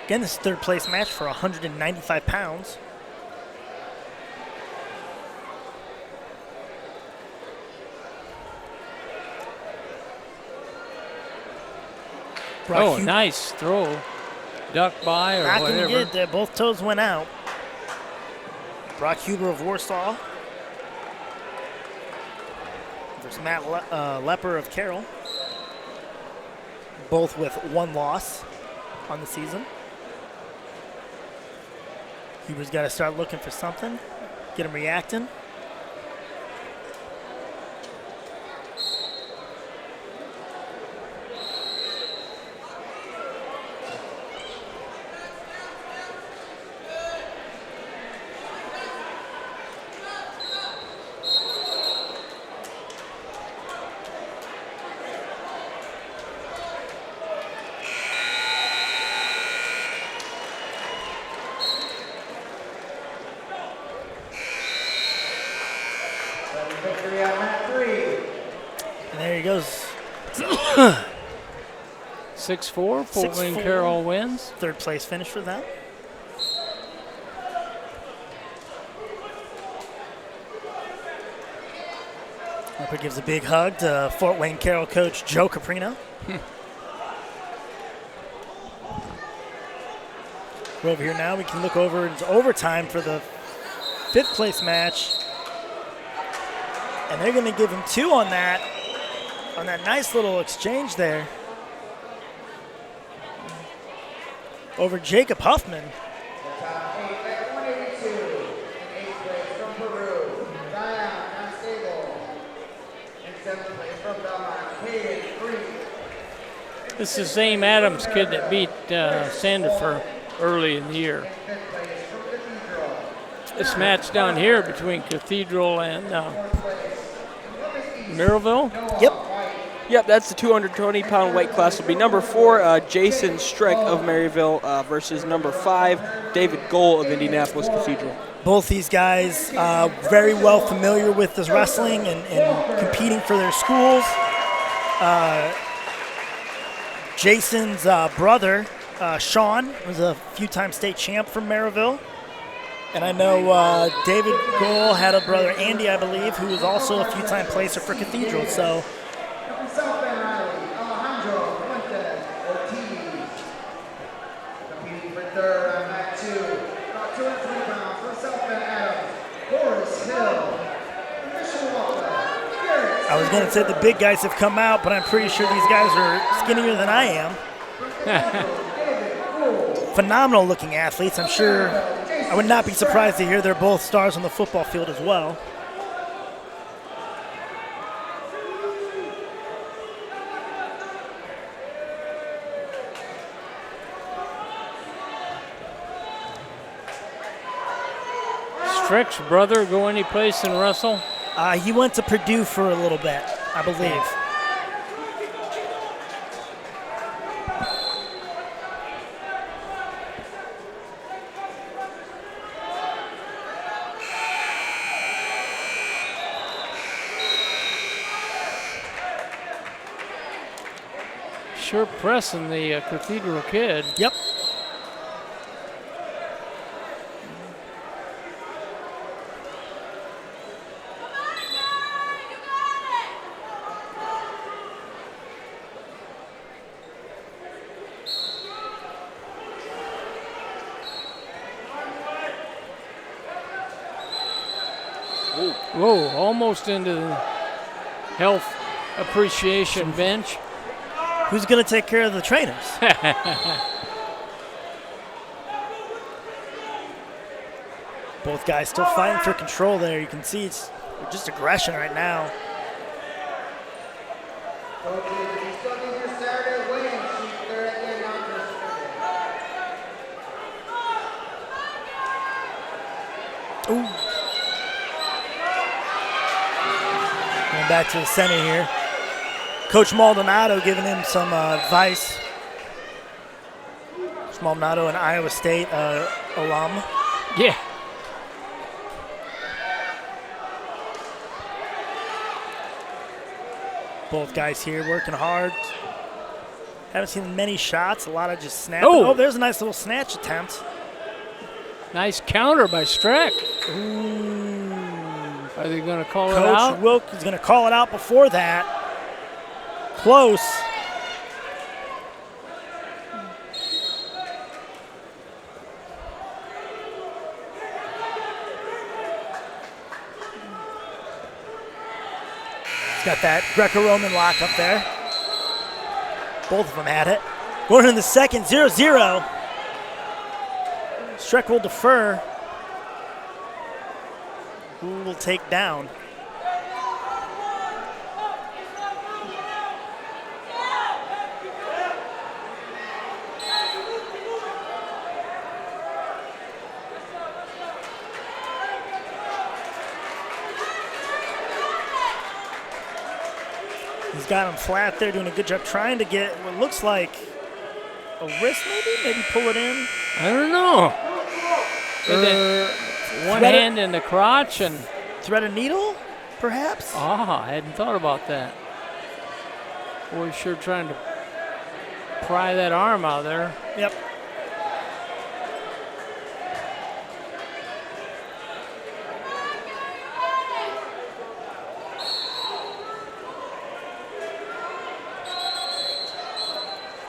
Again, this is third place match for 195 pounds. Nice throw. Duck by or Not whatever. going to get it there. Both toes went out. Brock Huber of Warsaw versus Matt Lepper of Carroll. Both with 1 loss on the season. Huber's got to start looking for something, get him reacting. There he goes. 6-4. Fort Wayne Carroll wins. Third place finish for that. Upper gives a big hug to Fort Wayne Carroll coach Joe Caprino. We're over here now. We can look over into overtime for the 5th place match. And they're going to give him 2 on that nice little exchange there. Over Jacob Huffman. This is the same Adams kid that beat Sandifer early in the year. This match down here between Cathedral and Maryville. Yep, that's the 220-pound weight class. Will be number 4, Jason Strick of Maryville versus number 5, David Gohl of Indianapolis Cathedral. Both these guys very well familiar with this wrestling and competing for their schools. Jason's brother, Sean, was a few-time state champ from Maryville. And I know David Gohl had a brother, Andy, I believe, who was also a few-time placer for Cathedral. So From South Bend Riley, Alejandro Fuentes Ortiz. Competing for third on mat 2, about 203 pounds. From South Bend Adams, Boris Hill. From Mishawaka, I was going to say the big guys have come out, but I'm pretty sure these guys are skinnier than I am. Phenomenal looking athletes. I'm sure I would not be surprised to hear they're both stars on the football field as well. Strick's brother go any place in Wrestle? He went to Purdue for a little bit, I believe. Sure pressing the Cathedral kid. Yep. Whoa, almost into the health appreciation bench. Who's going to take care of the trainers? Both guys still fighting for control there. You can see it's just aggression right now. Coaches, if you still need your Saturday weigh-in sheet, they're at the announcers. Ooh. Going back to the center here. Coach Maldonado giving him some advice. Coach Maldonado, an Iowa State alum. Yeah. Both guys here working hard. Haven't seen many shots, a lot of just snapping. Oh. Oh, there's a nice little snatch attempt. Nice counter by Strick. Ooh. Are they going to call it Coach out? Wilk is going to call it out before that. Close. He's got that Greco-Roman lock up there. Both of them had it. Going in the second, 0-0. Strick will defer. Who will take down? He's got him flat there, doing a good job trying to get what looks like a wrist maybe pull it in. I don't know. One hand in the crotch and... Thread a needle, perhaps? I hadn't thought about that. Boy, sure trying to pry that arm out there. Yep.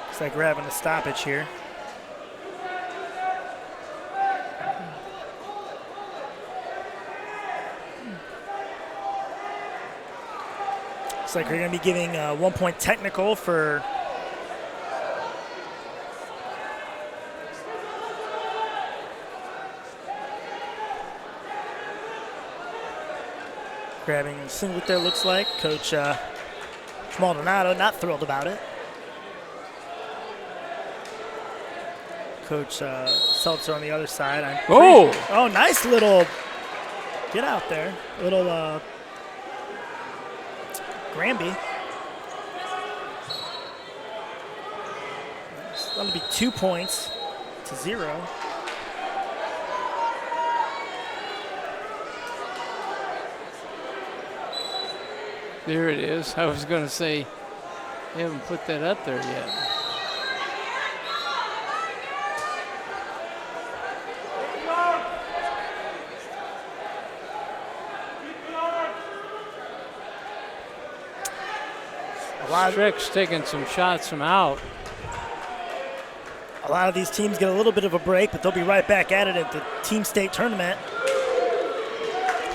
Looks like we're having a stoppage here. Looks like we're going to be giving 1 point technical for grabbing a singlet there, looks like. Coach Maldonado not thrilled about it. Coach Seltzer on the other side. Oh, nice little get out there. Little Granby. That'll be 2 points to 0. There it is. I was going to say, they haven't put that up there yet. Strick's taking some shots from out. A lot of these teams get a little bit of a break, but they'll be right back at it at the Team State Tournament.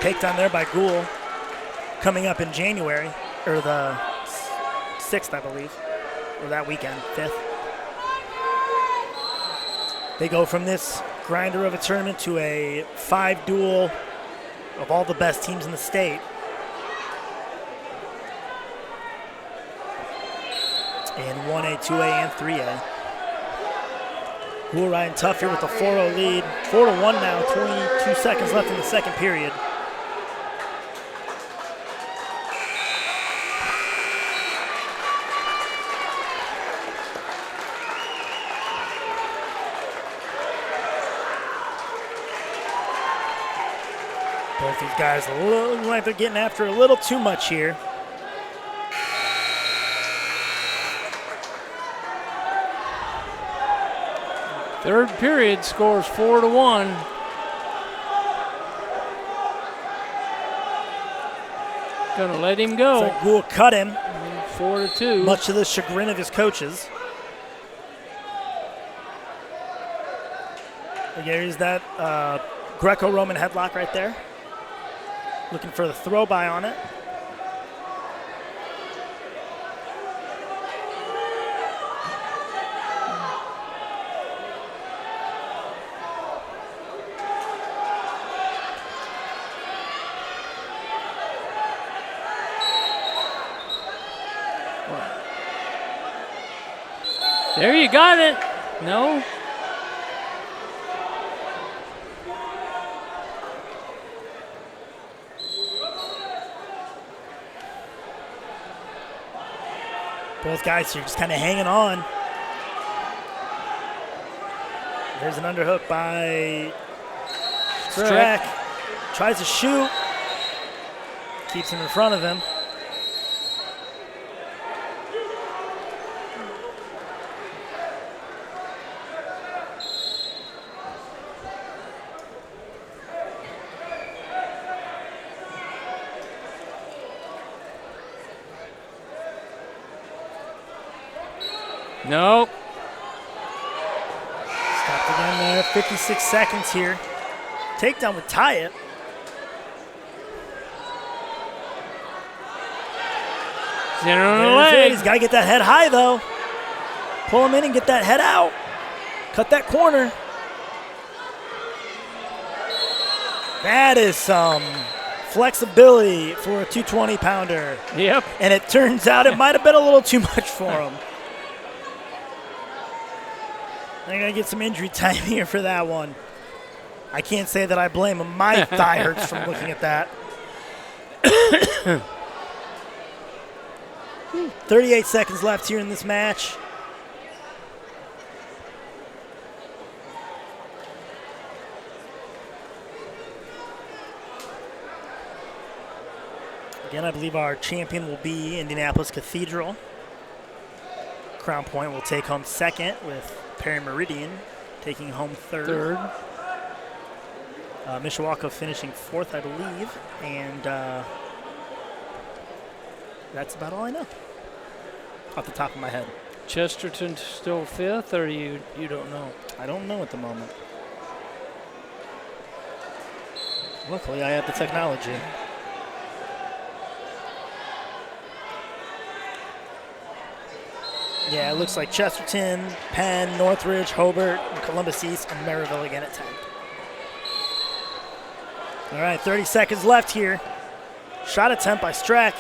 Taked on there by Gould, coming up in January, or the 6th, I believe, or that weekend, 5th. They go from this grinder of a tournament to a 5 duel of all the best teams in the state. In 1A, 2A, and 3A. Gould riding tough here with the 4-0 lead. 4-1 now, 22 seconds left in the second period. Both these guys look like they're getting after a little too much here. Third period scores 4-1. Gonna let him go. So Gould cut him. 4-2. Much to the chagrin of his coaches. There's that Greco-Roman headlock right there. Looking for the throw by on it. There you got it. No. Both guys here just kind of hanging on. There's an underhook by Strack. Tries to shoot. Keeps him in front of him. Nope. Stopped again there. 56 seconds here. Takedown would tie it. Center on the There's it. leg. He's got to get that head high, though. Pull him in and get that head out. Cut that corner. That is some flexibility for a 220-pounder. Yep. And it turns out it might have been a little too much for him. They're going to get some injury time here for that one. I can't say that I blame him. My thigh hurts from looking at that. 38 seconds left here in this match. Again, I believe our champion will be Indianapolis Cathedral. Crown Point will take home second with Perry Meridian taking home third. Mishawaka finishing fourth, I believe. And that's about all I know off the top of my head. Chesterton still fifth, or you don't know? I don't know at the moment. Luckily, I have the technology. Yeah, it looks like Chesterton, Penn, Northridge, Hobart, and Columbus East, and Maryville again at 10. All right, 30 seconds left here. Shot attempt by Strack.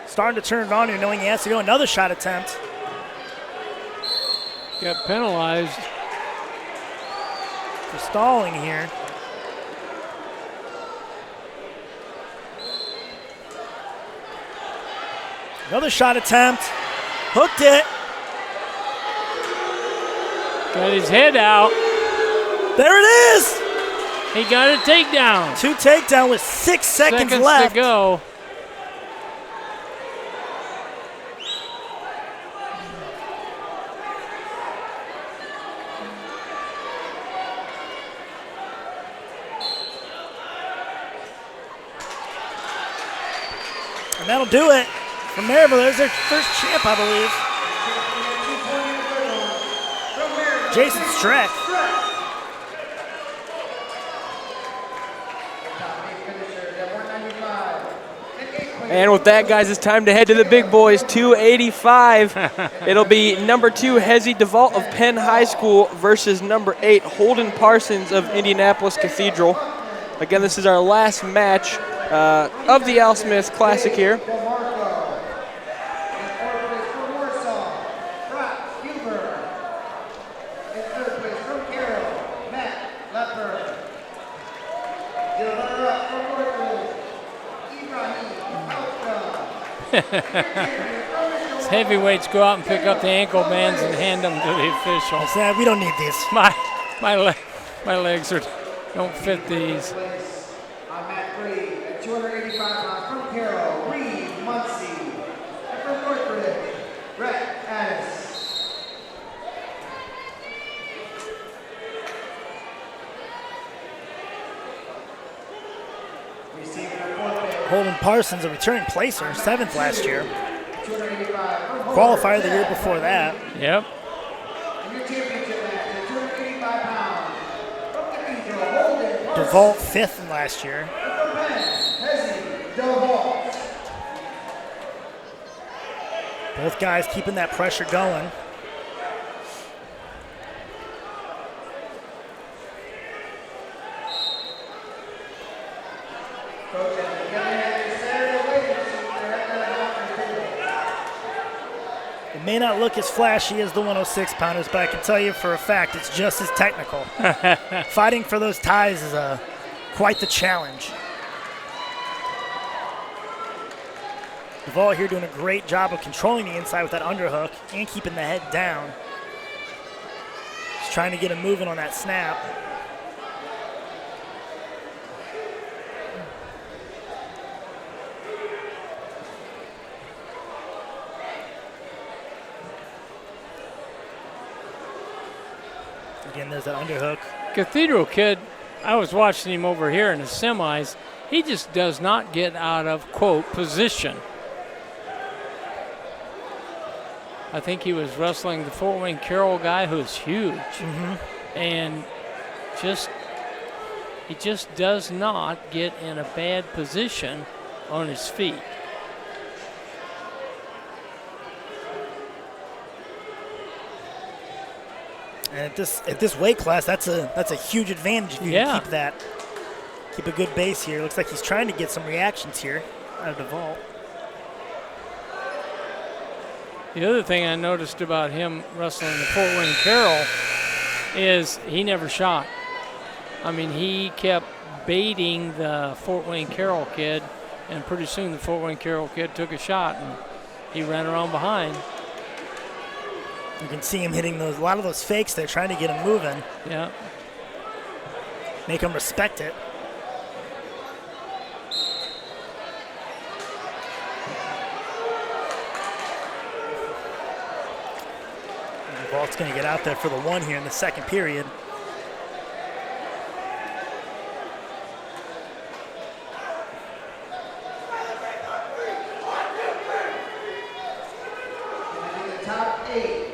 Starting to turn it on here, knowing he has to go. Another shot attempt. Got penalized. For stalling here. Another shot attempt. Hooked it. Got his head out. There it is. He got a takedown. 2 takedown with 6 seconds left. To go. that'll do it for Maryville. There's their first champ, I believe. Jason Streck. And with that, guys, it's time to head to the big boys, 285. It'll be number 2, Hezi DeVault of Penn High School versus number 8, Holden Parsons of Indianapolis Cathedral. Again, this is our last match of the Al Smith Classic here. These heavyweights go out and pick up the ankle bands and hand them to the officials. Yeah, we don't need these. My legs don't fit these. On mat 3 at 285 pounds from Carroll, Reed Muncie. And from Northridge, Brett Addis. Receiving a forfeit. Holden Parsons, a returning placer, 7th last year. 285 from Holden. Qualifier the year before that. Yep. And your championship match at 285 pounds from Cathedral, Holden Parsons. DeVault 5th last year. From Penn, Hezi DeVault. Both guys keeping that pressure going. Coach, and the young man is Saturday waiting to see if they're at that doctor's table. It may not look as flashy as the 106 pounders, but I can tell you for a fact it's just as technical. Fighting for those ties is quite the challenge. DeVault here doing a great job of controlling the inside with that underhook and keeping the head down. Just trying to get him moving on that snap. Again, there's that underhook. Cathedral kid, I was watching him over here in the semis. He just does not get out of, quote, position. I think he was wrestling the Fort Wayne Carroll guy who's huge. And he just does not get in a bad position on his feet. And at this weight class, that's a huge advantage if you can keep a good base here. Looks like he's trying to get some reactions here out of DeVault. The other thing I noticed about him wrestling the Fort Wayne Carroll is he never shot. I mean, he kept baiting the Fort Wayne Carroll kid, and pretty soon the Fort Wayne Carroll kid took a shot, and he ran around behind. You can see him hitting a lot of those fakes there, trying to get him moving. Yeah. Make him respect it. DeVault's going to get out there for the one here in the second period. In the top 8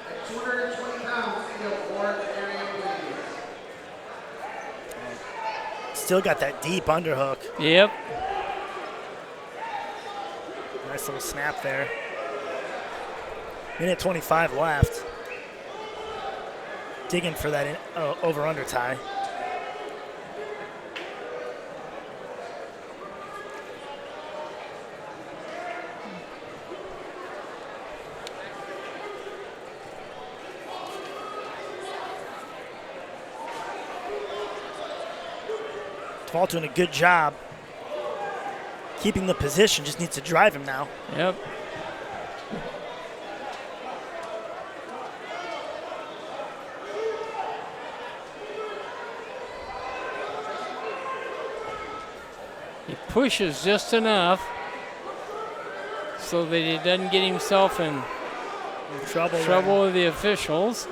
at 220 pounds in the Fort area please. Still got that deep underhook. Yep. Nice little snap there. Minute 25 left. Digging for that over-under tie. DeVault doing a good job keeping the position, just needs to drive him now. Yep. He pushes just enough so that he doesn't get himself in trouble with the officials.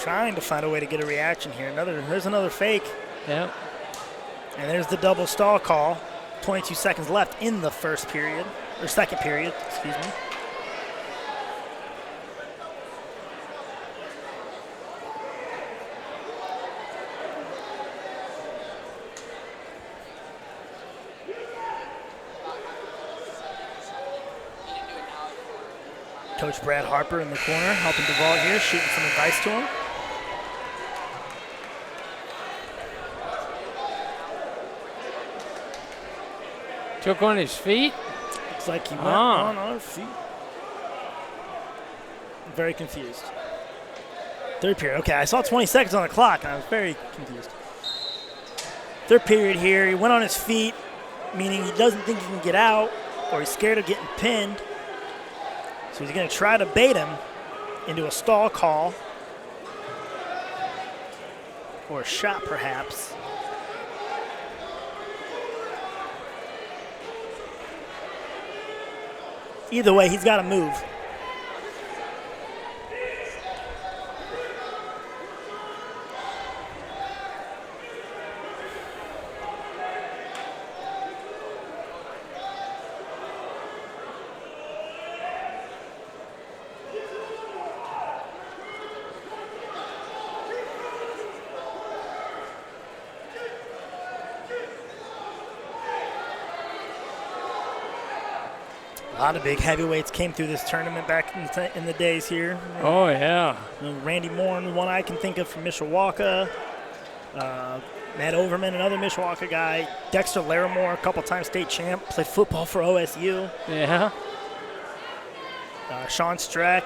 trying to find a way to get a reaction here. There's another fake. Yep. And there's the double stall call. 22 seconds left in the first period, or second period, excuse me. Coach Brad Harper in the corner helping DeVault here, shooting some advice to him. Took on his feet. Looks like he went on his feet. Very confused. Third period. Okay, I saw 20 seconds on the clock, and I was very confused. Third period here. He went on his feet, meaning he doesn't think he can get out, or he's scared of getting pinned. So he's going to try to bait him into a stall call or a shot, perhaps. Either way, he's got to move. A lot of big heavyweights came through this tournament back in the days here. Oh, yeah. Randy Moore, one I can think of from Mishawaka. Matt Overman, another Mishawaka guy. Dexter Larimore, a couple-time state champ, played football for OSU. Yeah. Sean Strack,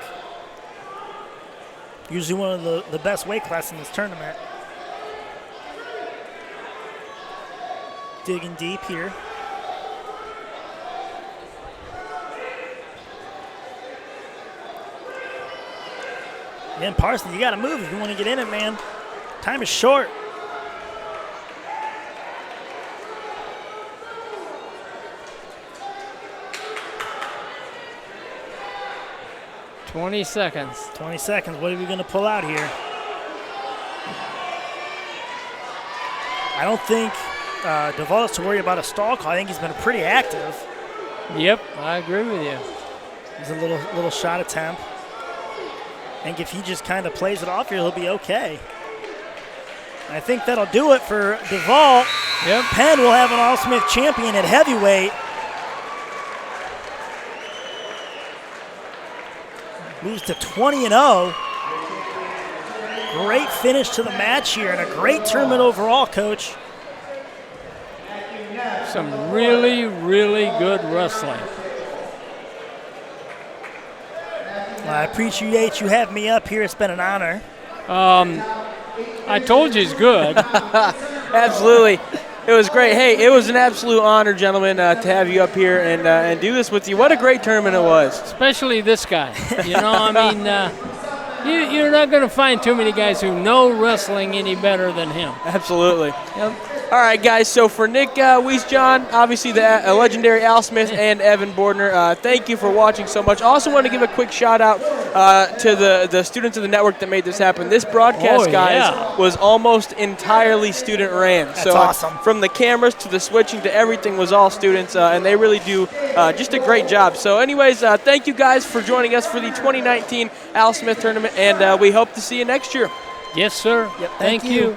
usually one of the best weight class in this tournament. Digging deep here. Man, Parsons, you got to move if you want to get in it, man. Time is short. $20 seconds. 20 seconds. What are we going to pull out here? I don't think DeVault has to worry about a stall call. I think he's been pretty active. Yep, I agree with you. It's a little shot attempt. I think if he just kind of plays it off here, he'll be okay. I think that'll do it for DeVault. Yep. Penn will have an All-Smith champion at heavyweight. Moves to 20-0. Great finish to the match here and a great tournament overall, Coach. Some really, really good wrestling. Well, I appreciate you having me up here. It's been an honor. I told you he's good. Absolutely. It was great. Hey, it was an absolute honor, gentlemen, to have you up here and do this with you. What a great tournament it was. Especially this guy. You know, I mean, you're not going to find too many guys who know wrestling any better than him. Absolutely. Yep. All right, guys, so for Nick Wiesjohn, obviously the legendary Al Smith, and Evan Bordner, thank you for watching so much. Also want to give a quick shout-out to the students of the network that made this happen. This broadcast, guys, was almost entirely student-ran. That's so awesome. From the cameras to the switching to everything was all students, and they really do just a great job. So anyways, thank you guys for joining us for the 2019 Al Smith Tournament, and we hope to see you next year. Yes, sir. Yep, Thank you.